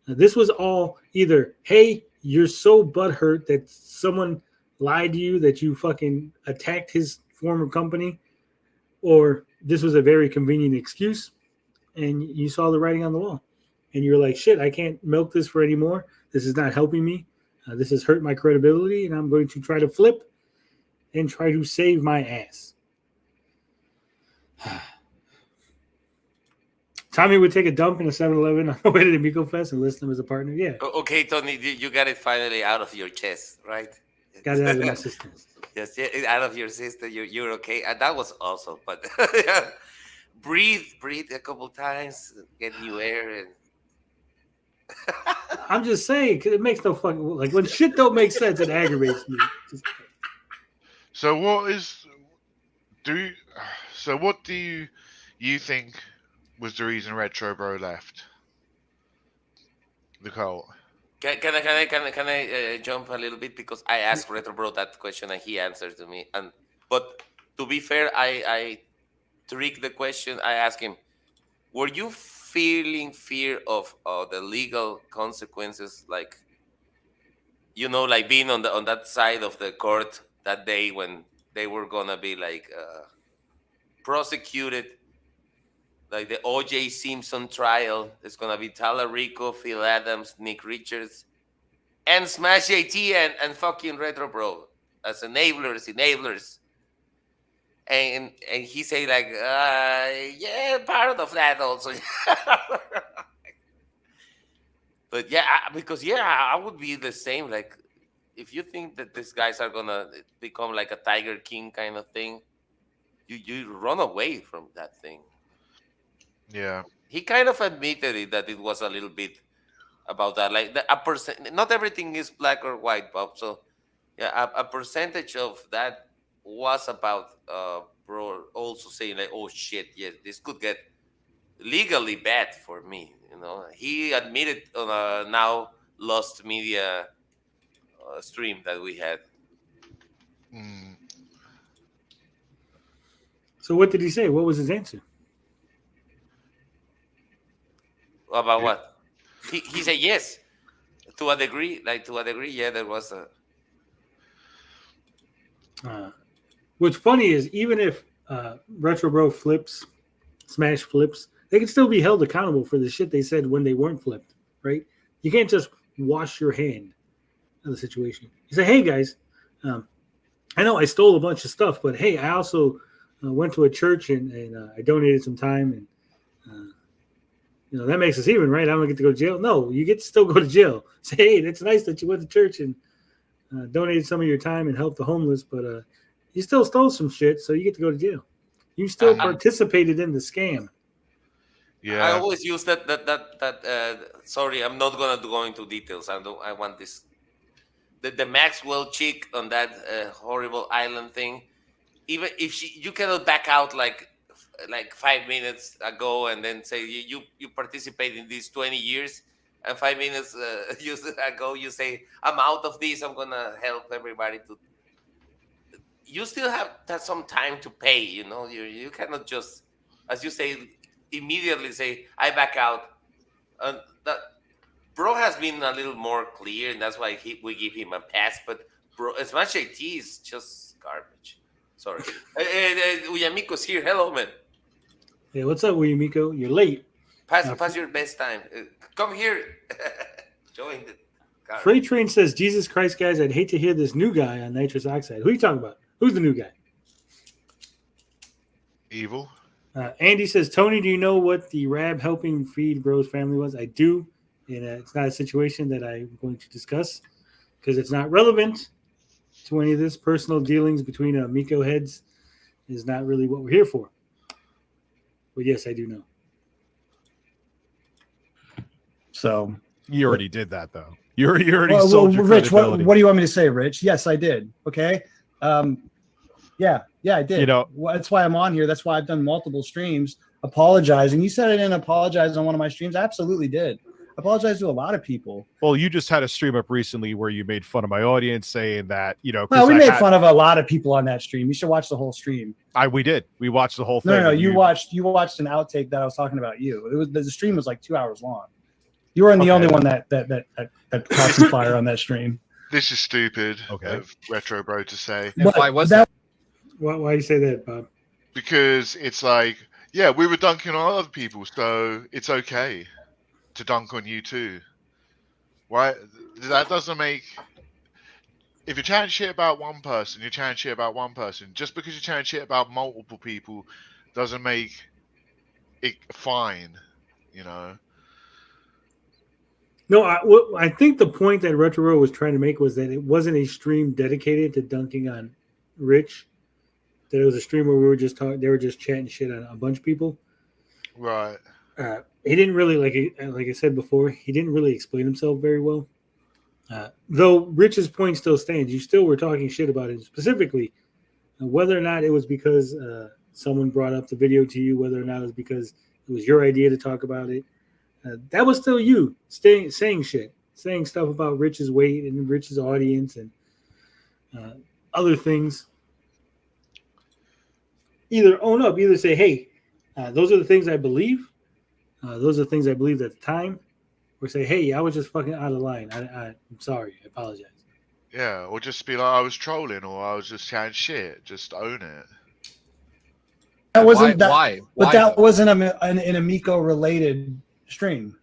This was all either, hey, you're so butthurt that someone lied to you that you fucking attacked his former company, or this was a very convenient excuse and you saw the writing on the wall and you're like, shit, I can't milk this for anymore. This is not helping me. This has hurt my credibility and I'm going to try to flip and try to save my ass. Tommy would take a dump in a 7-Eleven on the way to the Amico Fest and list him as a partner. Yeah. Okay, Tony, you got it finally out of your chest, right? Got it out of my system. Yes, out of your system. You're okay. And that was awesome. But yeah. breathe a couple times, get new air. And I'm just saying, because it makes no fucking, like, when shit don't make sense, it aggravates me. So what do you think was the reason RetroBro left the cult? Can I jump a little bit, because I asked RetroBro that question and he answered to me. But to be fair, I tricked the question. I asked him, "Were you feeling fear of the legal consequences, like like being on that side of the court that day when they were gonna be like prosecuted?" Like the O.J. Simpson trial, it's gonna be Tallarico, Phil Adams, Nick Richards, and Smash AT and fucking RetroBro as enablers. And he say like, yeah, part of that also. But yeah, because I would be the same. Like, if you think that these guys are gonna become like a Tiger King kind of thing, you run away from that thing. Yeah. He kind of admitted it, that it was a little bit about that. Like a percent, not everything is black or white, Bob. So yeah, a percentage of that was about bro also saying like, oh shit, yes, this could get legally bad for me. You know, he admitted on a now lost media stream that we had. Mm. So what did he say? What was his answer? About what? He said yes, to a degree. Like, to a degree, yeah, there was a. What's funny is, even if RetroBro flips, Smash flips, they can still be held accountable for the shit they said when they weren't flipped, right? You can't just wash your hand of the situation. You say, hey guys, I know I stole a bunch of stuff, but hey, I also went to a church and I donated some time, and that makes us even, right? I don't get to go to jail. No, you get to still go to jail. Say, hey, it's nice that you went to church and donated some of your time and helped the homeless, but you still stole some shit, so you get to go to jail. You still participated in the scam. Yeah. I always use that. Sorry, I'm not gonna go into details. I want this. The Maxwell chick on that horrible island thing. Even if you cannot back out like 5 minutes ago and then say you participate in these 20 years, and 5 minutes ago you say, I'm out of this, I'm gonna help everybody to. You still have some time to pay. You cannot just, as you say, immediately say I back out. That Bro has been a little more clear, and that's why we give him a pass. But Bro, Smash AT is just garbage. Sorry. Uyamiko's here. Hello, man. Hey, what's up, Uyamiko? You're late. Pass your best time. Come here. Join the car. Freight Train says, Jesus Christ, guys, I'd hate to hear this new guy on nitrous oxide. Who are you talking about? Who's the new guy? Evil. Andy says, Tony, do you know what the Rab helping feed Bro's family was? I do. And it's not a situation that I'm going to discuss because it's not relevant to any of this. Personal dealings between Amico heads is not really what we're here for. But yes, I do know. So you already did that, though. You already sold your Rich, credibility. what do you want me to say, Rich? Yes, I did. Okay. Yeah, I did. That's why I'm on here. That's why I've done multiple streams apologizing. You said I didn't apologize on one of my streams. I absolutely did. I apologize to a lot of people. Well, you just had a stream up recently where you made fun of my audience, saying that, Well, we made fun of a lot of people on that stream. You should watch the whole stream. We did. We watched the whole thing. No, you watched an outtake that I was talking about you. The stream was like 2 hours long. You weren't the only one that caught some fire on that stream. This is stupid of RetroBro to say. Why was that? Why do you say that, Bob? Because it's like, yeah, we were dunking on other people, so it's okay to dunk on you too. Why? That doesn't make. If you're chatting shit about one person, you're chatting shit about one person. Just because you're chatting shit about multiple people doesn't make it fine, No, I think the point that RetroBro was trying to make was that it wasn't a stream dedicated to dunking on Rich. That it was a stream where we were just talking. They were just chatting shit on a bunch of people. Right. He didn't really, like I said before, he didn't really explain himself very well. Though Rich's point still stands. You still were talking shit about it, specifically whether or not it was because someone brought up the video to you, whether or not it was because it was your idea to talk about it. That was still you saying shit, saying stuff about Rich's weight and Rich's audience and other things. Either own up, either say, hey, those are the things I believe. Those are the things I believed at the time. Or say, hey, I was just fucking out of line. I'm sorry. I apologize. Yeah, or just be like, I was trolling or I was just chatting shit. Just own it. That wasn't that. Why? But that wasn't an Amico related stream.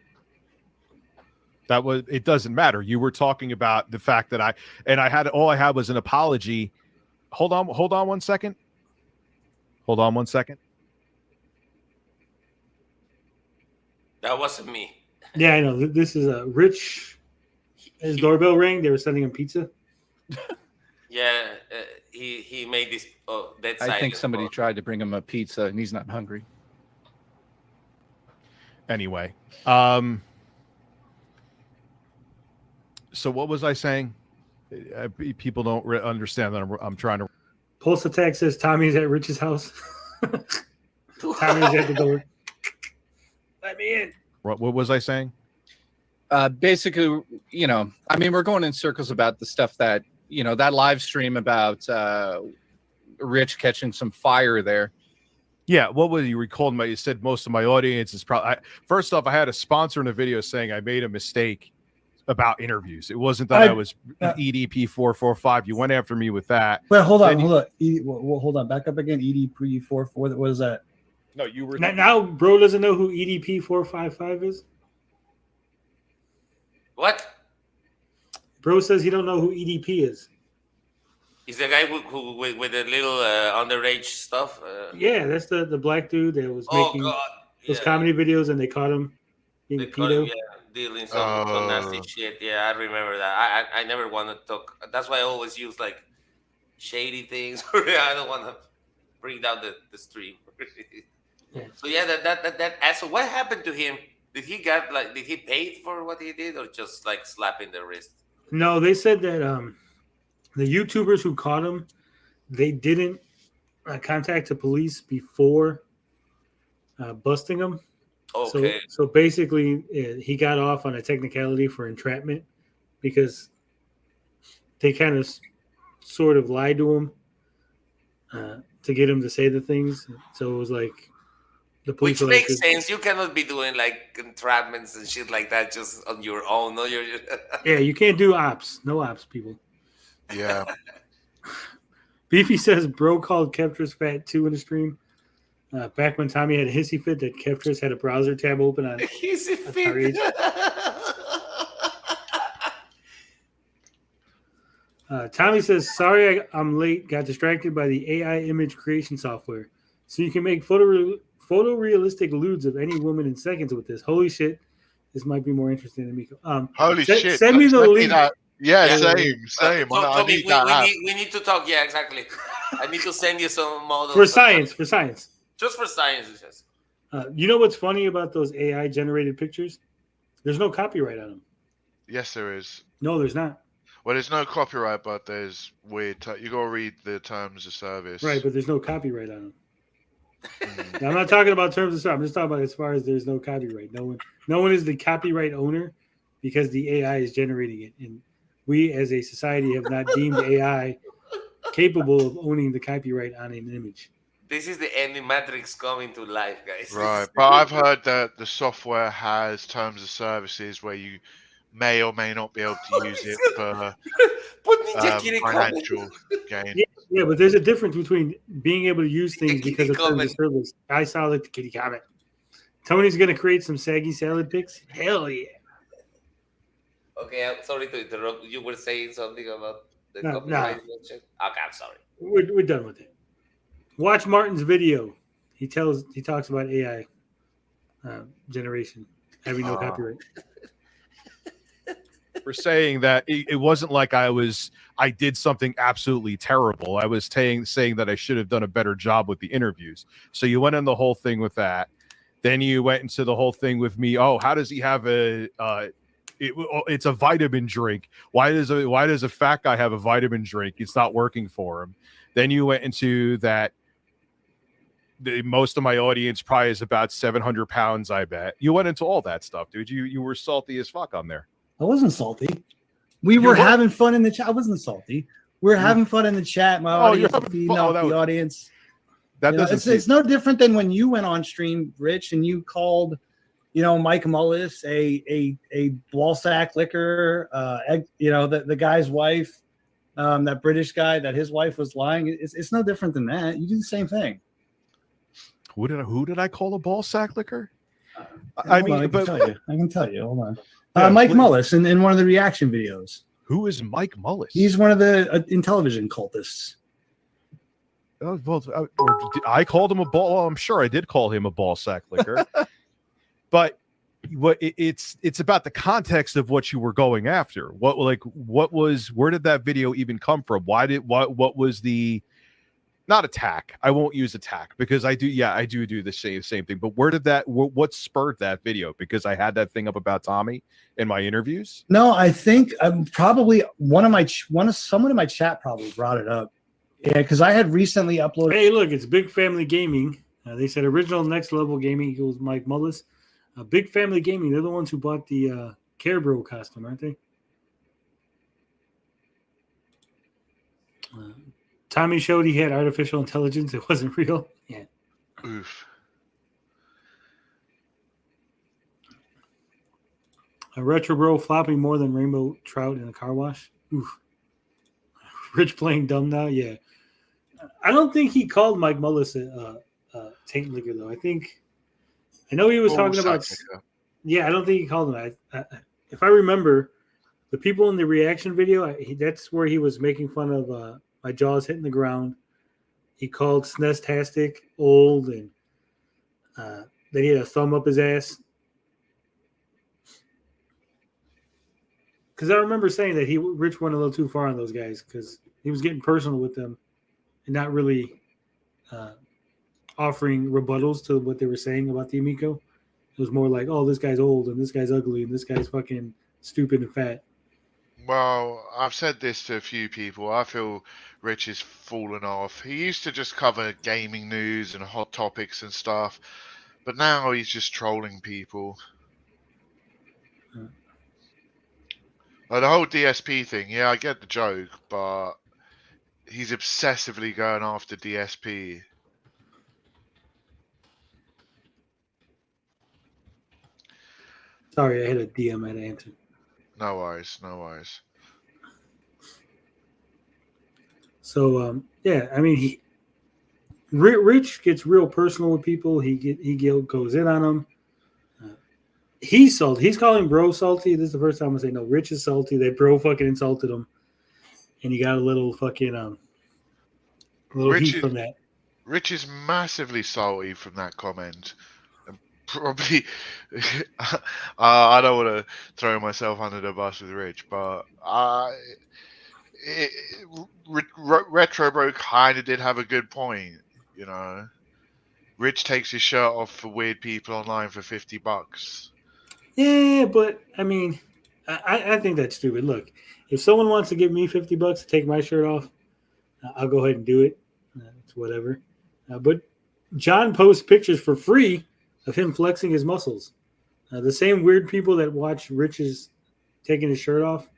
It doesn't matter. You were talking about the fact that all I had was an apology. Hold on 1 second. Hold on 1 second. That wasn't me. Yeah, I know. This is a Rich. His doorbell rang. They were sending him pizza. Yeah, he made this bedside. I think somebody tried to bring him a pizza and he's not hungry. Anyway, so what was I saying? People don't understand that I'm trying to. Pulse Attack says Tommy's at Rich's house. Tommy's at the door. Let me in. What was I saying? Basically, you know, I mean, we're going in circles about the stuff that, you know, that live stream about Rich catching some fire there. Yeah, what was you recalled? You said most of my audience is probably. First off, I had a sponsor in a video saying I made a mistake about interviews. It wasn't that I was EDP 445. You went after me with that. Well, hold on. Hold on. Back up again. EDP 44. What is that? No, you were now. Bro doesn't know who EDP 455 is. What? Bro says he don't know who EDP is. He's the guy who with the little underage stuff. Yeah, that's the black dude that was making those comedy videos, and they caught him being pedo. Dealing some nasty shit. Yeah, I remember that. I never want to talk. That's why I always use like shady things. I don't want to bring down the stream. So yeah, that asshole. What happened to him? Did he pay for what he did, or just like slapping the wrist? No, they said that the YouTubers who caught him, they didn't contact the police before busting him. Okay. So basically, he got off on a technicality for entrapment because they kind of sort of lied to him to get him to say the things. So it was like the police. Which makes sense. You cannot be doing like entrapments and shit like that just on your own. No, yeah, you can't do ops. No ops, people. Yeah. Beefy says, bro called Kevtris fat too in the stream. Back when Tommy had a hissy fit, that Kevtris had a browser tab open on hissy fit. Tommy says, sorry I'm late. Got distracted by the AI image creation software. So you can make photorealistic lewds of any woman in seconds with this. Holy shit. This might be more interesting than Miko. Holy shit. Send me the link. Yeah, same. We need to talk. Yeah, exactly. I need to send you some models. For science. Just for science, it says. You know what's funny about those AI generated pictures? There's no copyright on them. Yes, there is. No, there's not. Well, there's no copyright, but there's weird. You gotta read the terms of service. Right, but there's no copyright on them. Now, I'm not talking about terms of service. I'm just talking about as far as there's no copyright. No one is the copyright owner because the AI is generating it, and we as a society have not deemed AI capable of owning the copyright on an image. This is the animatrix coming to life, guys. Right, but I've heard that the software has terms of services where you may or may not be able to use it for financial gain. Yeah, but there's a difference between being able to use things because of terms of service. I saw like the kitty comment. Tony's going to create some saggy salad pics. Hell yeah. Okay, I'm sorry to interrupt. You were saying something about the copyright. Okay, I'm sorry. We're done with it. Watch Martin's video. He talks about AI generation having no copyright. For saying that it wasn't like I did something absolutely terrible. I was saying that I should have done a better job with the interviews. So you went in the whole thing with that. Then you went into the whole thing with me. Oh, how does he have it's a vitamin drink? Why does a fat guy have a vitamin drink? It's not working for him. Then you went into that. Most of my audience probably is about 700 pounds. I bet you went into all that stuff, dude. You were salty as fuck on there. I wasn't salty. We were having fun in the chat. I wasn't salty. We were having fun in the chat. My audience feeding off the audience. It's no different than when you went on stream, Rich, and you called, Mike Mullis a ball sack liquor. The guy's wife, that British guy, that his wife was lying. It's no different than that. You do the same thing. Who did I call a ball sack liquor? I can tell you. Hold on. Mike Mullis in one of the reaction videos. Who is Mike Mullis? He's one of the Intellivision cultists. Oh, well, I called him a ball. Well, I'm sure I did call him a ball sack liquor. But it's about the context of what you were going after. Where did that video even come from? What was the, not attack? I won't use attack because I do the same thing. But where did what spurred that video? Because I had that thing up about Tommy in my interviews. No, I think probably someone in my chat probably brought it up. Yeah, because I had recently uploaded. Hey, look, it's Big Family Gaming. They said original Next Level Gaming equals Mike Mullis. Big Family Gaming, they're the ones who bought the Carebro costume, aren't they? Tommy showed he had artificial intelligence. It wasn't real. Yeah. Oof. A RetroBro flopping more than rainbow trout in a car wash. Oof. Rich playing dumb now. Yeah. I don't think he called Mike Mullis a taint liquor, though. I know he was talking about. Yeah, I don't think he called him. If I remember, the people in the reaction video, that's where he was making fun of my jaws hitting the ground. He called Snestastic old, and then he had a thumb up his ass. Because I remember saying that Rich went a little too far on those guys because he was getting personal with them and not really offering rebuttals to what they were saying about the Amico. It was more like, oh, this guy's old and this guy's ugly and this guy's fucking stupid and fat. Well, I've said this to a few people. I feel Rich has fallen off. He used to just cover gaming news and hot topics and stuff, but now he's just trolling people. Like the whole DSP thing, yeah, I get the joke, but he's obsessively going after DSP. Sorry, I had a DM I had to answer. No worries, no worries. So, yeah, I mean, Rich gets real personal with people. He goes in on them. He's salty. He's calling Bro salty. This is the first time I say no. Rich is salty. That Bro fucking insulted him, and he got a little fucking heat from that. Rich is massively salty from that comment. Probably, I don't want to throw myself under the bus with Rich, but RetroBro kind of did have a good point, you know. Rich takes his shirt off for weird people online for $50. Yeah, but I mean, I think that's stupid. Look, if someone wants to give me $50 to take my shirt off, I'll go ahead and do it. It's whatever. But John posts pictures for free of him flexing his muscles. The same weird people that watch Rich's taking his shirt off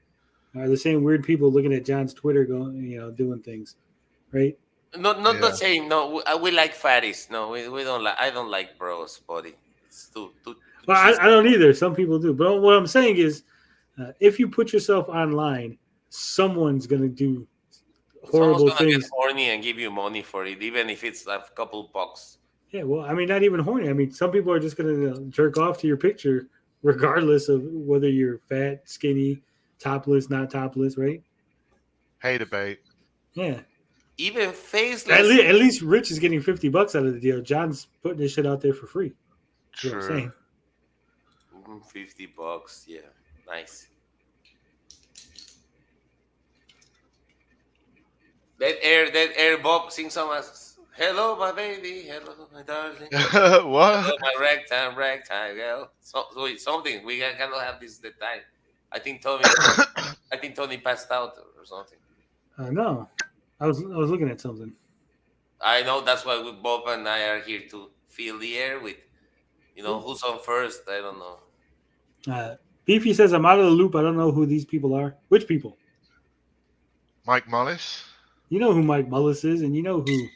are the same weird people looking at John's Twitter going, doing things, right? Not the same. No, we like fatties. No, we don't like. I don't like Bro's body. It's too well, I don't either. Some people do. But what I'm saying is, if you put yourself online, someone's gonna do horrible someone's gonna things. get horny and give you money for it, even if it's a couple bucks. Yeah, well, I mean, not even horny. I mean, some people are just going to jerk off to your picture, regardless of whether you're fat, skinny, topless, not topless, right? Hey, debate. Yeah. Even faceless. At least Rich is getting $50 out of the deal. John's putting this shit out there for free. That's what I'm saying. $50, yeah, nice. That air Bob sing some as. Hello, my baby. Hello, my darling. What? Hello, my ragtime girl. So something. We cannot have this the time. I think Tony passed out or something. No, I was looking at something. I know that's why Bob and I are here to fill the air with, who's on first. I don't know. Beefy says I'm out of the loop. I don't know who these people are. Which people? Mike Mullis. You know who Mike Mullis is, and you know who.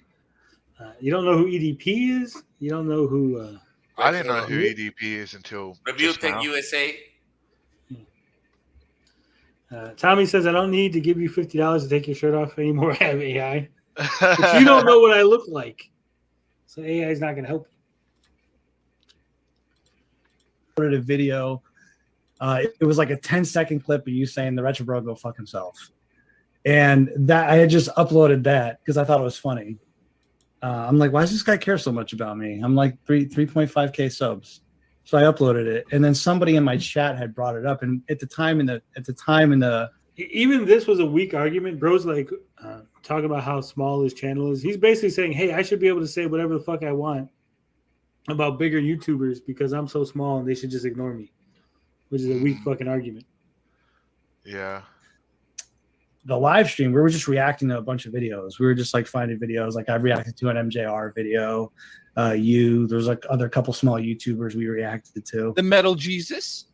You don't know who EDP is? You don't know who... I didn't know who EDP is until ReviewTechUSA. Tommy says, I don't need to give you $50 to take your shirt off anymore. I have AI. But you don't know what I look like. So AI is not going to help you. A video. It was like a 10-second clip of you saying the RetroBro go fuck himself. And that I had just uploaded that because I thought it was funny. I'm like, why does this guy care so much about me? I'm like 3.5K subs. So I uploaded it, and then somebody in my chat had brought it up, and at the time in the even this was a weak argument. Bro's like talking about how small his channel is. He's basically saying, "Hey, I should be able to say whatever the fuck I want about bigger YouTubers because I'm so small, and they should just ignore me," which is a weak fucking argument. Yeah. The live stream, we were just reacting to a bunch of videos. We were just like finding videos. Like I reacted to an MJR video. There's like other couple small YouTubers we reacted to. The Metal Jesus.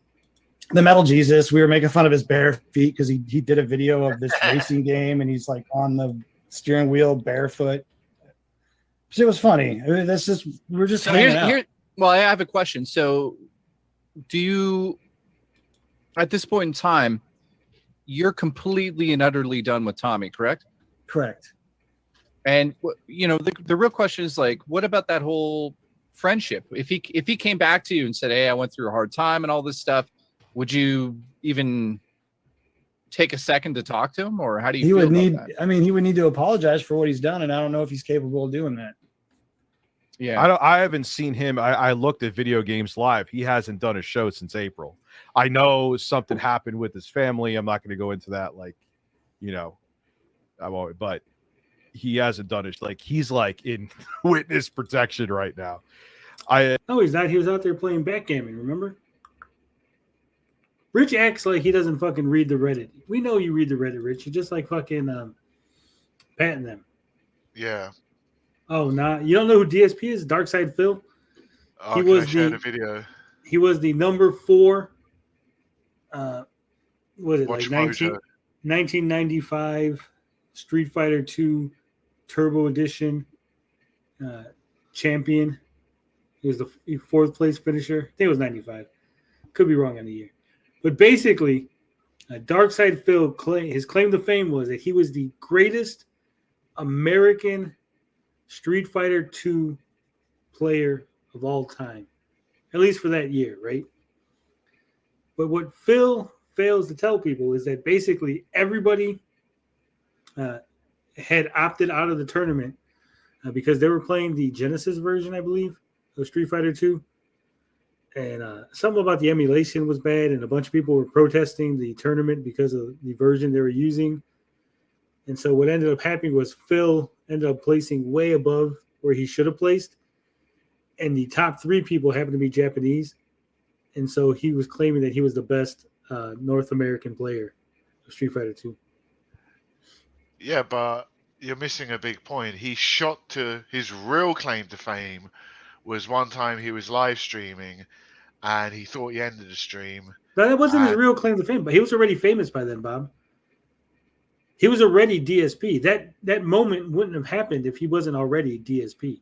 The Metal Jesus. We were making fun of his bare feet because he did a video of this racing game and he's like on the steering wheel barefoot. So it was funny. I mean, we're just So hanging out. well, I have a question. So do you, at this point in time, you're completely and utterly done with Tommy, correct? Correct. And the real question is like, what about that whole friendship? If he came back to you and said, "Hey, I went through a hard time and all this stuff," would you even take a second to talk to him, or how do you? He feel would about need. that? I mean, he would need to apologize for what he's done, and I don't know if he's capable of doing that. Yeah, I haven't seen him. I looked at Video Games Live. He hasn't done a show since April. I know something happened with his family. I'm not going to go into that. Like, I won't. But he hasn't done it. Like he's like in witness protection right now. No, he's not. He was out there playing backgammon. Remember? Rich acts like he doesn't fucking read the Reddit. We know you read the Reddit, Rich. You just like fucking patting them. Yeah. Oh, nah. You don't know who DSP is? Darkside Phil. Oh, He can was I share the- the video? He was the number 4. Was it Watch like 1995 Street Fighter 2 Turbo Edition champion? He was the 4th place finisher. I think it was 95. Could be wrong on the year. But basically, Darkside Phil, his claim to fame was that he was the greatest American Street Fighter 2 player of all time, at least for that year, right? But what Phil fails to tell people is that basically everybody had opted out of the tournament because they were playing the Genesis version, I believe, of Street Fighter 2. And something about the emulation was bad, and a bunch of people were protesting the tournament because of the version they were using. And so what ended up happening was Phil ended up placing way above where he should have placed. And the top 3 people happened to be Japanese. And so he was claiming that he was the best North American player of Street Fighter 2. Yeah, but you're missing a big point. He shot to his real claim to fame was one time he was live streaming and he thought he ended the stream. But that wasn't his real claim to fame, but he was already famous by then, Bob. He was already DSP. That moment wouldn't have happened if he wasn't already DSP.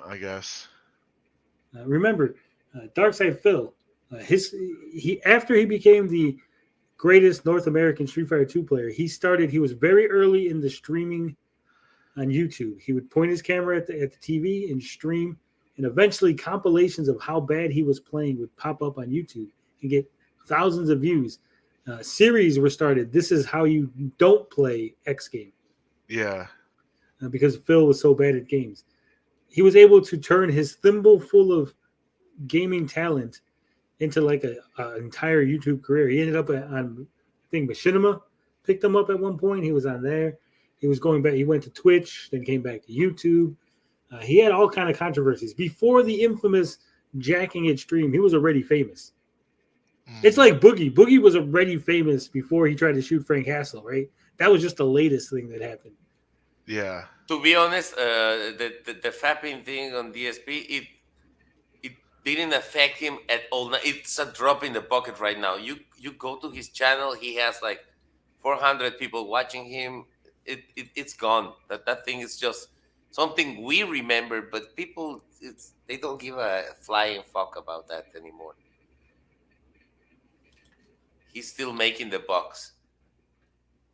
I guess. Remember, Darkside Phil, after he became the greatest North American Street Fighter 2 player, he was very early in the streaming on YouTube. He would point his camera at the TV and stream, and eventually compilations of how bad he was playing would pop up on YouTube and get thousands of views. Series were started. This is how you don't play X game. Yeah. Because Phil was so bad at games. He was able to turn his thimble full of gaming talent into like an entire YouTube career. He ended up on, I think, Machinima picked him up at one point. He was on there. He was going back. He went to Twitch, then came back to YouTube. He had all kind of controversies. Before the infamous jacking at stream, he was already famous. It's like Boogie. Boogie was already famous before he tried to shoot Frank Hassel, right? That was just the latest thing that happened. Yeah. To be honest, the fapping thing on DSP, it didn't affect him at all. It's a drop in the bucket right now. You go to his channel, he has like 400 people watching him. It's gone. That thing is just something we remember, but people they don't give a flying fuck about that anymore. He's still making the bucks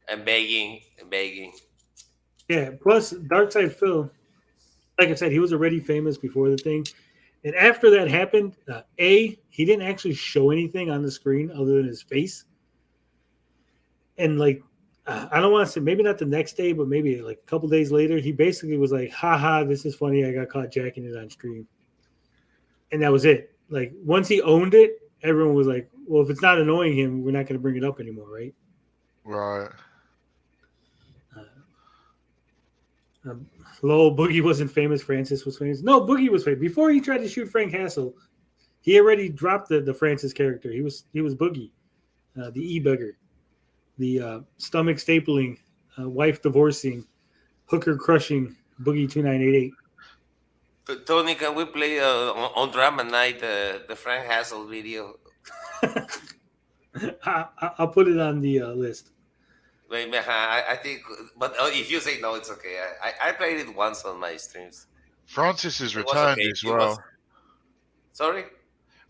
and begging and begging. Yeah, plus Darkside Phil, like I said, he was already famous before the thing. And after that happened, he didn't actually show anything on the screen other than his face. And like, I don't want to say, maybe not the next day, but maybe like a couple days later, he basically was like, haha, this is funny. I got caught jacking it on stream. And that was it. like once he owned it, everyone was like, well, if it's not annoying him, we're not going to bring it up anymore, right? Right. Lowell, Boogie wasn't famous. Francis was famous. No, Boogie was famous. Before he tried to shoot Frank Hassel, he already dropped the Francis character. He was Boogie, the e-bugger, the stomach stapling, wife divorcing, hooker crushing Boogie 2988. Tony, can we play on Drama Night the Frank Hassel video? I'll put it on the list. Wait, I think, but if you say no, it's okay. I played it once on my streams. Francis is It was returned okay. as It well. was- Sorry?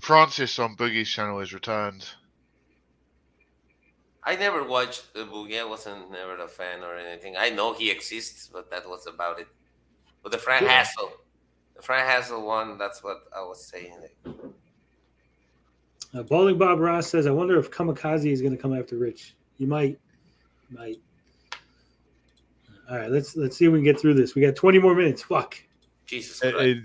Francis on Boogie's channel is returned. I never watched Boogie. I wasn't never a fan or anything. I know he exists, but that was about it. But the Frank Hassel one, that's what I was saying. Bowling Bob Ross says, I wonder if Kamikaze is going to come after Rich. You might. All right, let's see if we can get through this. We got 20 more minutes. Fuck. Jesus Christ.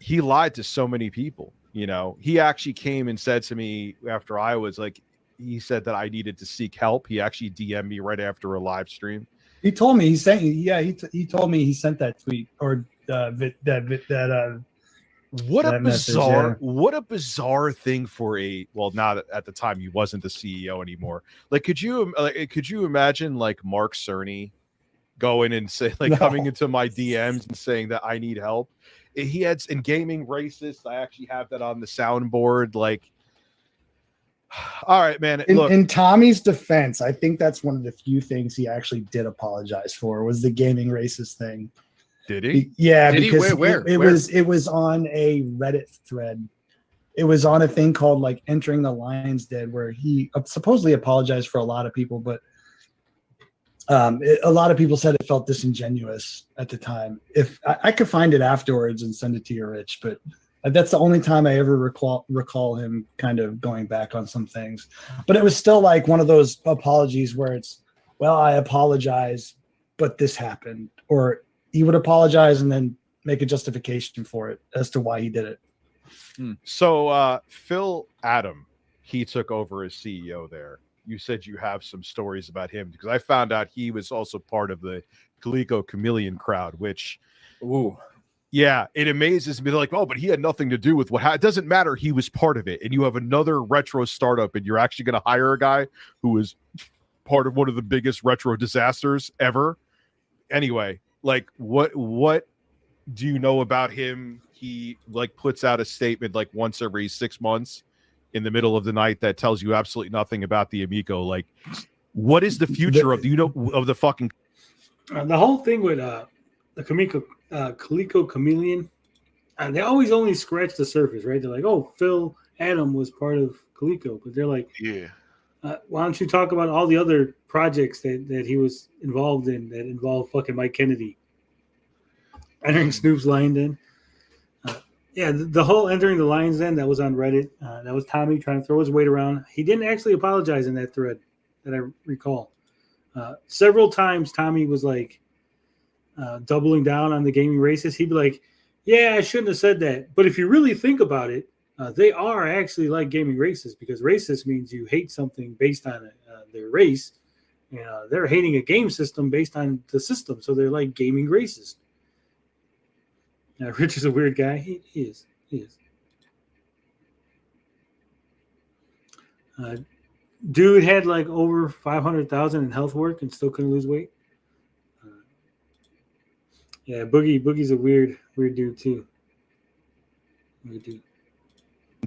He lied to so many people. You know, he actually came and said to me after I was like, he said that I needed to seek help. He actually DM'd me right after a live stream. He told me he told me he sent that tweet or What a message, bizarre, yeah. what a bizarre thing for not at the time, he wasn't the CEO anymore. Like, could you imagine like Mark Cerny going and say coming into my DMs and saying that I need help? He had in gaming racist. I actually have that on the soundboard. Like, all right, man. Look, in Tommy's defense, I think that's one of the few things he actually did apologize for was the gaming racist thing. Did he? Yeah, Did he? because Where? It was on a Reddit thread. It was on a thing called like Entering the Lion's Den, where he supposedly apologized for a lot of people, but a lot of people said it felt disingenuous at the time. If I could find it afterwards and send it to you, Rich, but that's the only time I ever recall him kind of going back on some things. But it was still like one of those apologies where it's, well, I apologize, but this happened, or he would apologize and then make a justification for it as to why he did it. So Phil Adam, he took over as CEO there. You said you have some stories about him, because I found out he was also part of the Coleco Chameleon crowd, which, yeah, it amazes me. They're like, oh, but he had nothing to do with what it doesn't matter. He was part of it. And you have another retro startup, and you're actually going to hire a guy who was part of one of the biggest retro disasters ever. Anyway, like, what do you know about him? He like puts out a statement like once every 6 months in the middle of the night that tells you absolutely nothing about the Amico. Like, what is the future of, do you know, of the fucking the whole thing with the Coleco Chameleon? They always only scratch the surface, right? They're like, oh, Phil Adam was part of Coleco, but they're like, yeah. Why don't you talk about all the other projects that he was involved in that involved fucking Mike Kennedy? Entering Snoop's Lion Den. Yeah, the whole Entering the Lion's Den that was on Reddit. That was Tommy trying to throw his weight around. He didn't actually apologize in that thread that I recall. Several times Tommy was like doubling down on the gaming racist. He'd be like, yeah, I shouldn't have said that. But if you really think about it, they are actually like gaming racist, because racist means you hate something based on their race. They're hating a game system based on the system. So they're like gaming racist. Rich is a weird guy. He is. Dude had like over 500,000 in health work and still couldn't lose weight. Yeah, Boogie's a weird dude too. Weird dude.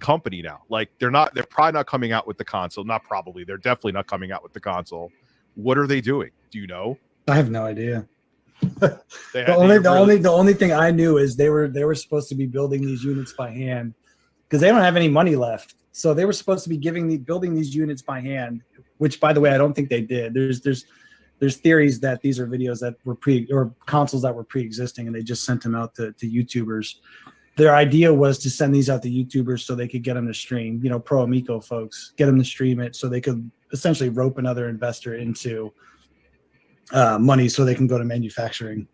company now? Like, they're probably not coming out with the console. Not probably. They're definitely not coming out with the console. What are they doing? Do you know? I have no idea. The only thing I knew is they were supposed to be building these units by hand because they don't have any money left. So they were supposed to be building these units by hand, which, by the way, I don't think they did. There's theories that these are videos that were consoles that were pre-existing, and they just sent them out to YouTubers. Their idea was to send these out to YouTubers so they could get them to stream, pro Amico folks, get them to stream it so they could essentially rope another investor into money so they can go to manufacturing.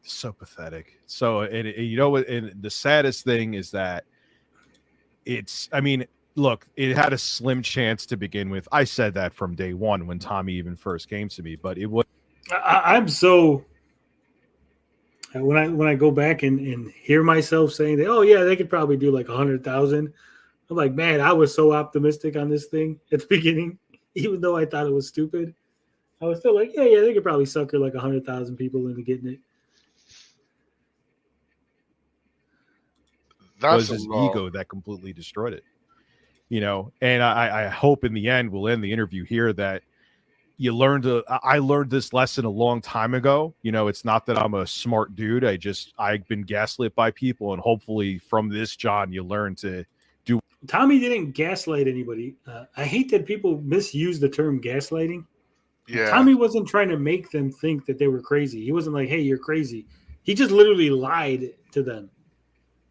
So pathetic. So, and you know what? And the saddest thing is that I mean, look, it had a slim chance to begin with. I said that from day one when Tommy even first came to me, but it was. I'm so when I go back and hear myself saying that, oh yeah, they could probably do like 100,000. I'm like, man, I was so optimistic on this thing at the beginning, even though I thought it was stupid. I was still like, yeah, they could probably sucker like 100,000 people into getting it. Was his ego that completely destroyed it, and I hope in the end we'll end the interview here that I learned this lesson a long time ago. It's not that I'm a smart dude. I've been gaslit by people, and hopefully from this, John, you learn to do. Tommy didn't gaslight anybody. I hate that people misuse the term gaslighting. Yeah. Tommy wasn't trying to make them think that they were crazy. He wasn't like, hey, you're crazy. He just literally lied to them.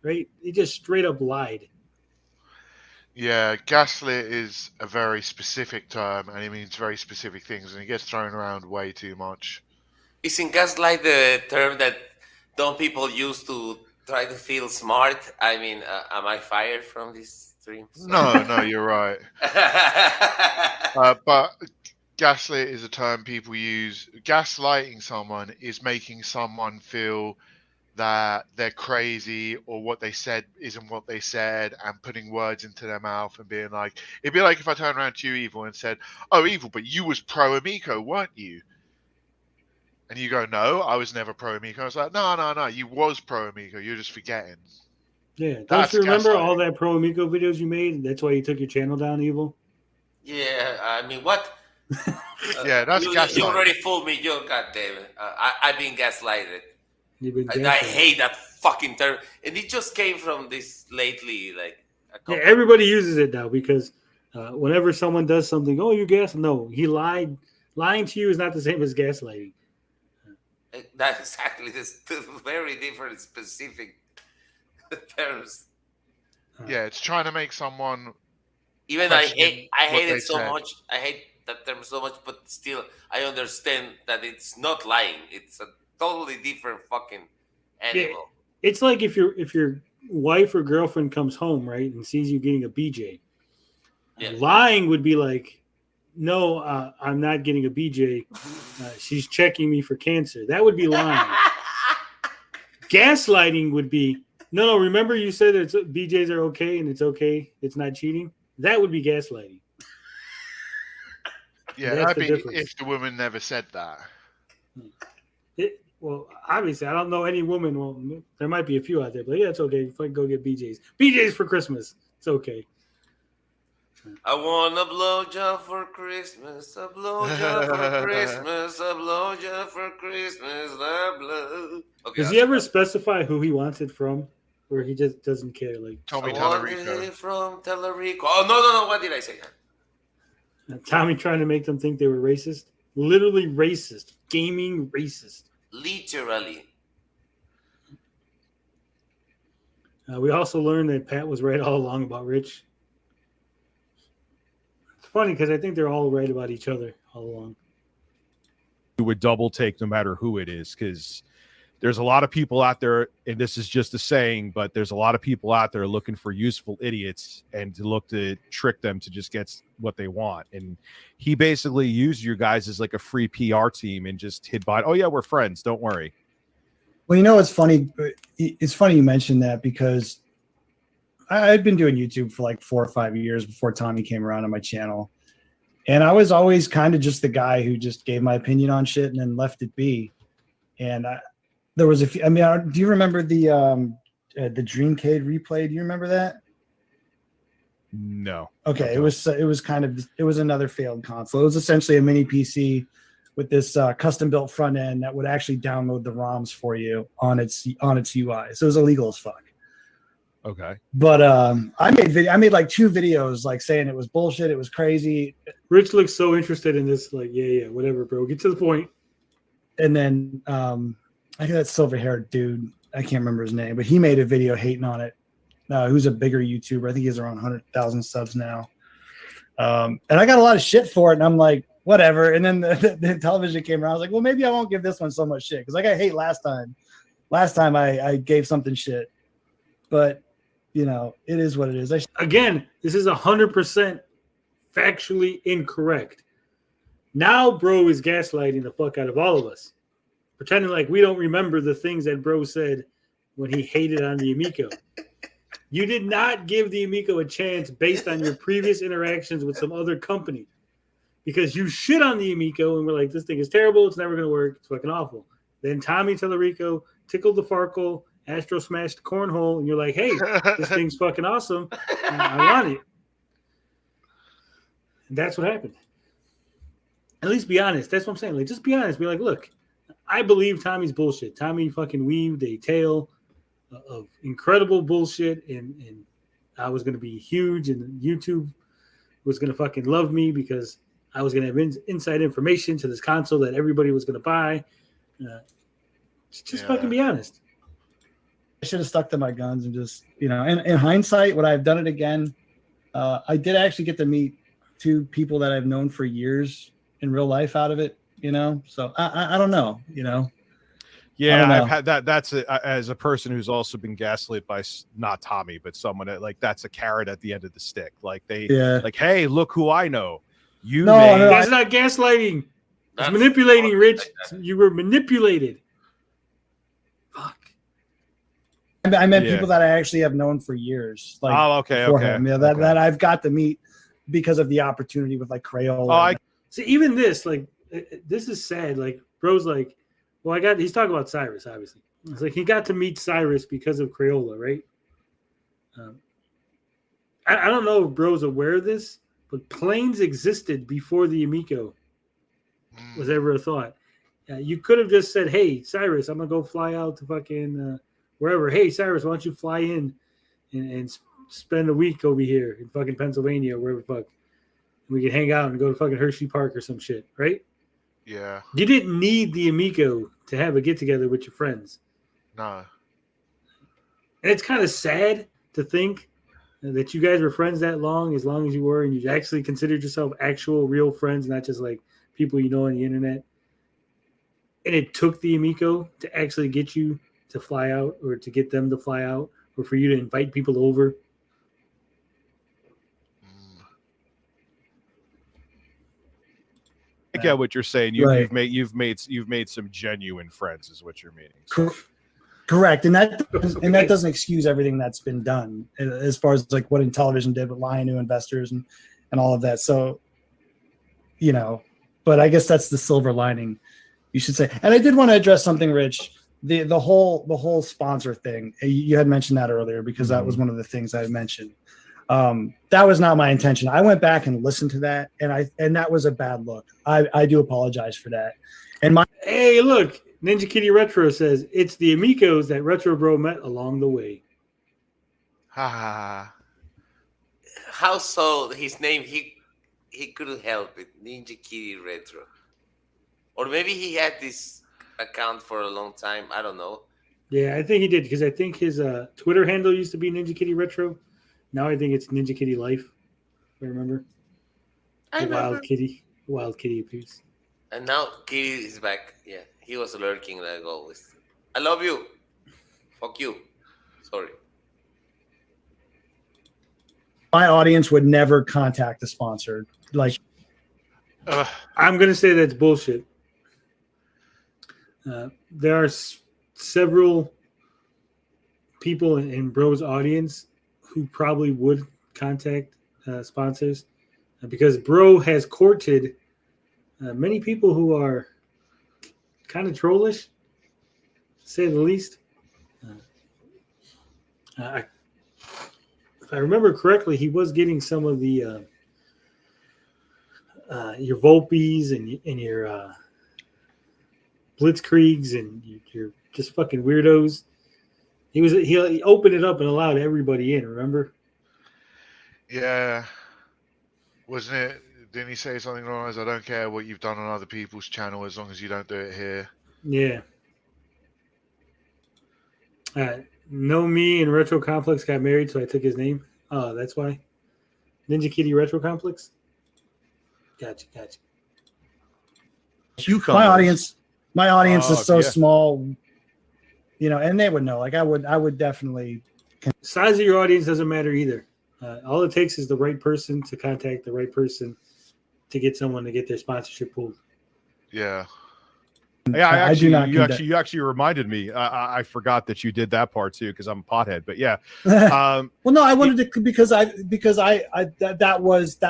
Right? He just straight up lied. Yeah, gaslit is a very specific term, and it means very specific things, and it gets thrown around way too much. Isn't gaslight the term that don't people use to try to feel smart? I mean, am I fired from this stream? No, you're right. But gaslit is a term people use. Gaslighting someone is making someone feel that they're crazy or what they said isn't what they said, and putting words into their mouth and being like, it'd be like if I turned around to you, Evil, and said, oh, Evil, but you was pro Amico, weren't you? And you go, no, I was never pro Amico. I was like, no, you was pro Amico, you're just forgetting. Yeah, don't you remember all that pro Amico videos you made? That's why you took your channel down, Evil? Yeah, I mean, what? Yeah, that's gaslighting. You already fooled me. God damn it. I've been gaslighted. I hate that fucking term, and it just came from this lately. Yeah, everybody uses it now because whenever someone does something, oh, you gas? No, he lied. Lying to you is not the same as gaslighting. That's exactly this. Very different, specific terms. Yeah, it's trying to make someone. Even I hate it so much. I hate that term so much, but still, I understand that it's not lying. It's a totally different fucking animal. Yeah, it's like if your wife or girlfriend comes home, right, and sees you getting a BJ. Yeah. Lying would be like, no, I'm not getting a BJ. She's checking me for cancer. That would be lying. Gaslighting would be, no, remember you said that BJs are okay and it's okay. It's not cheating. That would be gaslighting. Yeah, that'd be if the woman never said that. Well, obviously, I don't know any woman. Well, there might be a few out there, but yeah, it's okay. If I go get BJs. BJs for Christmas. It's okay. I want a blowjob for Christmas. A blowjob for Christmas. A blowjob for Christmas. Okay, does he ever specify who he wants it from? Or he just doesn't care? Like Tommy Tellerico. From Tellerico. Oh, no. What did I say? Tommy trying to make them think they were racist. Literally racist. Gaming racist. Literally. We also learned that Pat was right all along about Rich. It's funny because I think they're all right about each other all along. You would double take no matter who it is, because there's a lot of people out there, and this is just a saying, but there's a lot of people out there looking for useful idiots and to look to trick them to just get what they want. And he basically used you guys as like a free PR team and just hid by, oh yeah, we're friends, don't worry. Well, it's funny. It's funny you mentioned that because I'd been doing YouTube for like 4 or 5 years before Tommy came around on my channel. And I was always kind of just the guy who just gave my opinion on shit and then left it be. And there was a few, do you remember the Dreamcade replay? Do you remember that? No. Okay. It was another failed console. It was essentially a mini PC with this custom built front end that would actually download the ROMs for you on its UI. So it was illegal as fuck. Okay. But I made like 2 videos like saying it was bullshit, it was crazy. Rich looks so interested in this, like, yeah, whatever, bro. Get to the point. And then I think that silver-haired dude, I can't remember his name, but he made a video hating on it. Who's a bigger YouTuber? I think he's around 100,000 subs now. And I got a lot of shit for it, and I'm like, whatever. And then the television came around. I was like, well, maybe I won't give this one so much shit because I got hate last time. Last time I gave something shit, but it is what it is. Again, this is 100% factually incorrect. Now, bro is gaslighting the fuck out of all of us, pretending like we don't remember the things that bro said when he hated on the Amico. You did not give the Amico a chance based on your previous interactions with some other company, because you shit on the Amico and we're like, this thing is terrible. It's never going to work. It's fucking awful. Then Tommy Tellerico tickled the Farkle, Astro smashed the cornhole, and you're like, hey, this thing's fucking awesome. I want it. And that's what happened. At least be honest. That's what I'm saying. Like, just be honest. Be like, look, I believe Tommy's bullshit. Tommy fucking weaved a tale of incredible bullshit, and I was going to be huge, and YouTube was going to fucking love me because I was going to have inside information to this console that everybody was going to buy. Just fucking be honest. I should have stuck to my guns and just, in hindsight, would I have done it again? I did actually get to meet two people that I've known for years in real life out of it, so I don't know, Yeah, I've had that. That's as a person who's also been gaslit by not Tommy, but someone like that's a carrot at the end of the stick. Like like, hey, look who I know. That's not gaslighting. It's manipulating, Rich. You were manipulated. Fuck. I meant people that I actually have known for years. Like, okay. Him. Yeah, that I've got to meet because of the opportunity with like Crayola. See, even this, like, this is sad. Like, bro's like, well, he's talking about Cyrus, obviously. It's like he got to meet Cyrus because of Crayola, right? I don't know if bro's aware of this, but planes existed before the Amico was ever a thought. You could have just said, hey, Cyrus, I'm going to go fly out to fucking wherever. Hey, Cyrus, why don't you fly in and spend a week over here in fucking Pennsylvania, wherever the fuck. We can hang out and go to fucking Hershey Park or some shit, right? Yeah. You didn't need the Amico to have a get-together with your friends. No. And it's kind of sad to think that you guys were friends that long as you were, and you actually considered yourself actual real friends, not just like people you know on the internet. And it took the Amico to actually get you to fly out, or to get them to fly out, or for you to invite people over. I get what you're saying. You've made some genuine friends, is what you're meaning. Correct, and that doesn't excuse everything that's been done as far as like what Intellivision did with lying to investors and all of that. So, but I guess that's the silver lining, you should say. And I did want to address something, Rich. The whole sponsor thing. You had mentioned that earlier because that was one of the things I mentioned. That was not my intention. I went back and listened to that, and that was a bad look. I do apologize for that. And hey, look, Ninja Kitty Retro says it's the Amicos that RetroBro met along the way. Ha. How so? His name, he couldn't help it. Ninja Kitty Retro, or maybe he had this account for a long time. I don't know. Yeah, I think he did, because I think his Twitter handle used to be Ninja Kitty Retro. Now I think it's Ninja Kitty Life. I remember. Wild Kitty appears. And now Kitty is back. Yeah, he was lurking like always. I love you. Fuck you. Sorry. My audience would never contact the sponsor. Like, I'm gonna say that's bullshit. There are several people in Bro's audience who probably would contact sponsors, because Bro has courted many people who are kind of trollish, to say the least. If I remember correctly, he was getting some of the your Volpes and your Blitzkriegs and your just fucking weirdos. He opened it up and allowed everybody in, remember? Yeah. Wasn't it? Didn't he say something along as, I don't care what you've done on other people's channel as long as you don't do it here? Yeah. No, me and Retro Complex got married, so I took his name. Oh, that's why. Ninja Kitty Retro Complex? Gotcha. My audience is so small, and they would know. Like I would definitely Size of your audience doesn't matter either. All it takes is the right person to contact the right person to get someone to get their sponsorship pulled. Yeah. Yeah, I do not you actually reminded me. I forgot that you did that part too because I'm a pothead. But yeah, well, no, I wanted to because that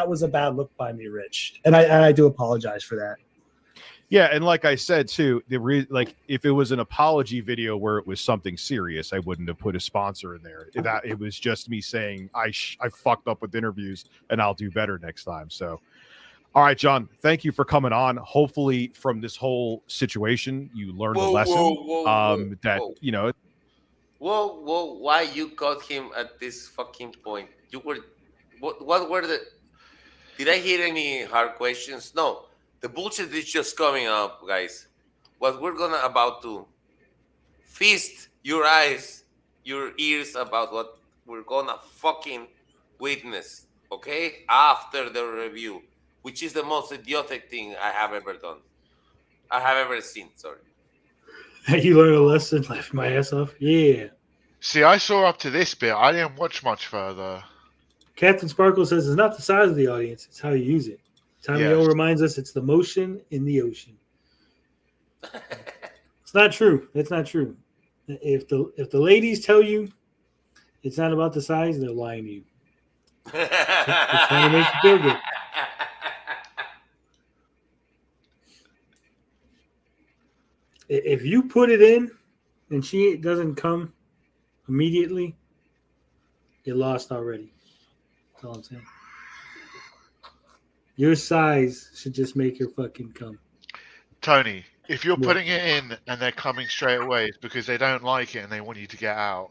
was a bad look by me, Rich, and I do apologize for that. Yeah, and like I said too, like if it was an apology video where it was something serious, I wouldn't have put a sponsor in there. That it was just me saying I fucked up with interviews and I'll do better next time. So. All right, John, thank you for coming on. Hopefully from this whole situation, you learned a lesson you know. Whoa, why you got him at this fucking point? You were, what were the, did I hear any hard questions? No, the bullshit is just coming up, guys. What we're about to feast your eyes, your ears about what we're gonna fucking witness, okay? After the review. Which is the most idiotic thing I have ever done. I have ever seen, sorry. You learned a lesson, laughed my ass off. Yeah. See, I saw up to this bit. I didn't watch much further. Captain Sparkle says it's not the size of the audience, it's how you use it. Tommy O reminds us it's the motion in the ocean. It's not true. That's not true. If the ladies tell you it's not about the size, they're lying to you. They're trying to make you feel good. If you put it in and she doesn't come immediately, you're lost already. That's all I'm saying. Your size should just make her fucking come. Tony, if you're putting it in and they're coming straight away, it's because they don't like it and they want you to get out.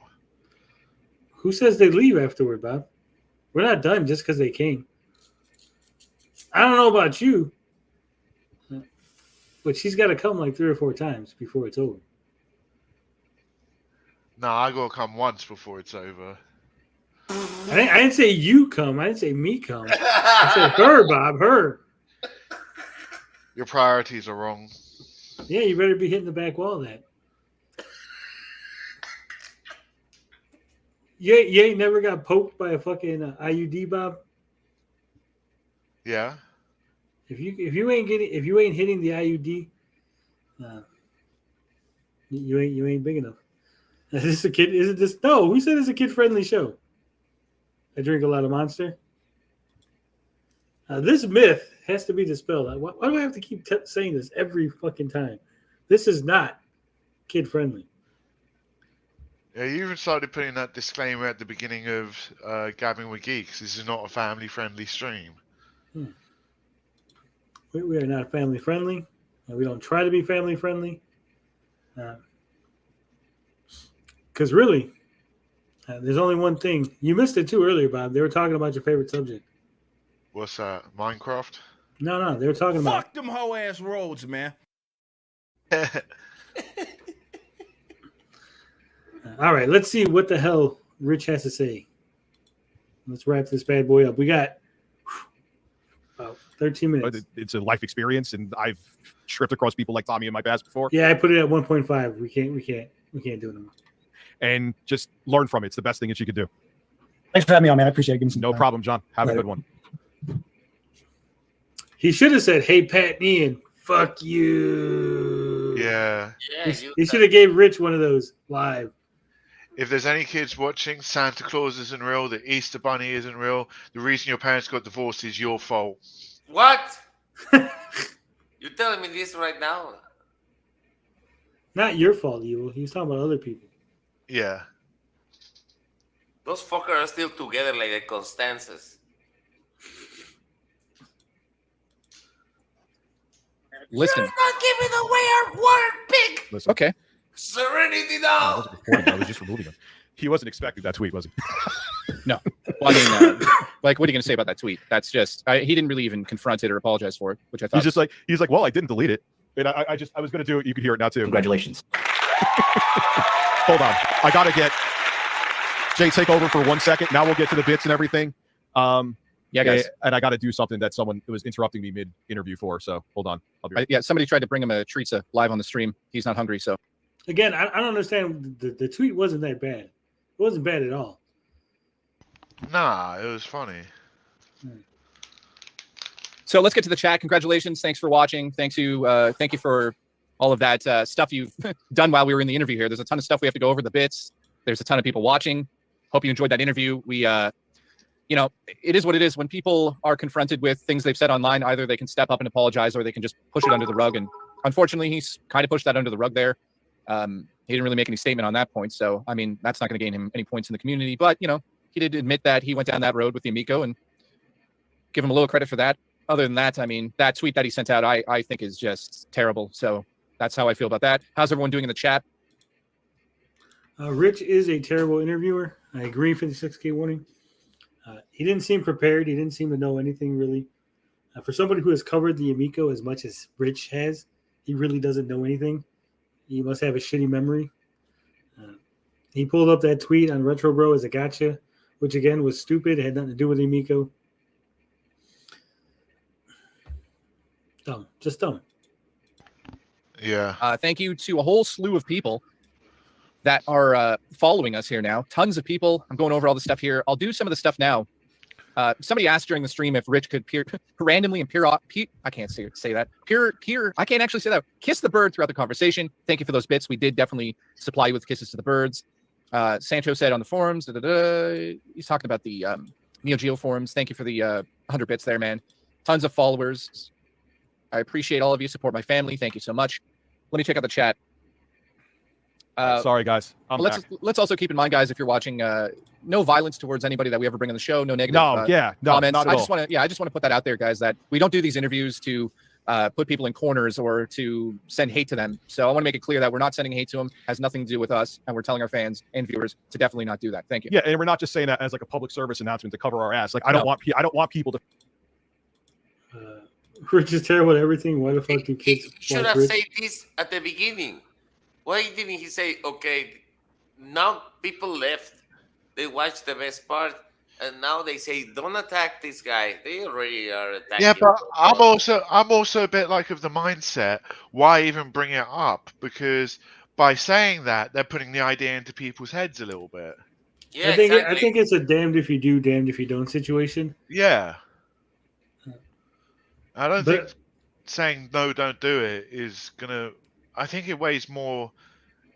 Who says they leave afterward, Bob? We're not done just because they came. I don't know about you, but she's got to come like 3 or 4 times before it's over. No, I gotta come once before it's over. I didn't say you come. I didn't say me come. I said her, Bob, her. Your priorities are wrong. Yeah, you better be hitting the back wall of that. You ain't never got poked by a fucking IUD, Bob? Yeah. If you ain't hitting the IUD, you ain't big enough. Is this a kid? Is it this? No, who said it's a kid-friendly show? I drink a lot of Monster. This myth has to be dispelled. Why do I have to keep saying this every fucking time? This is not kid-friendly. Yeah, you even started putting that disclaimer at the beginning of Gabbing with Geeks. This is not a family-friendly stream. We are not family-friendly. We don't try to be family-friendly. Because really, there's only one thing. You missed it too earlier, Bob. They were talking about your favorite subject. What's that? Minecraft? No. They were talking about... Fuck them hoe ass roads, man. All right, let's see what the hell Rich has to say. Let's wrap this bad boy up. We got about 13 minutes. It's a life experience, and I've tripped across people like Tommy in my past before. Yeah, I put it at 1.5. We can't do it anymore. And just learn from it. It's the best thing that you could do. Thanks for having me on, man. I appreciate it. Give me some No time. problem, John. Have a good one. He should have said, "Hey, Pat and Ian, fuck you." Yeah. He should have gave Rich one of those live. If there's any kids watching, Santa Claus isn't real, the Easter Bunny isn't real, the reason your parents got divorced is your fault. What? You're telling me this right now? Not your fault, Evil. He was talking about other people. Yeah. Those fuckers are still together like the Constances. Listen. You're not giving away our word, pig. Listen. Okay. Serenity now. I was just removing him. He wasn't expecting that tweet, was he? No. Well, I mean, like, what are you going to say about that tweet? That's just, he didn't really even confront it or apologize for it, which I thought. He's like, well, I didn't delete it. And I was going to do it. You could hear it now, too. Congratulations. Hold on. I got to get Jay, take over for 1 second. Now we'll get to the bits and everything. Yeah, guys. And I got to do something that someone was interrupting me mid-interview for. So hold on. I'll be right. Yeah, somebody tried to bring him a treatza live on the stream. He's not hungry, so. Again, I don't understand. The tweet wasn't that bad. It wasn't bad at all. Nah, it was funny. So let's get to the chat. Congratulations. Thanks for watching. Thank you for all of that stuff you've done while we were in the interview here. There's a ton of stuff we have to go over, the bits. There's a ton of people watching. Hope you enjoyed that interview. We, you know, it is what it is. When people are confronted with things they've said online, either they can step up and apologize or they can just push it under the rug. And unfortunately, he's kind of pushed that under the rug there. He didn't really make any statement on that point. So, I mean, that's not going to gain him any points in the community. But, you know, he did admit that he went down that road with the Amico, and give him a little credit for that. Other than that, I mean, that tweet that he sent out, I think is just terrible. So that's how I feel about that. How's everyone doing in the chat? Rich is a terrible interviewer. I agree. 56K warning. He didn't seem prepared. He didn't seem to know anything really. For somebody who has covered the Amico as much as Rich has, he really doesn't know anything. He must have a shitty memory. He pulled up that tweet on RetroBro as a gotcha, which again was stupid. It had nothing to do with the Amico. Dumb. Just dumb. Yeah. Thank you to a whole slew of people that are following us here now. Tons of people. I'm going over all the stuff here. I'll do some of the stuff now. Somebody asked during the stream if Rich could randomly and I can't say that. I can't actually say that. Kiss the bird throughout the conversation. Thank you for those bits. We did definitely supply you with kisses to the birds. Sancho said on the forums, he's talking about the Neo Geo forums. Thank you for the 100 bits there, man. Tons of followers. I appreciate all of you. Support my family. Thank you so much. Let me check out the chat. Sorry, guys. Let's also keep in mind, guys, if you're watching, no violence towards anybody that we ever bring on the show. No negative comments. Not at I just want to put that out there, guys, that we don't do these interviews to put people in corners or to send hate to them. So I want to make it clear that we're not sending hate to them. Has nothing to do with us, and we're telling our fans and viewers to definitely not do that. Thank you. Yeah, and we're not just saying that as like a public service announcement to cover our ass. Like I don't want people to. Rich is terrible at everything. Why the fuck do kids? He should have said this at the beginning. Why didn't he say, okay, now people left, they watched the best part, and now they say, don't attack this guy. They already are attacking. Yeah, but I'm also a bit like of the mindset, why even bring it up? Because by saying that, they're putting the idea into people's heads a little bit. Yeah, I think it's a damned if you do, damned if you don't situation. Yeah. I don't think saying no, don't do it is gonna. I think it weighs more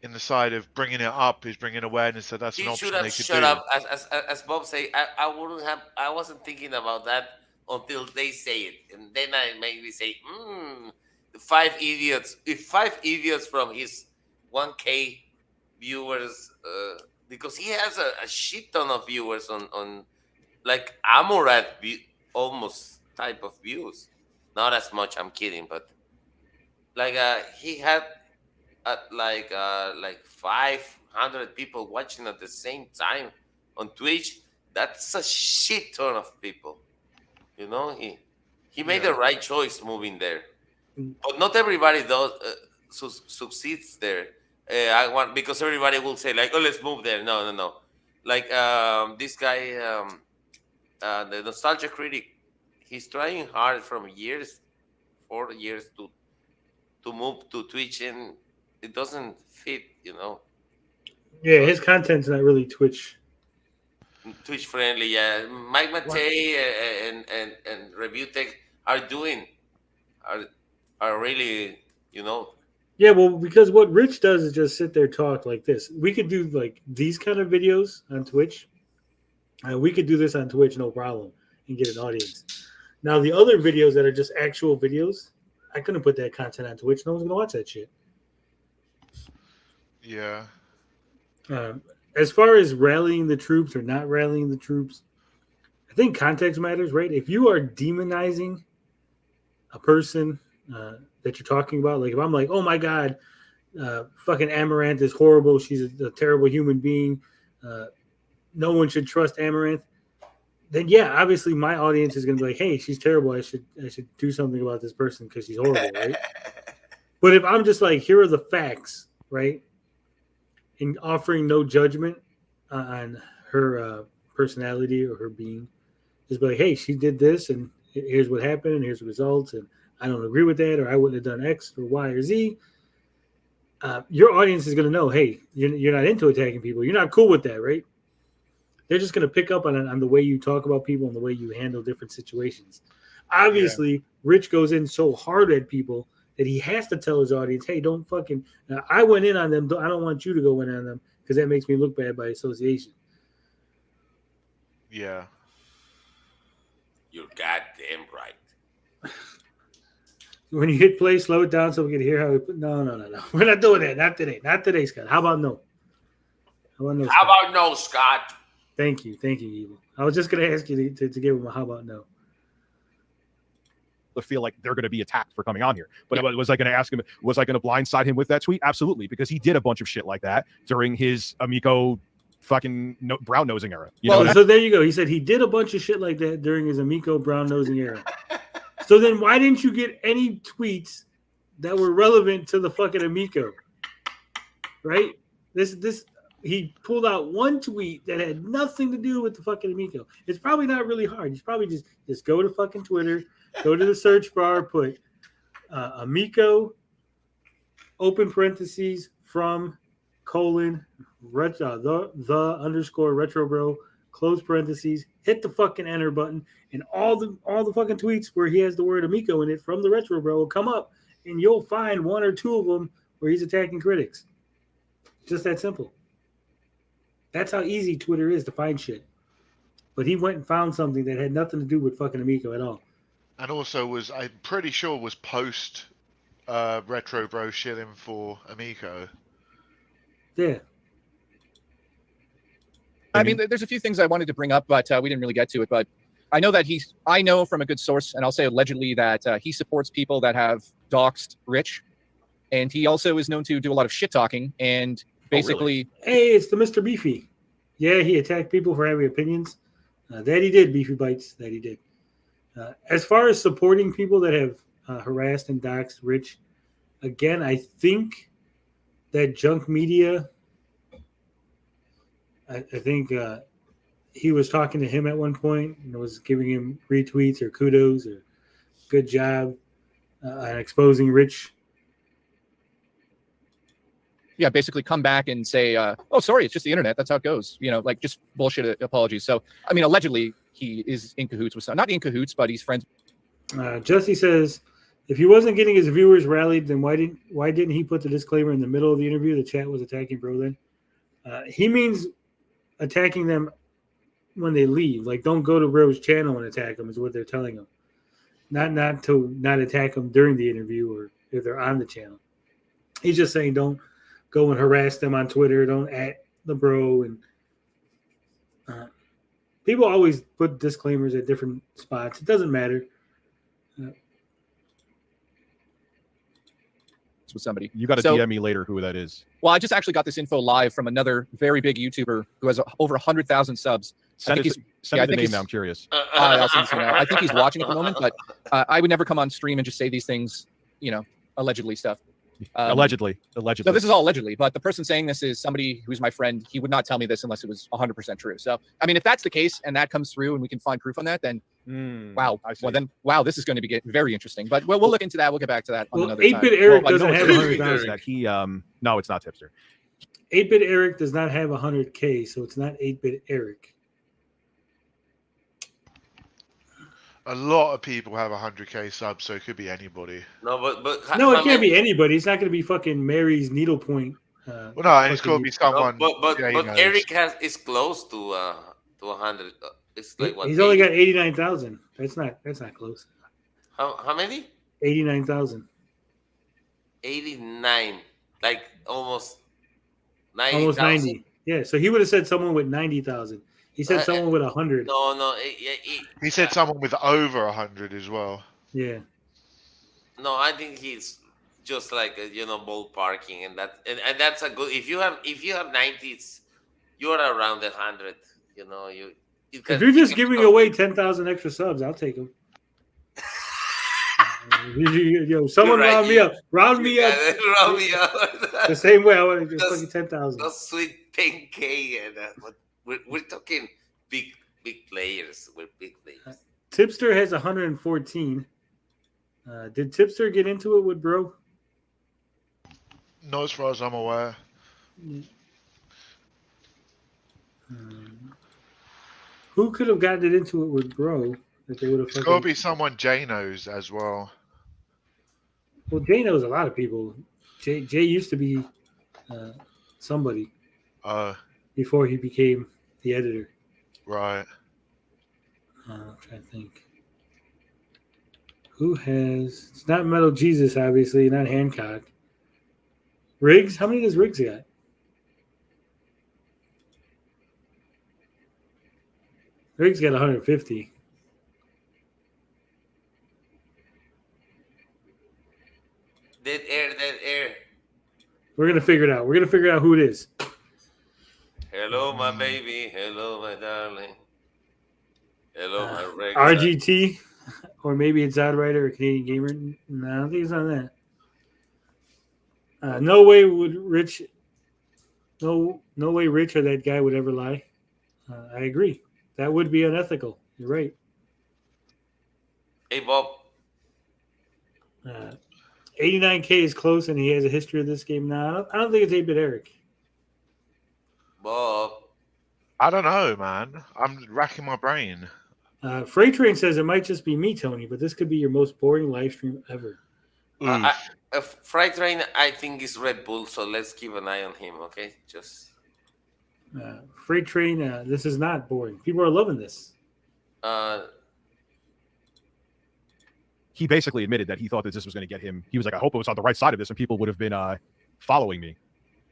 in the side of bringing it up is bringing awareness that that's an option they could do. Shut up, as Bob say. I wasn't thinking about that until they say it, and then I maybe say, the 5 idiots. If 5 idiots from his 1K viewers, because he has a shit ton of viewers on like Amorad almost type of views. Not as much, I'm kidding, but like he had like 500 people watching at the same time on Twitch. That's a shit ton of people. You know, he made the right choice moving there, but not everybody does succeeds there. Because everybody will say like, oh, let's move there. No. Like this guy, the Nostalgia Critic. He's trying hard from 4 years to move to Twitch, and it doesn't fit, you know. Yeah, his content's not really Twitch friendly. Yeah, Mike Matei and ReviewTech are really, you know. Yeah, well, because what Rich does is just sit there talk like this. We could do like these kind of videos on Twitch. We could do this on Twitch, no problem, and get an audience. Now, the other videos that are just actual videos, I couldn't put that content on Twitch. No one's going to watch that shit. Yeah. As far as rallying the troops or not rallying the troops, I think context matters, right? If you are demonizing a person that you're talking about, like if I'm like, oh my God, fucking Amaranth is horrible. She's a terrible human being. No one should trust Amaranth. Then yeah, obviously my audience is going to be like, hey, she's terrible. I should do something about this person because she's horrible, right? But if I'm just like, here are the facts, right? And offering no judgment on her personality or her being, just be like, hey, she did this and here's what happened and here's the results and I don't agree with that or I wouldn't have done X or Y or Z. Your audience is going to know, hey, you're not into attacking people. You're not cool with that, right? They're just going to pick up on the way you talk about people and the way you handle different situations. Obviously, Rich goes in so hard at people that he has to tell his audience, hey, don't fucking, I went in on them. I don't want you to go in on them because that makes me look bad by association. Yeah. You're goddamn right. When you hit play, slow it down so we can hear how we put. No. We're not doing that. Not today. Not today, Scott. How about no? How about no, Scott? Thank you, Evil. I was just going to ask you to give him a how about no. Feel like they're going to be attacked for coming on here. But was I going to ask him, was I going to blindside him with that tweet? Absolutely, because he did a bunch of shit like that during his Amico fucking brown nosing era. So there you go. He said he did a bunch of shit like that during his Amico brown nosing era. So then why didn't you get any tweets that were relevant to the fucking Amico? Right? This he pulled out one tweet that had nothing to do with the fucking Amico. It's probably not really hard. He's probably just go to fucking Twitter, go to the search bar, put Amico, open parentheses, from, colon, the underscore RetroBro, close parentheses, hit the fucking enter button, and all the fucking tweets where he has the word Amico in it from the RetroBro will come up, and you'll find one or two of them where he's attacking critics. Just that simple. That's how easy Twitter is to find shit. But he went and found something that had nothing to do with fucking Amico at all. And also I'm pretty sure was post RetroBro shilling for Amico. Yeah. I mean, there's a few things I wanted to bring up, but we didn't really get to it. But I know that I know from a good source, and I'll say allegedly, that he supports people that have doxed Rich. And he also is known to do a lot of shit talking and basically. Hey, it's the Mr. Beefy. Yeah, he attacked people for having opinions. That he did, Beefy Bites. That he did. As far as supporting people that have harassed and doxed Rich, again, I think that junk media. I think he was talking to him at one point and was giving him retweets or kudos or good job on exposing Rich. Yeah, basically come back and say, oh, sorry, it's just the internet. That's how it goes. Like just bullshit apologies. So, I mean, allegedly he is in cahoots with some, not in cahoots, but he's friends. Jesse says, if he wasn't getting his viewers rallied, then why didn't he put the disclaimer in the middle of the interview? The chat was attacking bro then. He means attacking them when they leave. Like, don't go to bro's channel and attack them is what they're telling him. Not to not attack them during the interview or if they're on the channel. He's just saying don't go and harass them on Twitter. Don't at the bro. And people always put disclaimers at different spots. It doesn't matter. With somebody. You got to DM me later who that is. Well, I just actually got this info live from another very big YouTuber who has over 100,000 subs. Send me the name now. I'm curious. I'll send it to you now. I think he's watching at the moment, but I would never come on stream and just say these things, allegedly stuff. Allegedly. So this is all allegedly, but the person saying this is somebody who's my friend. He would not tell me this unless it was 100% true. So, I mean, if that's the case and that comes through and we can find proof on that, then wow. Well, then, wow, this is going to be very interesting. But we'll look into that. We'll get back to that on another time. 8-Bit Eric doesn't have 100,000. No, it's not Tipster. 8-Bit Eric does not have 100K, so it's not 8-Bit Eric. A lot of people have 100K subs, so it could be anybody. No, but no, it can't be anybody. It's not going to be fucking Mary's needlepoint. Well, no, it's got to be someone. But Eric is close to 100. It's like what? He's only got 89,000. That's not close. How many? 89,000. 89, like almost 90. Almost 90. Yeah, so he would have said someone with 90,000. He said someone with 100. No. He said someone with over 100 as well. Yeah. No, I think he's just like ballparking, and that's a good. If you have 90s, you're around 100. If you're just giving away 10,000 extra subs, I'll take them. Someone round me up. Round me up. The same way I want to do fucking 10,000. Those sweet 10K, and we're talking big players. We're big players. Tipster has 114. Did Tipster get into it with bro? Not as far as I'm aware. Who could have gotten it into it with Bro that they would have? It's got to be someone Jay knows as well. Well, Jay knows a lot of people. Jay used to be somebody before he became the editor. Right. I'm trying to think. Who has? It's not Metal Jesus, obviously. Not Hancock. Riggs. How many does Riggs got? Riggs got 150. Dead air. We're gonna figure it out. We're gonna figure out who it is. Hello, my baby. Hello, my darling. Hello, my Rex. RGT, or maybe it's Oddwriter or Canadian Gamer. No, I don't think it's on that. No way would Rich. No way Rich or that guy would ever lie. I agree. That would be unethical. You're right. Hey, Bob. 89K is close, and he has a history of this game now. I don't think it's 8-Bit Eric. Bob. I don't know, man. I'm racking my brain. Freight Train says it might just be me, Tony, but this could be your most boring live stream ever. Freight Train, I think, is Red Bull, so let's keep an eye on him, okay? Just. Freight Train, this is not boring. People are loving this. He basically admitted that he thought that this was going to get him. He was like, I hope it was on the right side of this and people would have been following me.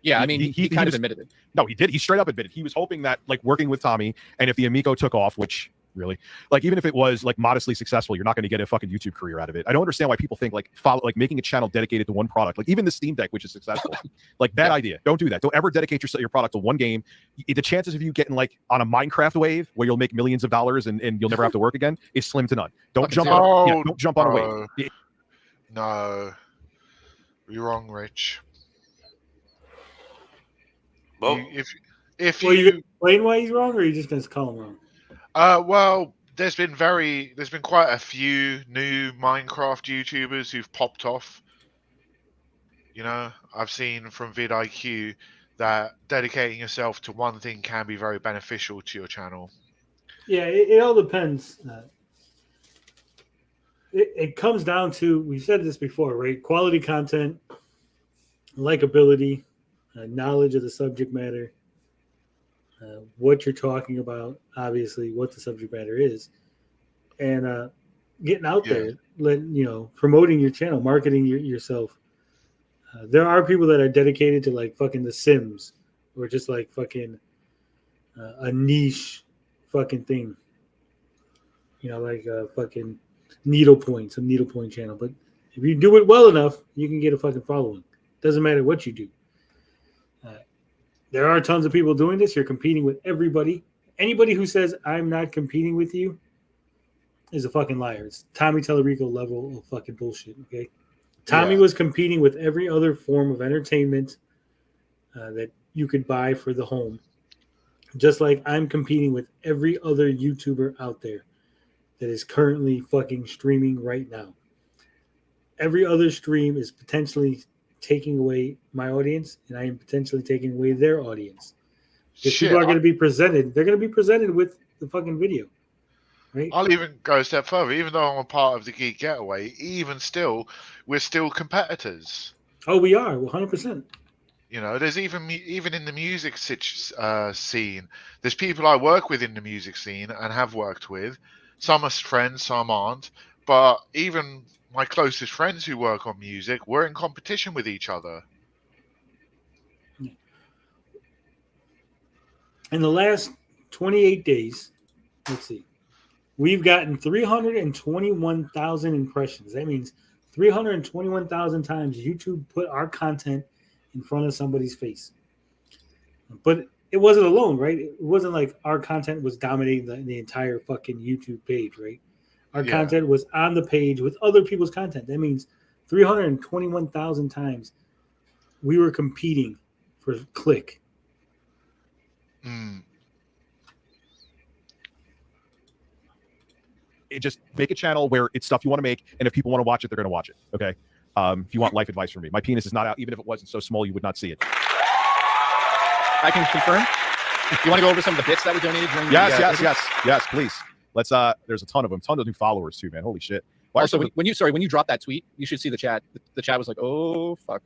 Yeah, I mean, he kind of admitted it. No, he did. He straight up admitted. He was hoping that, like, working with Tommy, and if the Amico took off, which really, like, even if it was like modestly successful, you're not going to get a fucking YouTube career out of it. I don't understand why people think like making a channel dedicated to one product, like even the Steam Deck, which is successful, like bad idea. Don't do that. Don't ever dedicate your product to one game. The chances of you getting like on a Minecraft wave where you'll make millions of dollars and you'll never have to work again is slim to none. Don't jump on. Don't jump on a wave. No, you're wrong, Rich. Well, if you gonna explain why he's wrong, or are you just gonna call him wrong? Well, there's been quite a few new Minecraft YouTubers who've popped off. You know, I've seen from vidIQ that dedicating yourself to one thing can be very beneficial to your channel. Yeah, it all depends. It comes down to, we've said this before, right? Quality content, likability, knowledge of the subject matter, what you're talking about, obviously what the subject matter is, and getting out there, promoting your channel, marketing yourself. There are people that are dedicated to like fucking The Sims, or just like fucking a niche fucking thing, like fucking needlepoint, some needlepoint channel. But if you do it well enough, you can get a fucking following. Doesn't matter what you do. There are tons of people doing this. You're competing with everybody. Anybody who says I'm not competing with you is a fucking liar. It's Tommy Tellerico level of fucking bullshit. Okay, Tommy was competing with every other form of entertainment that you could buy for the home, just like I'm competing with every other YouTuber out there that is currently fucking streaming right now. Every other stream is potentially taking away my audience, and I am potentially taking away their audience. Because people are going to be presented. They're going to be presented with the fucking video, right? I'll even go a step further. Even though I'm a part of the Geek Getaway, even still, we're still competitors. Oh, we are 100%. You know, there's even in the music scene, there's people I work with in the music scene and have worked with. Some are friends, some aren't. But even my closest friends who work on music, we're in competition with each other. In the last 28 days, let's see, we've gotten 321,000 impressions. That means 321,000 times YouTube put our content in front of somebody's face. But it wasn't alone, right? It wasn't like our content was dominating the entire fucking YouTube page, right? Our content was on the page with other people's content. That means 321,000 times we were competing for click. It just make a channel where it's stuff you want to make, and if people want to watch it, they're going to watch it. Okay. If you want life advice from me, my penis is not out. Even if it wasn't so small, you would not see it. I can confirm. You want to go over some of the bits that we donated during Yes, please. Let's there's a ton of them, ton of new followers too, man. Holy shit. Also, when you dropped that tweet, you should see the chat. The chat was like, "Oh fuck."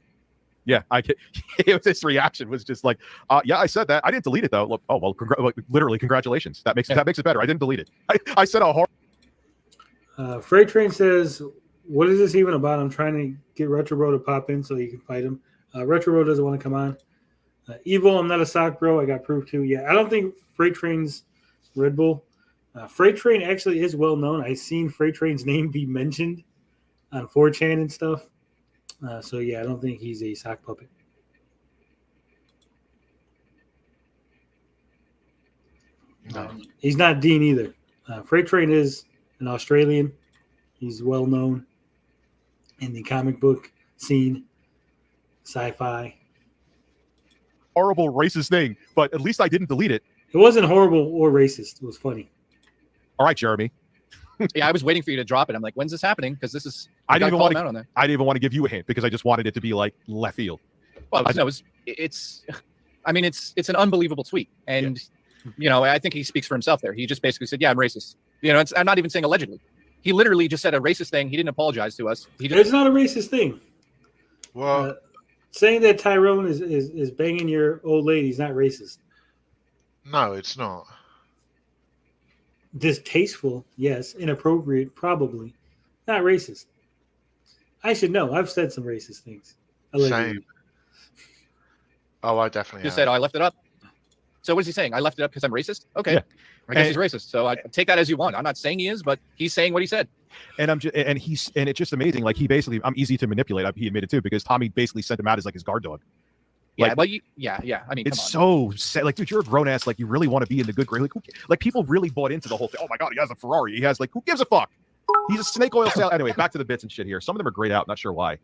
Yeah, his reaction was just like, yeah, I said that. I didn't delete it though. Look, oh well, literally, congratulations. That makes it better. I didn't delete it. I said a horrible. Freight Train says, "What is this even about? I'm trying to get RetroBro to pop in so you can fight him. RetroBro doesn't want to come on. Evil, I'm not a sock bro. I got proof too. Yeah, I don't think Freight Train's Red Bull. Freight Train actually is well known. I've seen Freight Train's name be mentioned on 4chan and stuff. So yeah, I don't think he's a sock puppet. No. He's not Dean either. Freight Train is an Australian. He's well known in the comic book scene, sci-fi. Horrible racist thing, but at least I didn't delete it. It wasn't horrible or racist. It was funny. All right, Jeremy. Yeah, I was waiting for you to drop it. I'm like, when's this happening? Because this is. I didn't even want to give you a hint because I just wanted it to be like left field. Well, no, it's. I mean, it's an unbelievable tweet, and I think he speaks for himself there. He just basically said, "Yeah, I'm racist." I'm not even saying allegedly. He literally just said a racist thing. He didn't apologize to us. It's not a racist thing. Well, saying that Tyrone is banging your old lady is not racist. No, it's not. Distasteful, yes. Inappropriate, probably. Not racist. I should know. I've said some racist things. Allegedly. Same. Oh, I definitely just said, "Oh, I left it up." So what is he saying? I left it up because I'm racist? Okay. Yeah. I guess he's racist. So I take that as you want. I'm not saying he is, but he's saying what he said. And it's just amazing. Like I'm easy to manipulate. He admitted too, because Tommy basically sent him out as like his guard dog. Yeah, I mean, it's so sad. Like, dude, you're a grown ass. Like, you really want to be in the good grade. Like people really bought into the whole thing. Oh my god, he has a Ferrari. He has who gives a fuck? He's a snake oil salesman. Anyway, back to the bits and shit here. Some of them are grayed out. Not sure why.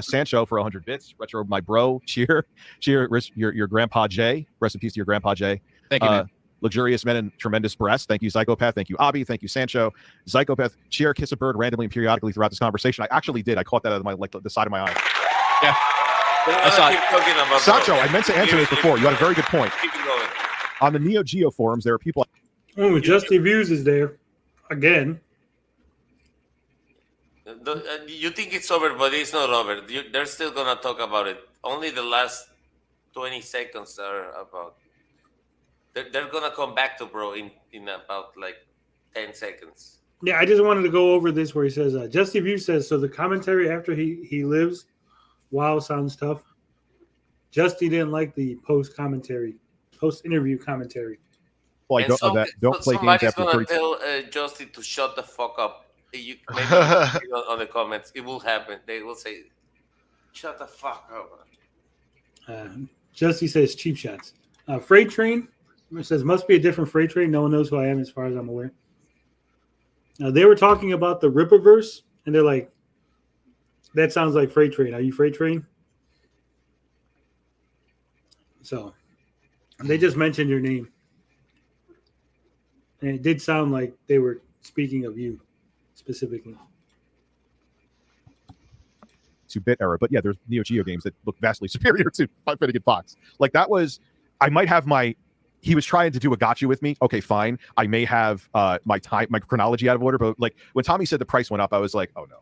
Sancho for 100 bits. Retro, my bro. Cheer, your grandpa Jay. Rest in peace to your grandpa Jay. Thank you, man. Luxurious men and tremendous breasts. Thank you, Psychopath. Thank you, Abby. Thank you, Sancho. Psychopath. Cheer, kiss a bird randomly and periodically throughout this conversation. I actually did. I caught that out of my the side of my eye. Yeah. Sancho, I meant to answer this before. You had a very good point. Keep it going. On the Neo Geo forums, there are people. Oh, Justy Views is there again. You think it's over, but it's not over. They're still gonna talk about it. Only the last 20 seconds are about. They're gonna come back to bro in about like 10 seconds. Yeah, I just wanted to go over this where he says, Justy View says, so the commentary after he lives, wow, sounds tough. Justy didn't like the post-interview commentary. Well, don't play games after 30 seconds. Somebody's gonna tell Justy to shut the fuck up. Maybe on the comments, it will happen. They will say, shut the fuck up. Justy says cheap shots. Freight Train says, must be a different Freight Train. No one knows who I am as far as I'm aware. They were talking about the Rippaverse, and they're like, that sounds like Freight Train. Are you Freight Train? So they just mentioned your name. And it did sound like they were speaking of you specifically. 2-bit era, but yeah, there's Neo Geo games that look vastly superior to Finnegan Fox. Like that was, I might have he was trying to do a gotcha with me. Okay, fine. I may have my chronology out of order, but like when Tommy said the price went up, I was like, oh no.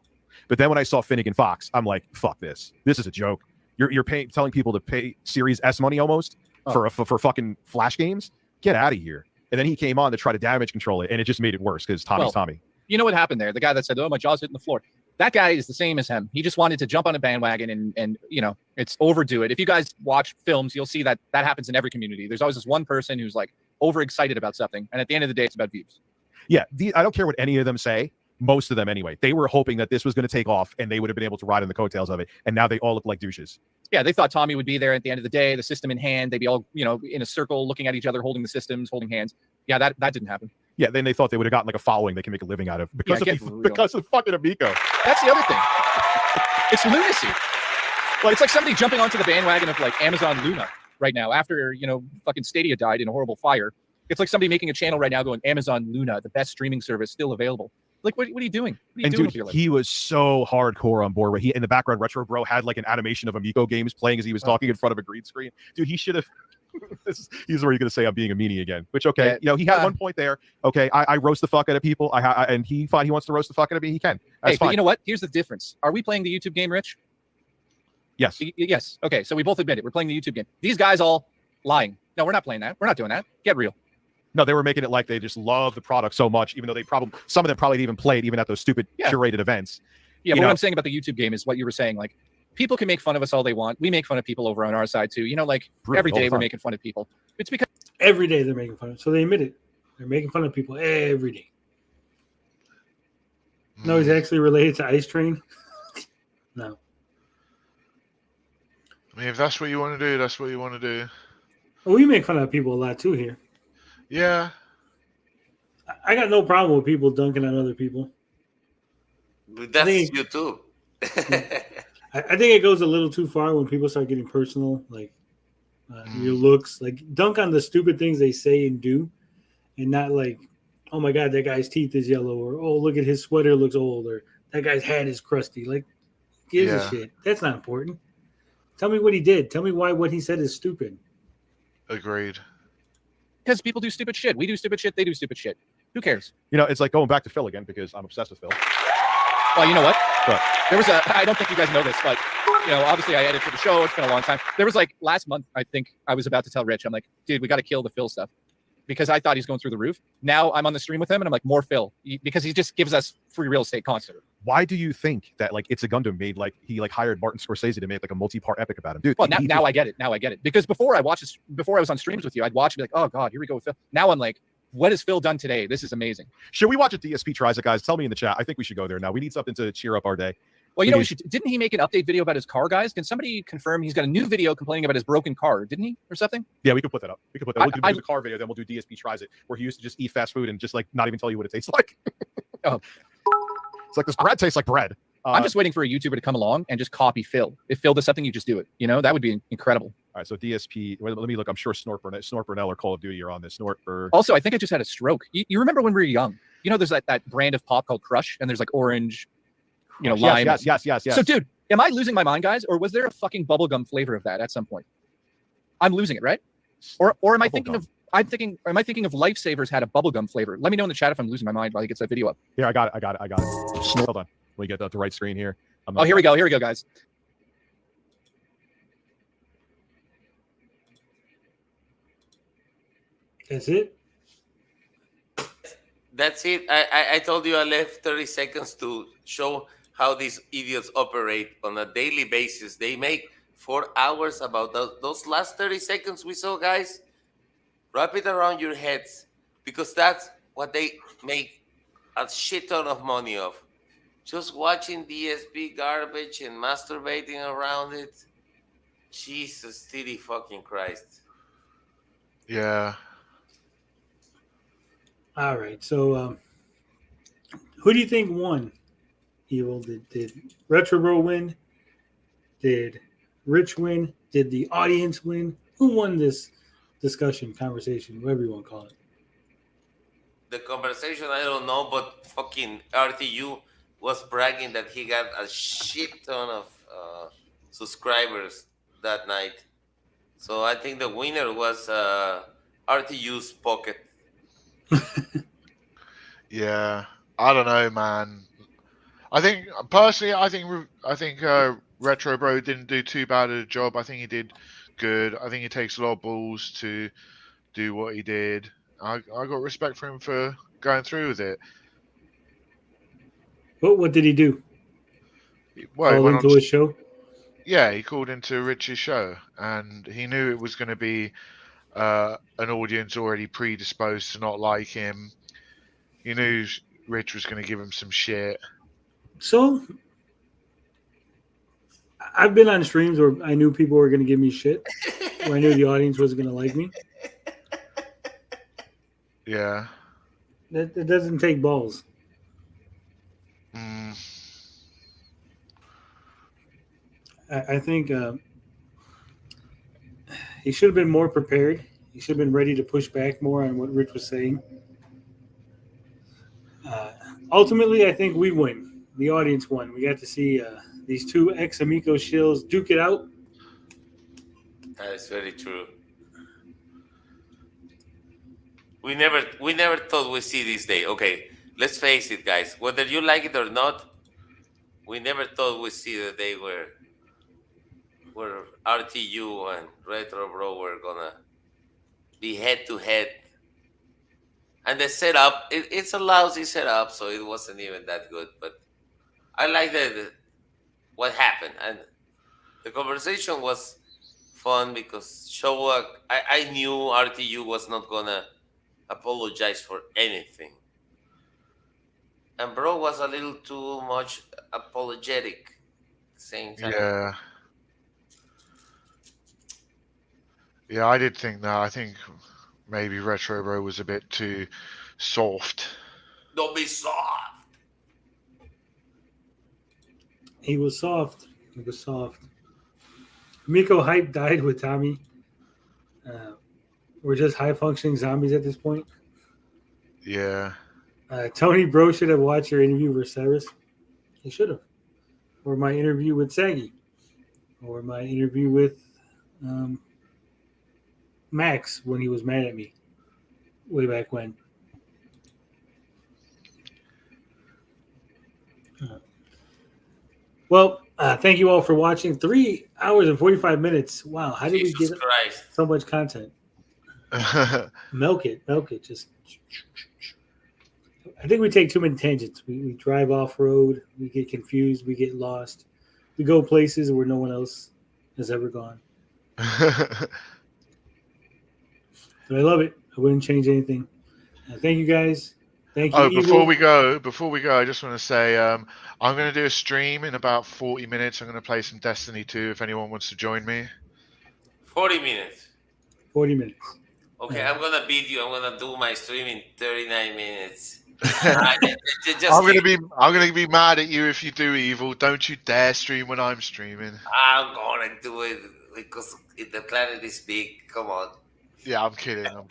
But then when I saw Finnegan Fox, I'm like, fuck this. This is a joke. You're telling people to pay Series S money almost for fucking Flash games. Get out of here. And then he came on to try to damage control it, and it just made it worse because Tommy's Tommy. You know what happened there? The guy that said, "Oh, my jaw's hitting the floor." That guy is the same as him. He just wanted to jump on a bandwagon and it's overdo it. If you guys watch films, you'll see that happens in every community. There's always this one person who's like overexcited about something, and at the end of the day, it's about views. Yeah, I don't care what any of them say. Most of them, anyway, they were hoping that this was going to take off, and they would have been able to ride on the coattails of it. And now they all look like douches. Yeah, they thought Tommy would be there at the end of the day, the system in hand. They'd be all in a circle, looking at each other, holding the systems, holding hands. Yeah, that didn't happen. Yeah, then they thought they would have gotten like a following they can make a living out of because of fucking Amico. That's the other thing. It's lunacy. Well, it's like somebody jumping onto the bandwagon of like Amazon Luna right now after fucking Stadia died in a horrible fire. It's like somebody making a channel right now going Amazon Luna, the best streaming service still available. Like, what are you doing? What are you doing with your life? He was so hardcore on board. Where he in the background, RetroBro had like an animation of Amico games playing as he was talking in front of a green screen. Dude, he should have He's already going to say I'm being a meanie again. Which okay, he had one point there. Okay, I roast the fuck out of people. And he thought he wants to roast the fuck out of me. He can. That's fine. But you know what? Here's the difference. Are we playing the YouTube game, Rich? Yes. Yes. Okay, so we both admit it. We're playing the YouTube game. These guys all lying. No, we're not playing that. We're not doing that. Get real. No, they were making it like they just love the product so much, even though some of them probably even played even at those stupid curated events. Yeah, but what I'm saying about the YouTube game is what you were saying. Like, people can make fun of us all they want. We make fun of people over on our side too. Every day we're making fun of people. It's because every day they're making fun of. So they admit it. They're making fun of people every day. No, he's actually related to Ice Train. No. I mean, if that's what you want to do, that's what you want to do. Well, we make fun of people a lot too here. Yeah. I got no problem with people dunking on other people. But that's you too. I think it goes a little too far when people start getting personal, like your looks. Like, dunk on the stupid things they say and do, and not like, oh my God, that guy's teeth is yellow, or oh, look at his sweater looks old, or that guy's hat is crusty. Like, gives a shit. That's not important. Tell me what he did. Tell me why what he said is stupid. Agreed. Because people do stupid shit. We do stupid shit. They do stupid shit. Who cares? It's like going back to Phil again because I'm obsessed with Phil. Well, you know what? But there was I don't think you guys know this, but obviously I edited for the show. It's been a long time. There was like last month, I think I was about to tell Rich, I'm like, dude, we got to kill the Phil stuff because I thought he's going through the roof. Now I'm on the stream with him and I'm like, more Phil because he just gives us free real estate constantly. Why do you think that It's a Gundam made he hired Martin Scorsese to make a multi-part epic about him, dude? Well, now I get it. Now I get it because before I was on streams with you, I'd watch and be like, oh God, here we go with Phil. Now I'm like, what has Phil done today? This is amazing. Should we watch a DSP tries it, guys? Tell me in the chat. I think we should go there now. We need something to cheer up our day. Well, didn't he make an update video about his car, guys? Can somebody confirm he's got a new video complaining about his broken car? Didn't he, or something? Yeah, we could put that up. We'll do the car video, then we'll do DSP tries it, where he used to just eat fast food and just not even tell you what it tastes like. It's like this bread tastes like bread. I'm just waiting for a YouTuber to come along and just copy Phil. If Phil does something, you just do it. That would be incredible. All right, so DSP. Let me look. I'm sure Snort Burnell or Call of Duty are on this. Also, I think I just had a stroke. You remember when we were young? There's that brand of pop called Crush, and there's like orange, lime. Yes. So, dude, am I losing my mind, guys, or was there a fucking bubblegum flavor of that at some point? I'm losing it, right? Or am I thinking of? Am I thinking of Lifesavers had a bubblegum flavor? Let me know in the chat if I'm losing my mind while he gets that video up. Here, I got it. Hold on. We get the right screen here. Here we go, guys. That's it? That's it. I told you I left 30 seconds to show how these idiots operate on a daily basis. They make 4 hours about those last 30 seconds we saw, guys. Wrap it around your heads because that's what they make a shit ton of money of. Just watching DSP garbage and masturbating around it. Jesus, titty fucking Christ. Yeah. All right. So, who do you think won? Evil. Did RetroBro win? Did Rich win? Did the audience win? Who won this conversation, whatever you want to call it? The conversation, I don't know, but fucking RTU was bragging that he got a shit ton of subscribers that night. So I think the winner was RTU's pocket. Yeah, I don't know, man. I think personally, I think RetroBro didn't do too bad a job. I think he did good. I think it takes a lot of balls to do what he did. I got respect for him for going through with it. What did he do? Well, call into his show? Yeah, he called into Rich's show, and he knew it was going to be an audience already predisposed to not like him. He knew Rich was going to give him some shit. So, I've been on streams where I knew people were going to give me shit, where I knew the audience wasn't going to like me. Yeah. It doesn't take balls. I think he should have been more prepared. He should have been ready to push back more on what Rich was saying. Ultimately, I think we win. The audience won. We got to see these two ex-Amico shills duke it out. That is very true. We never thought we'd see this day. Okay, let's face it, guys. Whether you like it or not, we never thought we'd see the day where RTU and RetroBro were gonna be head to head. And the setup, it's a lousy setup, so it wasn't even that good. But I like what happened, and the conversation was fun because Showa, I knew RTU was not gonna apologize for anything, and Bro was a little too much apologetic at the same time. Yeah, I did think that. I think maybe RetroBro was a bit too soft. Don't be soft. He was soft. He was soft. Miko hype died with Tommy. We're just high functioning zombies at this point. Yeah. Tony Bro should have watched your interview with Cyrus. He should have. Or my interview with Saggy. Or my interview with Max when he was mad at me. Way back when. Well, thank you all for watching. 3 hours and 45 minutes. Wow, how did we get so much content? Milk it. Just, I think we take too many tangents. We drive off road. We get confused. We get lost. We go places where no one else has ever gone. But I love it. I wouldn't change anything. Thank you guys. Thank you. Before we go, I just want to say I'm going to do a stream in about 40 minutes. I'm going to play some Destiny 2 if anyone wants to join me. 40 minutes. 40 minutes. Okay, I'm gonna beat you. I'm gonna do my stream in 39 minutes. I'm gonna be mad at you if you do evil. Don't you dare stream when I'm streaming. I'm gonna do it because the planet is big. Come on. Yeah, I'm kidding. No,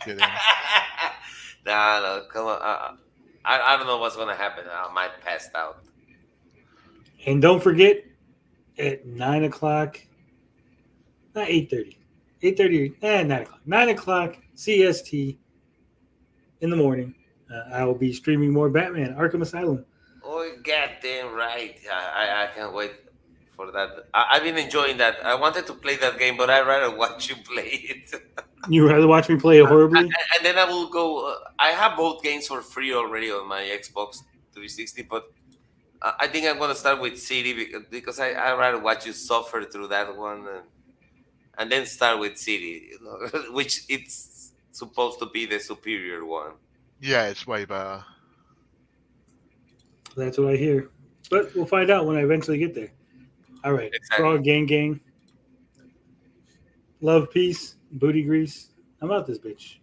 come on. I don't know what's gonna happen. I might pass out. And don't forget, at 9 o'clock, not 8:30. 8:30, 9 o'clock. 9 o'clock CST in the morning. I will be streaming more Batman Arkham Asylum. Oh, goddamn right. I can't wait for that. I've been enjoying that. I wanted to play that game, but I'd rather watch you play it. You rather watch me play it horribly? And then I will go. I have both games for free already on my Xbox 360, but I think I'm going to start with City because I'd rather watch you suffer through that one. And then start with City, which it's supposed to be the superior one. Yeah, it's way better. That's what I hear. But we'll find out when I eventually get there. All right. Exactly. Frog gang. Love, peace, booty grease. I'm out this bitch.